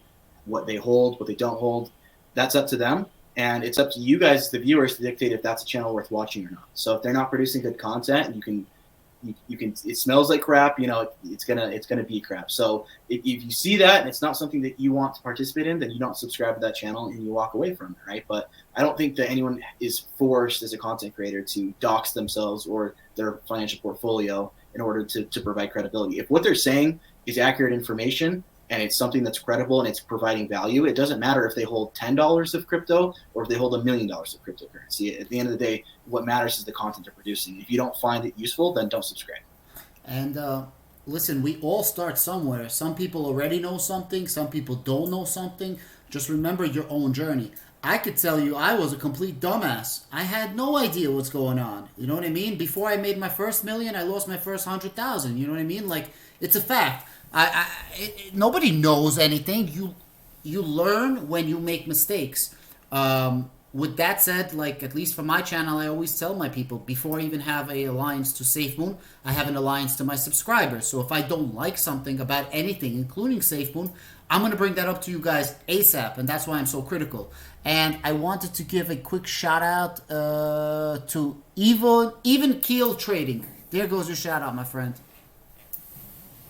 what they hold, what they don't hold, that's up to them. And it's up to you guys, the viewers, to dictate if that's a channel worth watching or not. So if they're not producing good content and you can you can. It smells like crap. It's gonna be crap. So if you see that and it's not something that you want to participate in, then you don't subscribe to that channel and you walk away from it, right? But I don't think that anyone is forced as a content creator to dox themselves or their financial portfolio in order to provide credibility. If what they're saying is accurate information and it's something that's credible and it's providing value, it doesn't matter if they hold $10 of crypto or if they hold $1 million of cryptocurrency. At the end of the day, what matters is the content they're producing. If you don't find it useful, then don't subscribe. And listen, we all start somewhere. Some people already know something. Some people don't know something. Just remember your own journey. I could tell you I was a complete dumbass. I had no idea what's going on. You know what I mean? Before I made my first million, I lost my first 100,000. You know what I mean? Like, it's a fact. Nobody knows anything. You learn when you make mistakes. With that said, like, at least for my channel, I always tell my people, before I even have a alliance to SafeMoon, I have an alliance to my subscribers. So if I don't like something about anything, including SafeMoon, I'm going to bring that up to you guys ASAP, and that's why I'm so critical. And I wanted to give a quick shout out to Even Keel Trading. There goes your shout out, my friend.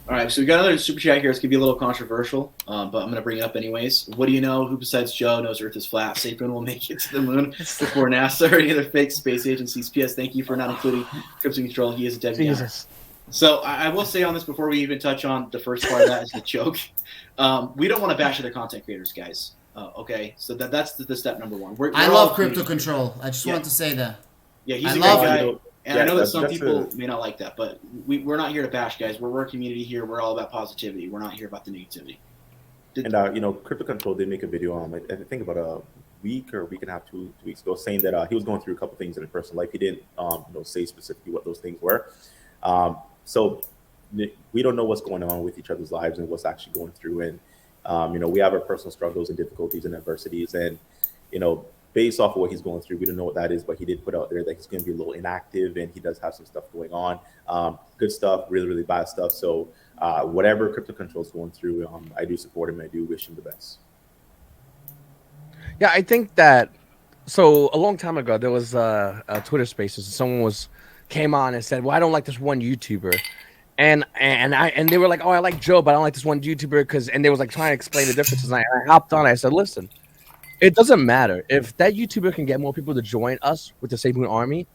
All right, so we got another super chat here. It's going to be a little controversial, but I'm going to bring it up anyways. What do you know? Who besides Joe knows Earth is flat? SafeMoon will make it to the moon before NASA or any other fake space agencies. P.S. Thank you for not including Crypto Control. He is a dead guy. So I will say on this before we even touch on the first part of that is the joke. We don't want to bash other content creators, guys. Okay, so that's the step number one. I love Crypto Control. I just want to say that. Yeah, he's a great guy. And I know that some people may not like that, but we're not here to bash, guys. We're a community here. We're all about positivity. We're not here about the negativity. And Crypto Control did make a video I think about a week or a week and a half, 2 weeks ago, saying that he was going through a couple things in his personal life. He didn't say specifically what those things were. So we don't know what's going on with each other's lives and what's actually going through. And we have our personal struggles and difficulties and adversities, and based off of what he's going through, we don't know what that is, but he did put out there that he's going to be a little inactive, and he does have some stuff going on. Good stuff, really, really bad stuff. So whatever Crypto Control is going through, I do support him. I do wish him the best. Yeah, I think that. So a long time ago, there was a Twitter Spaces. Someone came on and said, "Well, I don't like this one YouTuber," and they were like, "Oh, I like Joe, but I don't like this one YouTuber because," and they was like trying to explain the differences. And I hopped on. I said, "Listen. It doesn't matter if that YouTuber can get more people to join us with the SafeMoon army,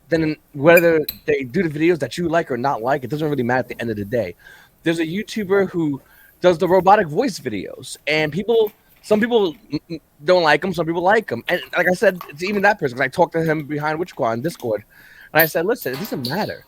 then whether they do the videos that you like or not like, it doesn't really matter at the end of the day. There's a YouTuber who does the robotic voice videos, and some people don't like him, some people like him. And like I said, it's even that person, because I talked to him behind WitchQuad on Discord, and I said, listen, it doesn't matter.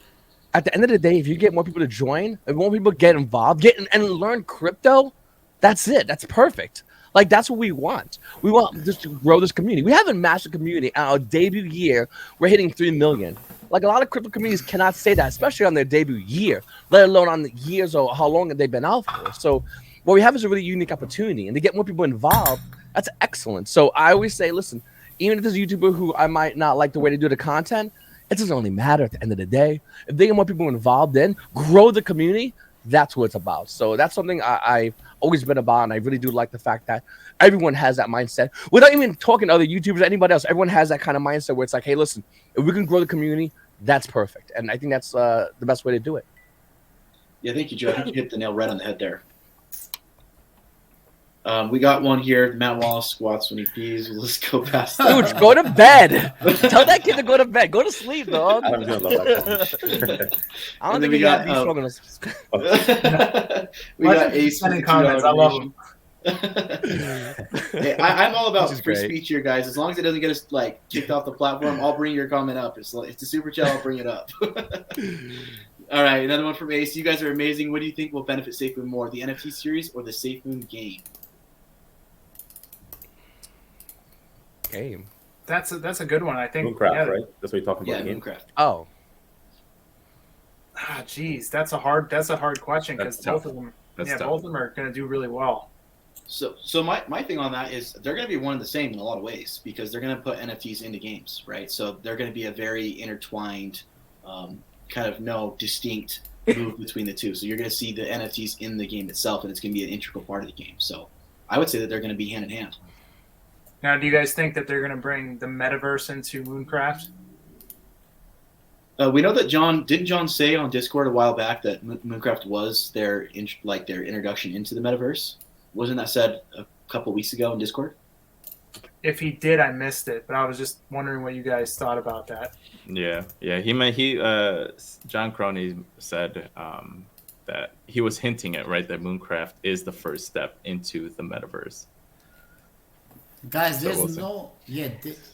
At the end of the day, if you get more people to join, if more people get involved, and learn crypto, that's it. That's perfect. Like, that's what we want. We want just to grow this community. We have a massive community. Our debut year, we're hitting 3 million. Like, a lot of crypto communities cannot say that, especially on their debut year, let alone on the years or how long they've been out for. So what we have is a really unique opportunity. And to get more people involved, that's excellent. So I always say, listen, even if there's a YouTuber who I might not like the way they do the content, it doesn't really matter at the end of the day. If they get more people involved in, grow the community, that's what it's about. So that's something I've always been about, and I really do like the fact that everyone has that mindset. Without even talking to other YouTubers or anybody else, everyone has that kind of mindset where it's like, hey, listen, if we can grow the community, that's perfect. And I think that's the best way to do it. Yeah, thank you, Joe. I think you hit the nail right on the head there. We got one here. Matt Wallace squats when he pees. Let's go past that. Dude, go to bed. Tell that kid to go to bed. Go to sleep, dog. I'm gonna love that. I don't think we got strong enough. We got Ace sending comments. I love them. Hey, I'm all about free speech here, guys. As long as it doesn't get us kicked off the platform, I'll bring your comment up. It's a super chat. I'll bring it up. All right, another one from Ace. You guys are amazing. What do you think will benefit SafeMoon more, the NFT series or the SafeMoon game? Game. That's a good one. I think. Mooncraft, right? That's what you're talking about. Yeah, Mooncraft. Oh. Geez, that's a hard question because both of them are going to do really well. So my thing on that is they're going to be one and the same in a lot of ways because they're going to put NFTs into games, right? So they're going to be a very intertwined, kind of distinct move between the two. So you're going to see the NFTs in the game itself, and it's going to be an integral part of the game. So I would say that they're going to be hand in hand. Now, do you guys think that they're going to bring the metaverse into Mooncraft? We know that didn't John say on Discord a while back that Mooncraft was their introduction into the metaverse? Wasn't that said a couple weeks ago in Discord? If he did, I missed it, but I was just wondering what you guys thought about that. Yeah. John Crony said that he was hinting at that Mooncraft is the first step into the metaverse. Guys, So there's we'll see. no. Yeah,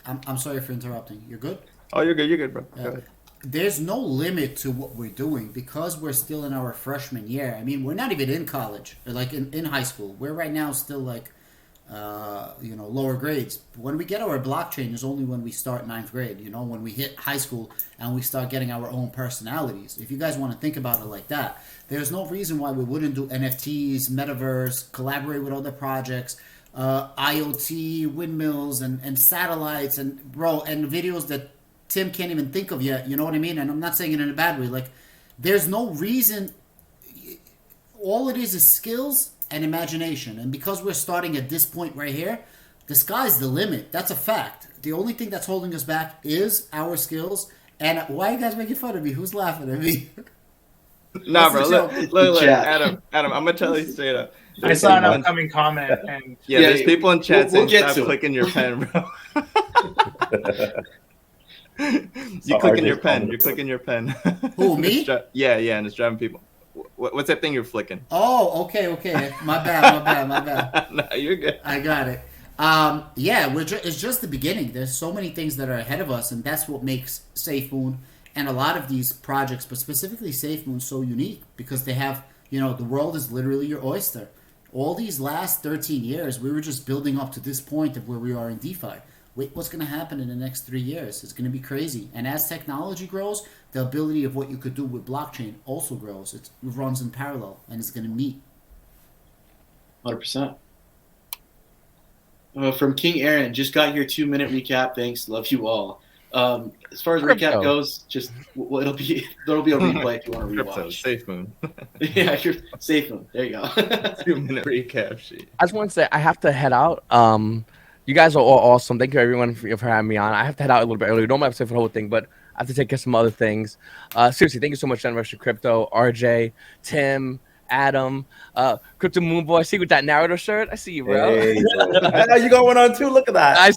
I'm sorry for interrupting. You're good. Oh, you're good, bro. Go ahead. There's no limit to what we're doing because we're still in our freshman year. I mean, we're not even in college, or like in high school. We're right now still like, lower grades. When we get our blockchain is only when we start 9th grade, when we hit high school and we start getting our own personalities. If you guys want to think about it like that, there's no reason why we wouldn't do NFTs, metaverse, collaborate with other projects, IoT, windmills, and satellites, and videos that Tim can't even think of yet. You know what I mean? And I'm not saying it in a bad way. Like, there's no reason. All it is skills and imagination. And because we're starting at this point right here, the sky's the limit. That's a fact. The only thing that's holding us back is our skills. And why are you guys making fun of me? Who's laughing at me? Nah, bro. Look, Chat. Adam, I'm gonna tell you straight up. I saw an upcoming comment, and Yeah, there's people in chat we'll saying get stop to it. clicking your pen, bro. So You're RJ's clicking your pen. Who, me? Yeah, and it's driving people. What's that thing you're flicking? Oh, okay. My bad. No, you're good. I got it. It's just the beginning. There's so many things that are ahead of us, and that's what makes SafeMoon and a lot of these projects, but specifically SafeMoon, so unique because they have, the world is literally your oyster. All these last 13 years, we were just building up to this point of where we are in DeFi. Wait, what's going to happen in the next 3 years? It's going to be crazy. And as technology grows, the ability of what you could do with blockchain also grows. It runs in parallel, and it's going to meet. 100%. From King Aaron, just got your 2-minute recap. Thanks, love you all. As far as recap goes, just there'll be a replay if you want to Crypto, rewatch. SafeMoon. Yeah, SafeMoon. There you go. 2-minute recap sheet. I just want to say I have to head out. You guys are all awesome. Thank you everyone for having me on. I have to head out a little bit earlier. Don't have to say for the whole thing, but I have to take care of some other things. Seriously, thank you so much, Generation Crypto, RJ, Tim, Adam, Crypto Moon Boy. I see you with that Naruto shirt. I see you, bro. Hey, you got one on too. Look at that. I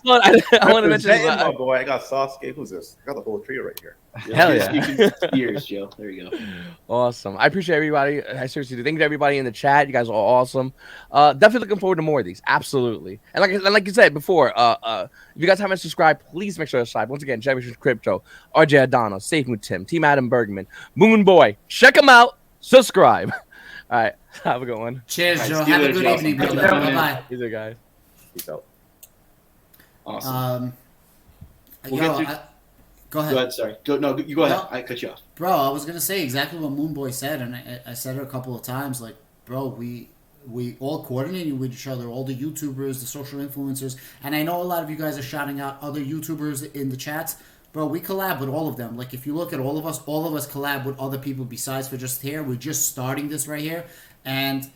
want to mention my boy. I got Sasuke. Who's this? I got the whole trio right here. Hell yeah. You can spears, Joe. There you go. Awesome. I appreciate everybody. I seriously do. Thank you to everybody in the chat. You guys are all awesome. Definitely looking forward to more of these. Absolutely. And like you said before, if you guys haven't subscribed, please make sure to subscribe. Once again, Generation Crypto, RJ Adano, SafeMoon Tim, Team Adam Bergman, Moon Boy. Check them out. Subscribe. All right. Have a good one. Cheers, All right, Joe. see you Have a later, good Joe. evening, brother. Thank you. Bye-bye. Peace out, guys. Peace out. Awesome. Go ahead. Go ahead. Sorry. You go ahead. No. I cut you off. Bro, I was going to say exactly what Moon Boy said, and I said it a couple of times. Like, bro, we all coordinating with each other, all the YouTubers, the social influencers, and I know a lot of you guys are shouting out other YouTubers in the chats. Bro, we collab with all of them. Like, if you look at all of us collab with other people besides for just here. We're just starting this right here, and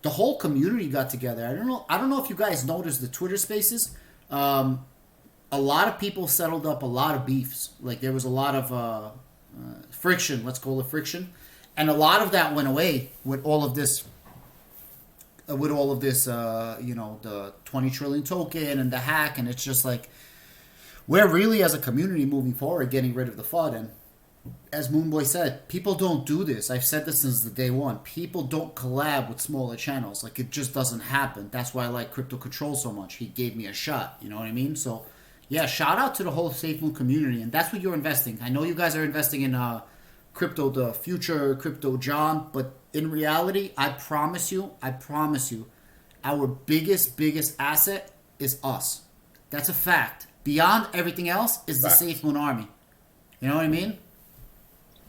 the whole community got together. I don't know if you guys noticed the Twitter Spaces. A lot of people settled up a lot of beefs. Like, there was a lot of friction. Let's call it friction, and a lot of that went away with all of this. The 20 trillion token and the hack, and it's just like, we're really, as a community, moving forward, getting rid of the FUD. And as Moonboy said, people don't do this. I've said this since the day one. People don't collab with smaller channels. Like, it just doesn't happen. That's why I like Crypto Control so much. He gave me a shot. You know what I mean? So, yeah, shout out to the whole SafeMoon community. And that's what you're investing. I know you guys are investing in Crypto the Future, Crypto John. But in reality, I promise you, our biggest asset is us. That's a fact. Beyond everything else is the SafeMoon army. You know what I mean?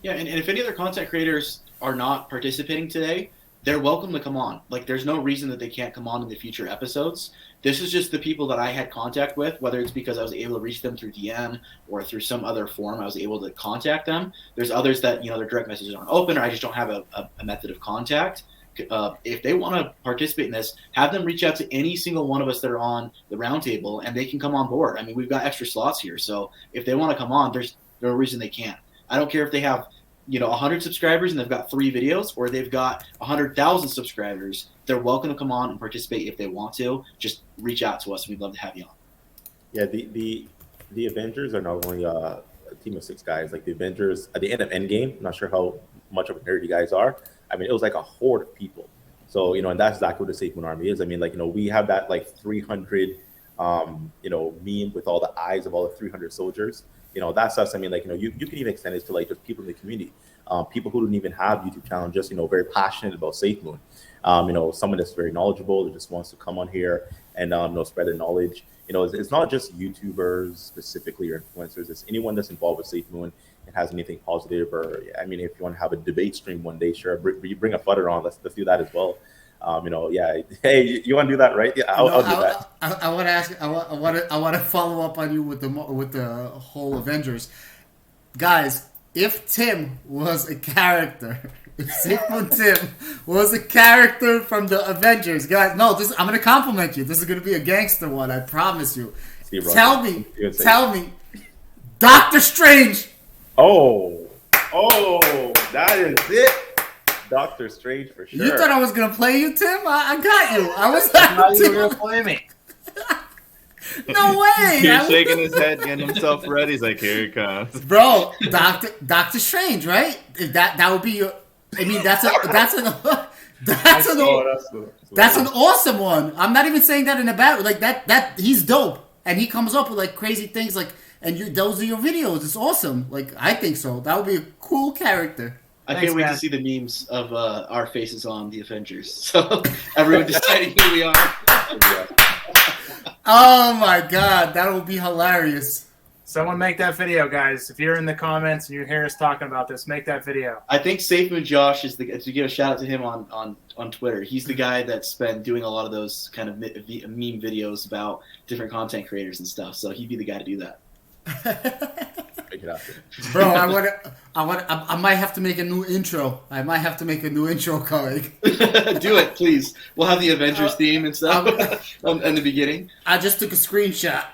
Yeah, and if any other content creators are not participating today, they're welcome to come on. Like, there's no reason that they can't come on in the future episodes. This is just the people that I had contact with, whether it's because I was able to reach them through DM or through some other form, I was able to contact them. There's others that, their direct messages aren't open, or I just don't have a method of contact. If they want to participate in this, have them reach out to any single one of us that are on the roundtable, and they can come on board. I mean, we've got extra slots here, so if they want to come on, there's no reason they can't. I don't care if they have 100 subscribers and they've got 3 videos, or they've got 100,000 subscribers. They're welcome to come on and participate if they want to. Just reach out to us. We'd love to have you on. Yeah, the Avengers are not only a team of 6 guys. Like the Avengers at the end of Endgame, I'm not sure how much of a nerd you guys are. I mean, it was like a horde of people. So, and that's exactly what the SafeMoon Army is. I mean, like, we have that like 300, meme with all the eyes of all the 300 soldiers. That's us. I mean, like, you can even extend it to like just people in the community, people who don't even have YouTube channel, just, very passionate about SafeMoon. Someone that's very knowledgeable that just wants to come on here and, spread their knowledge. It's not just YouTubers specifically or influencers. It's anyone that's involved with SafeMoon and has anything positive. Or, I mean, if you want to have a debate stream one day, sure, bring a Flutter on. Let's do that as well. Yeah. Hey, you want to do that, right? Yeah, I'll do that. I want to ask. I want to follow up on you with the whole Avengers, guys. If Tim was a character, if SafeMoon Tim was a character from the Avengers, guys, no, I'm going to compliment you. This is going to be a gangster one, I promise you. Tell me, Doctor Strange. Oh, that is it. Doctor Strange for sure. You thought I was going to play you, Tim? I got you. I was not you were going to play me. No way! He's shaking his head, getting himself ready. He's like, here it comes, bro. Doctor Strange, right? That would be your. I mean, that's an awesome one. I'm not even saying that in a bad way. Like that he's dope, and he comes up with like crazy things, like, and those are your videos. It's awesome. Like, I think so. That would be a cool character. I can't wait to see the memes of our faces on the Avengers. So everyone deciding who we are. Oh my god, that would be hilarious. Someone make that video, guys. If you're in the comments and you hear us talking about this, make that video. I think SafeMoon Josh is to give a shout out to him on Twitter. He's the guy that's been doing a lot of those kind of meme videos about different content creators and stuff. So he'd be the guy to do that. Bro, I might have to make a new intro. I might have to make a new intro, colleague. Do it, please. We'll have the Avengers theme and stuff in the beginning. I just took a screenshot.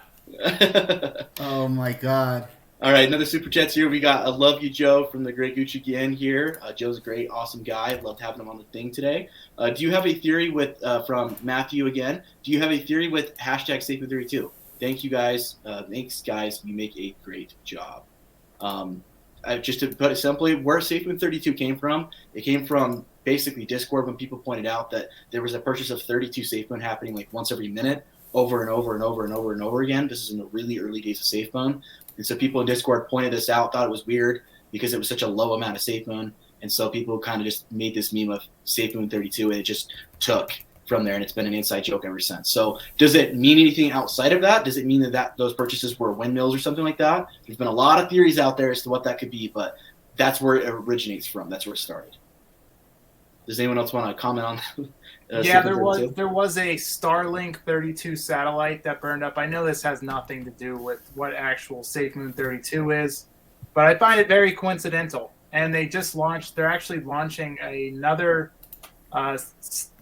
Oh my god. All right, another super chats here. We got I Love You Joe from the Great Gucci again here. Joe's a great, awesome guy. I'd loved having him on the thing today. Do you have a theory with from Matthew again? Do you have a theory with hashtag SafeMoon32? Thank you guys. Thanks guys. You make a great job. Just to put it simply, where SafeMoon32 came from, it came from basically Discord when people pointed out that there was a purchase of 32 SafeMoon happening like once every minute, over and over and over and over and over again. This is in the really early days of SafeMoon. And so people in Discord pointed this out, thought it was weird because it was such a low amount of SafeMoon. And so people kind of just made this meme of SafeMoon32 and it just took from there, and it's been an inside joke ever since. So does it mean anything outside of that? Does it mean that those purchases were windmills or something like that? There's been a lot of theories out there as to what that could be, but that's where it originates from. That's where it started. Does anyone else want to comment on that? Yeah, there was a Starlink 32 satellite that burned up. I know this has nothing to do with what actual SafeMoon 32 is, but I find it very coincidental. And they're actually launching another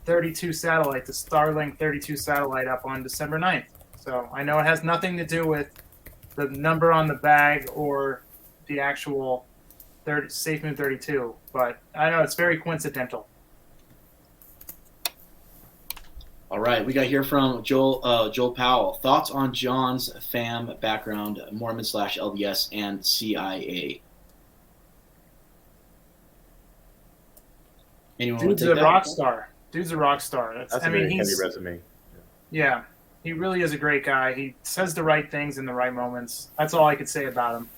32 satellite, the Starlink 32 satellite, up on December 9th. So I know it has nothing to do with the number on the bag or the actual SafeMoon 32, but I know it's very coincidental. All right, we got here from Joel Powell. Thoughts on John's fam background, Mormon/LDS and CIA? Anyone Dude's a rock star. Dude's a rock star. That's a very heavy resume. Yeah, he really is a great guy. He says the right things in the right moments. That's all I could say about him.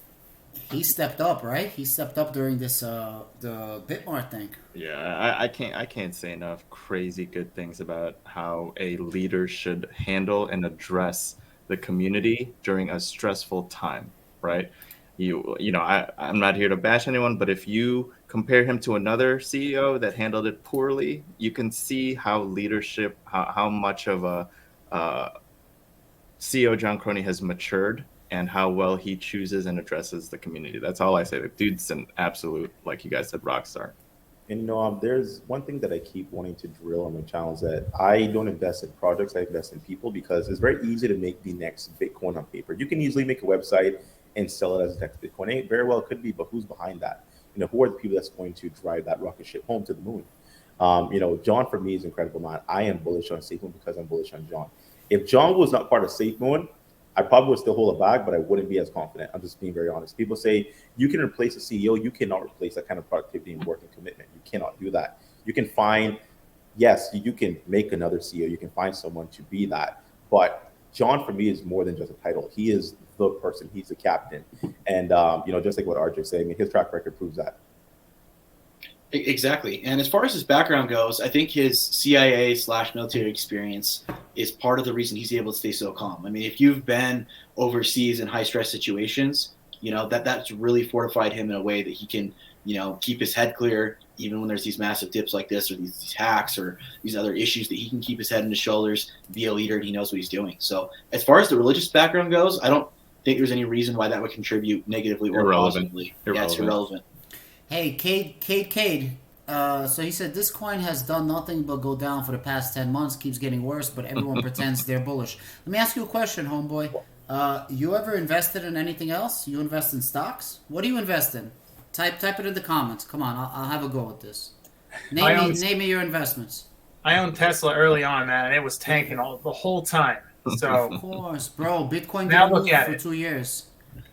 He stepped up, right? He stepped up during this the Bitmart thing. Yeah, I can't say enough crazy good things about how a leader should handle and address the community during a stressful time, right? I'm not here to bash anyone, but if you compare him to another CEO that handled it poorly, you can see how leadership, how much of a CEO John Crony has matured and how well he chooses and addresses the community. That's all I say. The dude's an absolute, like you guys said, rock star. And there's one thing that I keep wanting to drill on my channel is that I don't invest in projects, I invest in people, because it's very easy to make the next Bitcoin on paper. You can easily make a website and sell it as next Bitcoin. It very well could be, but who's behind that? You know, who are the people that's going to drive that rocket ship home to the moon? You know, John for me is incredible, man. I am bullish on SafeMoon because I'm bullish on John. If John was not part of SafeMoon, I probably would still hold a bag, but I wouldn't be as confident. I'm just being very honest. People say you can replace a CEO. You cannot replace that kind of productivity and work and commitment. You cannot do that. You can find, yes, you can make another CEO. You can find someone to be that. But John, for me, is more than just a title. He is the person. He's the captain. And, you know, just like what RJ said, I mean, his track record proves that. Exactly. And as far as his background goes, I think his CIA/military experience is part of the reason he's able to stay so calm. I mean, if you've been overseas in high stress situations, you know, that's really fortified him in a way that he can, you know, keep his head clear, even when there's these massive dips like this or these hacks or these other issues, that he can keep his head on his shoulders, be a leader, and he knows what he's doing. So as far as the religious background goes, I don't think there's any reason why that would contribute negatively or positively. Yeah, it's irrelevant. Hey, Cade. So he said this coin has done nothing but go down for the past 10 months, keeps getting worse, but everyone pretends they're bullish. Let me ask you a question, homeboy. You ever invested in anything else? You invest in stocks? What do you invest in? Type it in the comments. Come on, I'll have a go at this. Name me your investments. I owned Tesla early on, man, and it was tanking the whole time. So of course, bro. Bitcoin didn't move for 2 years.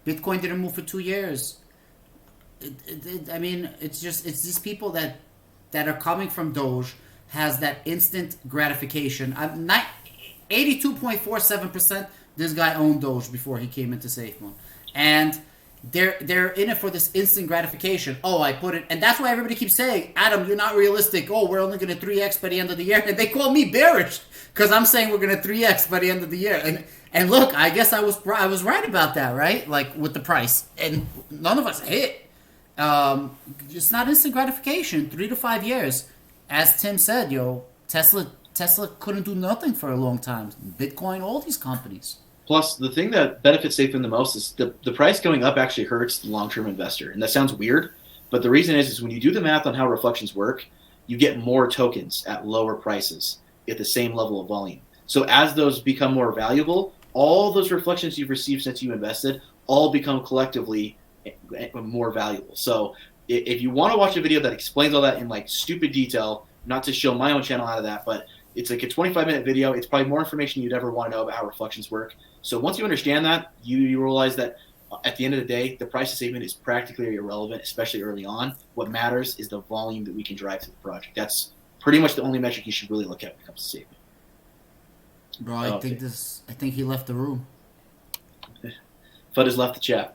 Bitcoin didn't move for 2 years. I mean, it's these people that are coming from Doge has that instant gratification. 82.47%. This guy owned Doge before he came into SafeMoon, and they're in it for this instant gratification. Oh, I put it, and that's why everybody keeps saying, Adam, you're not realistic. Oh, we're only going to 3x by the end of the year, and they call me bearish because I'm saying we're going to 3x by the end of the year. And look, I guess I was right about that, right? Like with the price, and none of us hit. It's not instant gratification. 3 to 5 years, as Tim said, Tesla couldn't do nothing for a long time. Bitcoin, all these companies. Plus, the thing that benefits SafeMoon the most is the price going up actually hurts the long-term investor, and that sounds weird, but the reason is when you do the math on how reflections work, you get more tokens at lower prices at the same level of volume. So as those become more valuable, all those reflections you've received since you invested all become collectively more valuable. So if you want to watch a video that explains all that in like stupid detail, not to show my own channel out of that, but it's like a 25-minute video. It's probably more information you'd ever want to know about how reflections work. So once you understand that, you realize that at the end of the day, the price of SafeMoon is practically irrelevant, especially early on. What matters is the volume that we can drive to the project. That's pretty much the only metric you should really look at when it comes to SafeMoon. Bro, I think he left the room. Fud has left the chat.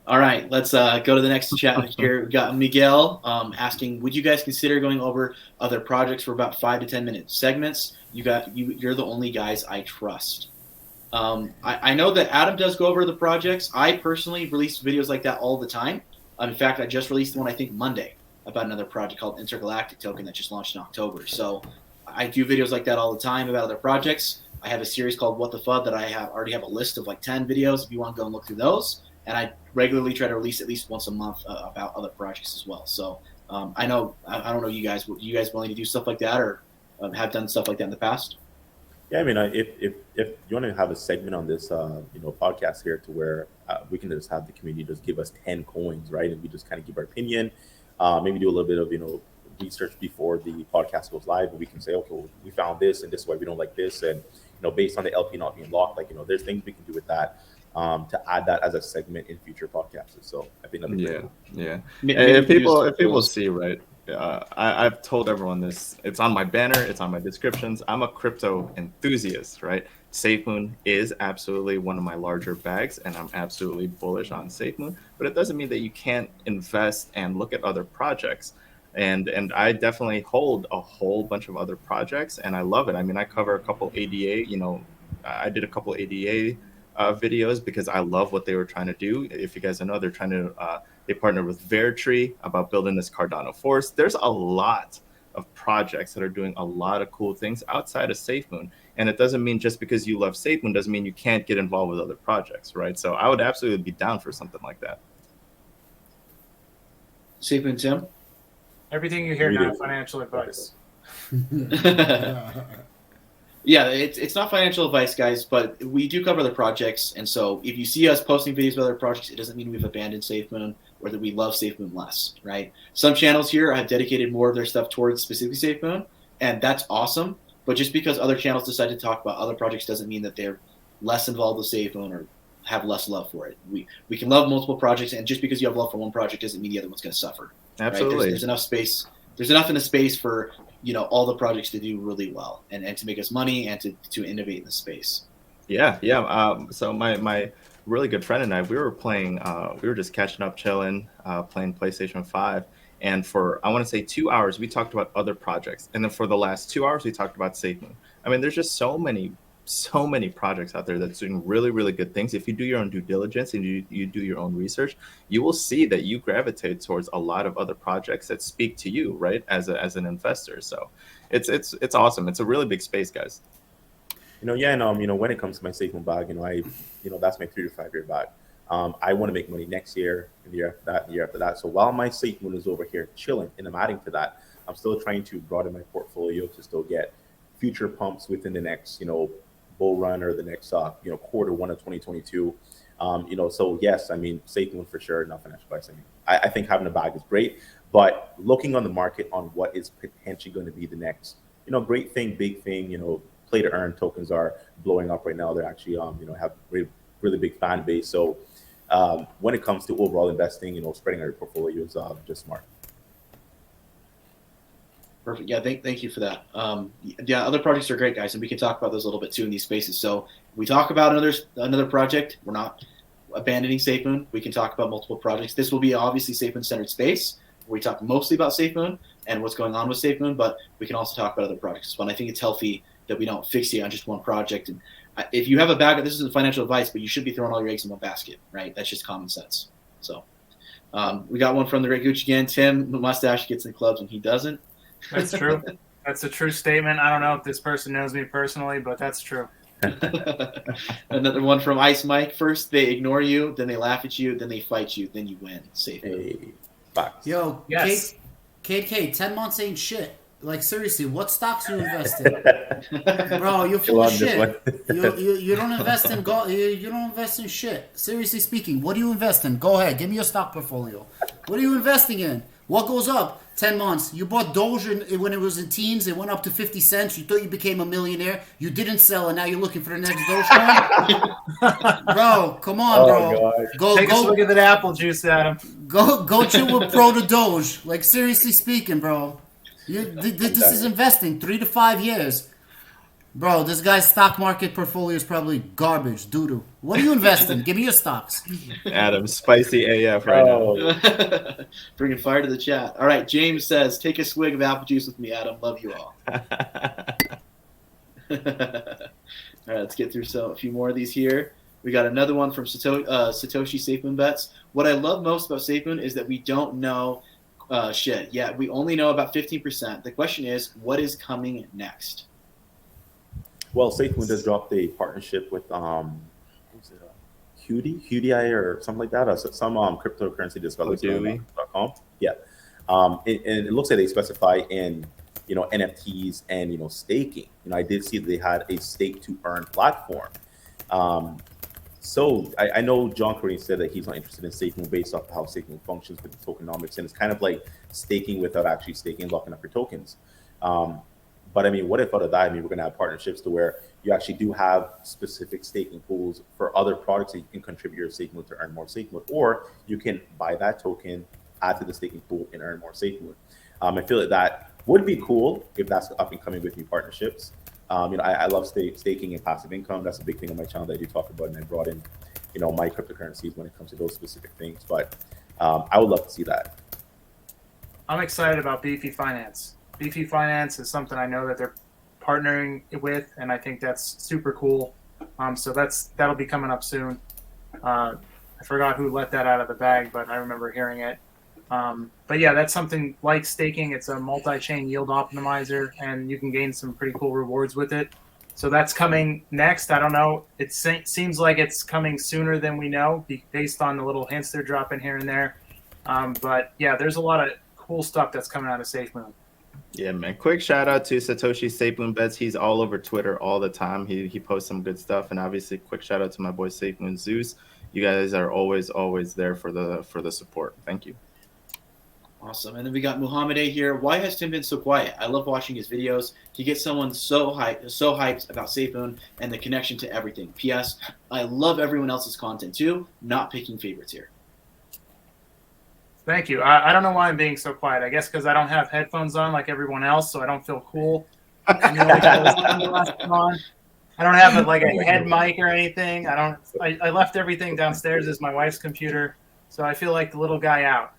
All right, let's go to the next chat here. We got Miguel asking, would you guys consider going over other projects for about 5 to 10 minute segments? You're the only guys I trust. I know that Adam does go over the projects. I personally release videos like that all the time. In fact, I just released one, I think Monday, about another project called Intergalactic Token that just launched in October. So I do videos like that all the time about other projects. I have a series called What the FUD that I already have a list of like 10 videos if you want to go and look through those. And I regularly try to release at least once a month about other projects as well. So I don't know you guys. Are you guys willing to do stuff like that, or have done stuff like that in the past? Yeah, I mean, if you want to have a segment on this, podcast here to where we can just have the community just give us 10 coins, right, and we just kind of give our opinion, maybe do a little bit of research before the podcast goes live, and we can say, okay, well, we found this, and this is why we don't like this, and based on the LP not being locked, there's things we can do with that. To add that as a segment in future podcasts. So I think that'd be cool. Yeah. If people see, right, I've told everyone this. It's on my banner. It's on my descriptions. I'm a crypto enthusiast, right? SafeMoon is absolutely one of my larger bags, and I'm absolutely bullish on SafeMoon. But it doesn't mean that you can't invest and look at other projects. And I definitely hold a whole bunch of other projects, and I love it. I mean, I cover a couple ADA. I did a couple ADA videos because I love what they were trying to do. If you guys don't know, they partnered with Veritree about building this Cardano force. There's a lot of projects that are doing a lot of cool things outside of SafeMoon. And it doesn't mean just because you love SafeMoon doesn't mean you can't get involved with other projects, right? So I would absolutely be down for something like that. SafeMoon, Tim? Everything you hear now is financial advice. Yeah, it's not financial advice, guys, but we do cover other projects. And so if you see us posting videos about other projects, it doesn't mean we've abandoned SafeMoon or that we love SafeMoon less, right? Some channels here have dedicated more of their stuff towards specifically SafeMoon, and that's awesome. But just because other channels decide to talk about other projects doesn't mean that they're less involved with SafeMoon or have less love for it. We can love multiple projects, and just because you have love for one project doesn't mean the other one's going to suffer. Absolutely. Right? There's enough space. There's enough in the space for all the projects to do really well and to make us money and to innovate in the space. Yeah. So my really good friend and I, we were playing. We were just catching up, chilling, playing PlayStation 5. And for, I want to say 2 hours, we talked about other projects. And then for the last 2 hours, we talked about SafeMoon. I mean, there's just so many projects out there that's doing really, really good things. If you do your own due diligence and you do your own research, you will see that you gravitate towards a lot of other projects that speak to you, right, as an investor. So it's awesome. It's a really big space, guys. And when it comes to my SafeMoon bag, that's my 3 to 5 year bag. I want to make money next year, and the year after that, and the year after that. So while my SafeMoon is over here chilling, and I'm adding to that, I'm still trying to broaden my portfolio to still get future pumps within the next, bull run or the next, quarter one of 2022. So yes, I mean, SafeMoon for sure, not financial advice. I mean, I think having a bag is great, but looking on the market on what is potentially going to be the next, great thing, big thing, play to earn tokens are blowing up right now. They're actually, have really big fan base. So when it comes to overall investing, spreading out your portfolio is just smart. Perfect. Yeah, thank you for that. Other projects are great, guys, and we can talk about those a little bit too in these spaces. So we talk about another project. We're not abandoning SafeMoon. We can talk about multiple projects. This will be obviously SafeMoon-centered space, where we talk mostly about SafeMoon and what's going on with SafeMoon, but we can also talk about other projects as well. And I think it's healthy that we don't fixate on just one project. And if you have a bag, this isn't financial advice, but you should be throwing all your eggs in one basket, right? That's just common sense. So we got one from the Red Gooch again. Tim, the mustache gets in clubs and he doesn't. That's true. That's a true statement. I don't know if this person knows me personally, but that's true. Another one from Ice Mike. First, they ignore you, then they laugh at you, then they fight you, then you win. Safe. Hey, Yo, yes. KK, 10 months ain't shit. Like, seriously, what stocks you invest in? Bro, you're full of shit. You don't invest in you don't invest in shit. Seriously speaking, what do you invest in? Go ahead, give me your stock portfolio. What are you investing in? What goes up? 10 months. You bought Doge when it was in teens. It went up to 50 cents. You thought you became a millionaire. You didn't sell, and now you're looking for the next Dogecoin? Bro, come on, bro. Take a look at that apple juice, Adam. Go chill with Pro to Doge. Like, seriously speaking, bro. This is investing 3 to 5 years. Bro, this guy's stock market portfolio is probably garbage, doo-doo. What do you invest in? Give me your stocks. Adam, spicy AF right now. Bringing fire to the chat. All right, James says, take a swig of apple juice with me, Adam. Love you all. All right, let's get through a few more of these here. We got another one from Satoshi SafeMoon Bets. What I love most about SafeMoon is that we don't know shit. Yeah, we only know about 15%. The question is, what is coming next? Well, SafeMoon just dropped a partnership with QDI or something like that, some cryptocurrency discovery.com. Yeah, and it looks like they specify in NFTs and staking. I did see that they had a stake to earn platform. So I know John Corrine said that he's not interested in SafeMoon based off of how SafeMoon functions with the tokenomics, and it's kind of like staking without actually staking and locking up your tokens. But I mean, what if out of that, I mean, we're going to have partnerships to where you actually do have specific staking pools for other products that you can contribute your SafeMoon to earn more SafeMoon, or you can buy that token, add to the staking pool, and earn more SafeMoon. I feel like that would be cool if that's up and coming with new partnerships. I love staking and passive income. That's a big thing on my channel that I do talk about, and I brought in, my cryptocurrencies when it comes to those specific things. But I would love to see that. I'm excited about Beefy Finance. Beefy Finance is something I know that they're partnering with, and I think that's super cool. So that'll be coming up soon. I forgot who let that out of the bag, but I remember hearing it. But yeah, that's something like staking. It's a multi-chain yield optimizer, and you can gain some pretty cool rewards with it. So that's coming next. I don't know. It seems like it's coming sooner than we know based on the little hints they're dropping here and there. But yeah, there's a lot of cool stuff that's coming out of SafeMoon. Yeah, man. Quick shout out to Satoshi SafeMoon Bets. He's all over Twitter all the time. He posts some good stuff, and obviously, quick shout out to my boy SafeMoon Zeus. You guys are always there for the support. Thank you. Awesome. And then we got Muhammad A here. Why has Tim been so quiet? I love watching his videos. He gets someone so hyped about SafeMoon and the connection to everything. P.S. I love everyone else's content too. Not picking favorites here. Thank you. I don't know why I'm being so quiet. I guess because I don't have headphones on like everyone else, so I don't feel cool. I don't have like a head mic or anything. I left everything downstairs as my wife's computer, so I feel like the little guy out.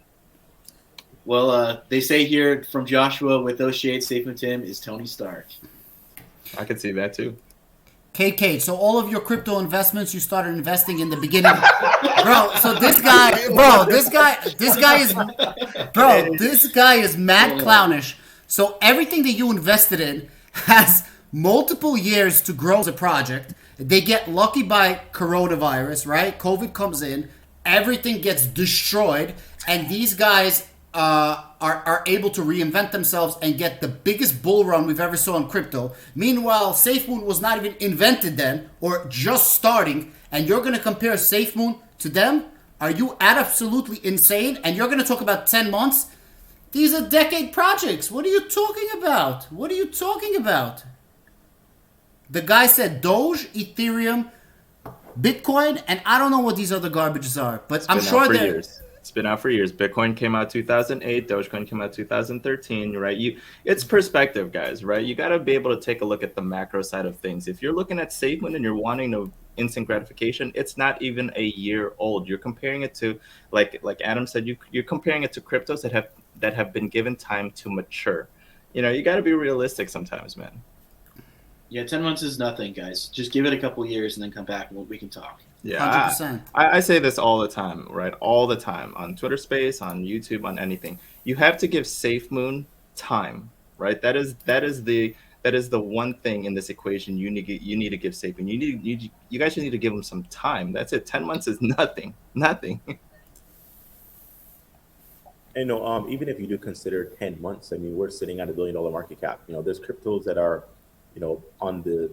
Well, they say here from Joshua, with those shades, SafeMoon Tim is Tony Stark. I could see that too. KK, so all of your crypto investments you started investing in the beginning, bro. So this guy is mad clownish. So everything that you invested in has multiple years to grow as a project. They get lucky by coronavirus, right? COVID comes in, everything gets destroyed, and these guys are able to reinvent themselves and get the biggest bull run we've ever saw in crypto. Meanwhile, SafeMoon was not even invented then or just starting, and you're going to compare SafeMoon to them? Are you absolutely insane? And you're going to talk about 10 months? These are decade projects. What are you talking about? What are you talking about? The guy said Doge, Ethereum, Bitcoin, and I don't know what these other garbages are, but I'm sure they're... It's been out for years. Bitcoin came out 2008. Dogecoin came out 2013. Right? It's perspective, guys. Right? You got to be able to take a look at the macro side of things. If you're looking at SafeMoon and you're wanting no instant gratification, it's not even a year old. You're comparing it to, like Adam said, you're comparing it to cryptos that have been given time to mature. You got to be realistic sometimes, man. Yeah, 10 months is nothing, guys. Just give it a couple years and then come back and we can talk. Yeah, 100%. I say this all the time, right? All the time on Twitter Space, on YouTube, on anything. You have to give SafeMoon time, right? That is the one thing in this equation you need to give SafeMoon. You guys need to give them some time. That's it. 10 months is nothing. And even if you do consider 10 months, I mean, we're sitting at $1 billion market cap. There's cryptos that are, on the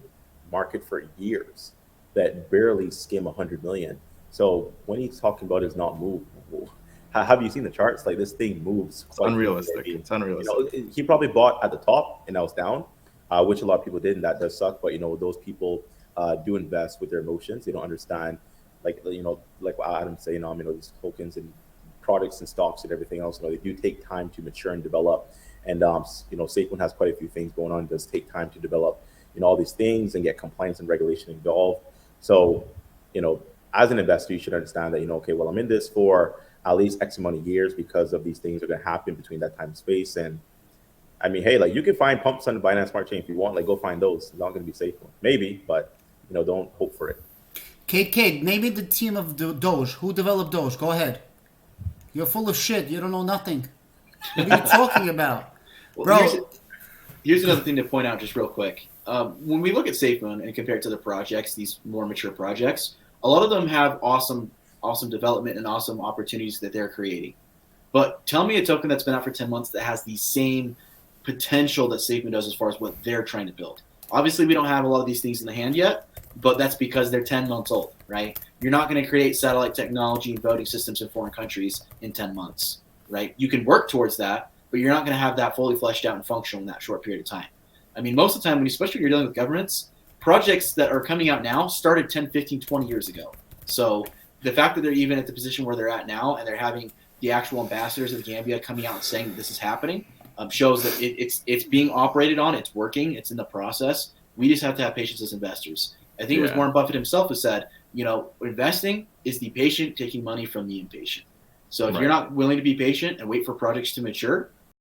market for years that barely skim 100 million. So when he's talking about is not move, have you seen the charts? Like, this thing moves. It's unrealistic. It's unrealistic. He probably bought at the top and now it's down, which a lot of people did, and that does suck. But those people do invest with their emotions. They don't understand, like what Adam's saying, these tokens and products and stocks and everything else. They do take time to mature and develop. And SafeMoon has quite a few things going on. It does take time to develop all these things and get compliance and regulation involved. So as an investor, you should understand that okay, well, I'm in this for at least X amount of years because of these things are going to happen between that time and space. And I mean, hey, like, you can find pumps on the Binance Smart Chain if you want. Like, go find those. It's not going to be SafeMoon, maybe, but don't hope for it. Kate, maybe the team of Doge. Who developed Doge? Go ahead. You're full of shit. You don't know nothing. What are you talking about? Well, bro? Here's another thing to point out just real quick. When we look at SafeMoon and compare it to the projects, these more mature projects, a lot of them have awesome development and awesome opportunities that they're creating. But tell me a token that's been out for 10 months that has the same potential that SafeMoon does as far as what they're trying to build. Obviously, we don't have a lot of these things in the hand yet, but that's because they're 10 months old, right? You're not going to create satellite technology and voting systems in foreign countries in 10 months, right? You can work towards that, but you're not going to have that fully fleshed out and functional in that short period of time. I mean, most of the time, especially when you're dealing with governments, projects that are coming out now started 10, 15, 20 years ago. So the fact that they're even at the position where they're at now and they're having the actual ambassadors of Gambia coming out and saying that this is happening shows that it's being operated on, it's working, it's in the process. We just have to have patience as investors. I think it was Warren Buffett himself who said, investing is the patient taking money from the impatient. So if you're not willing to be patient and wait for projects to mature,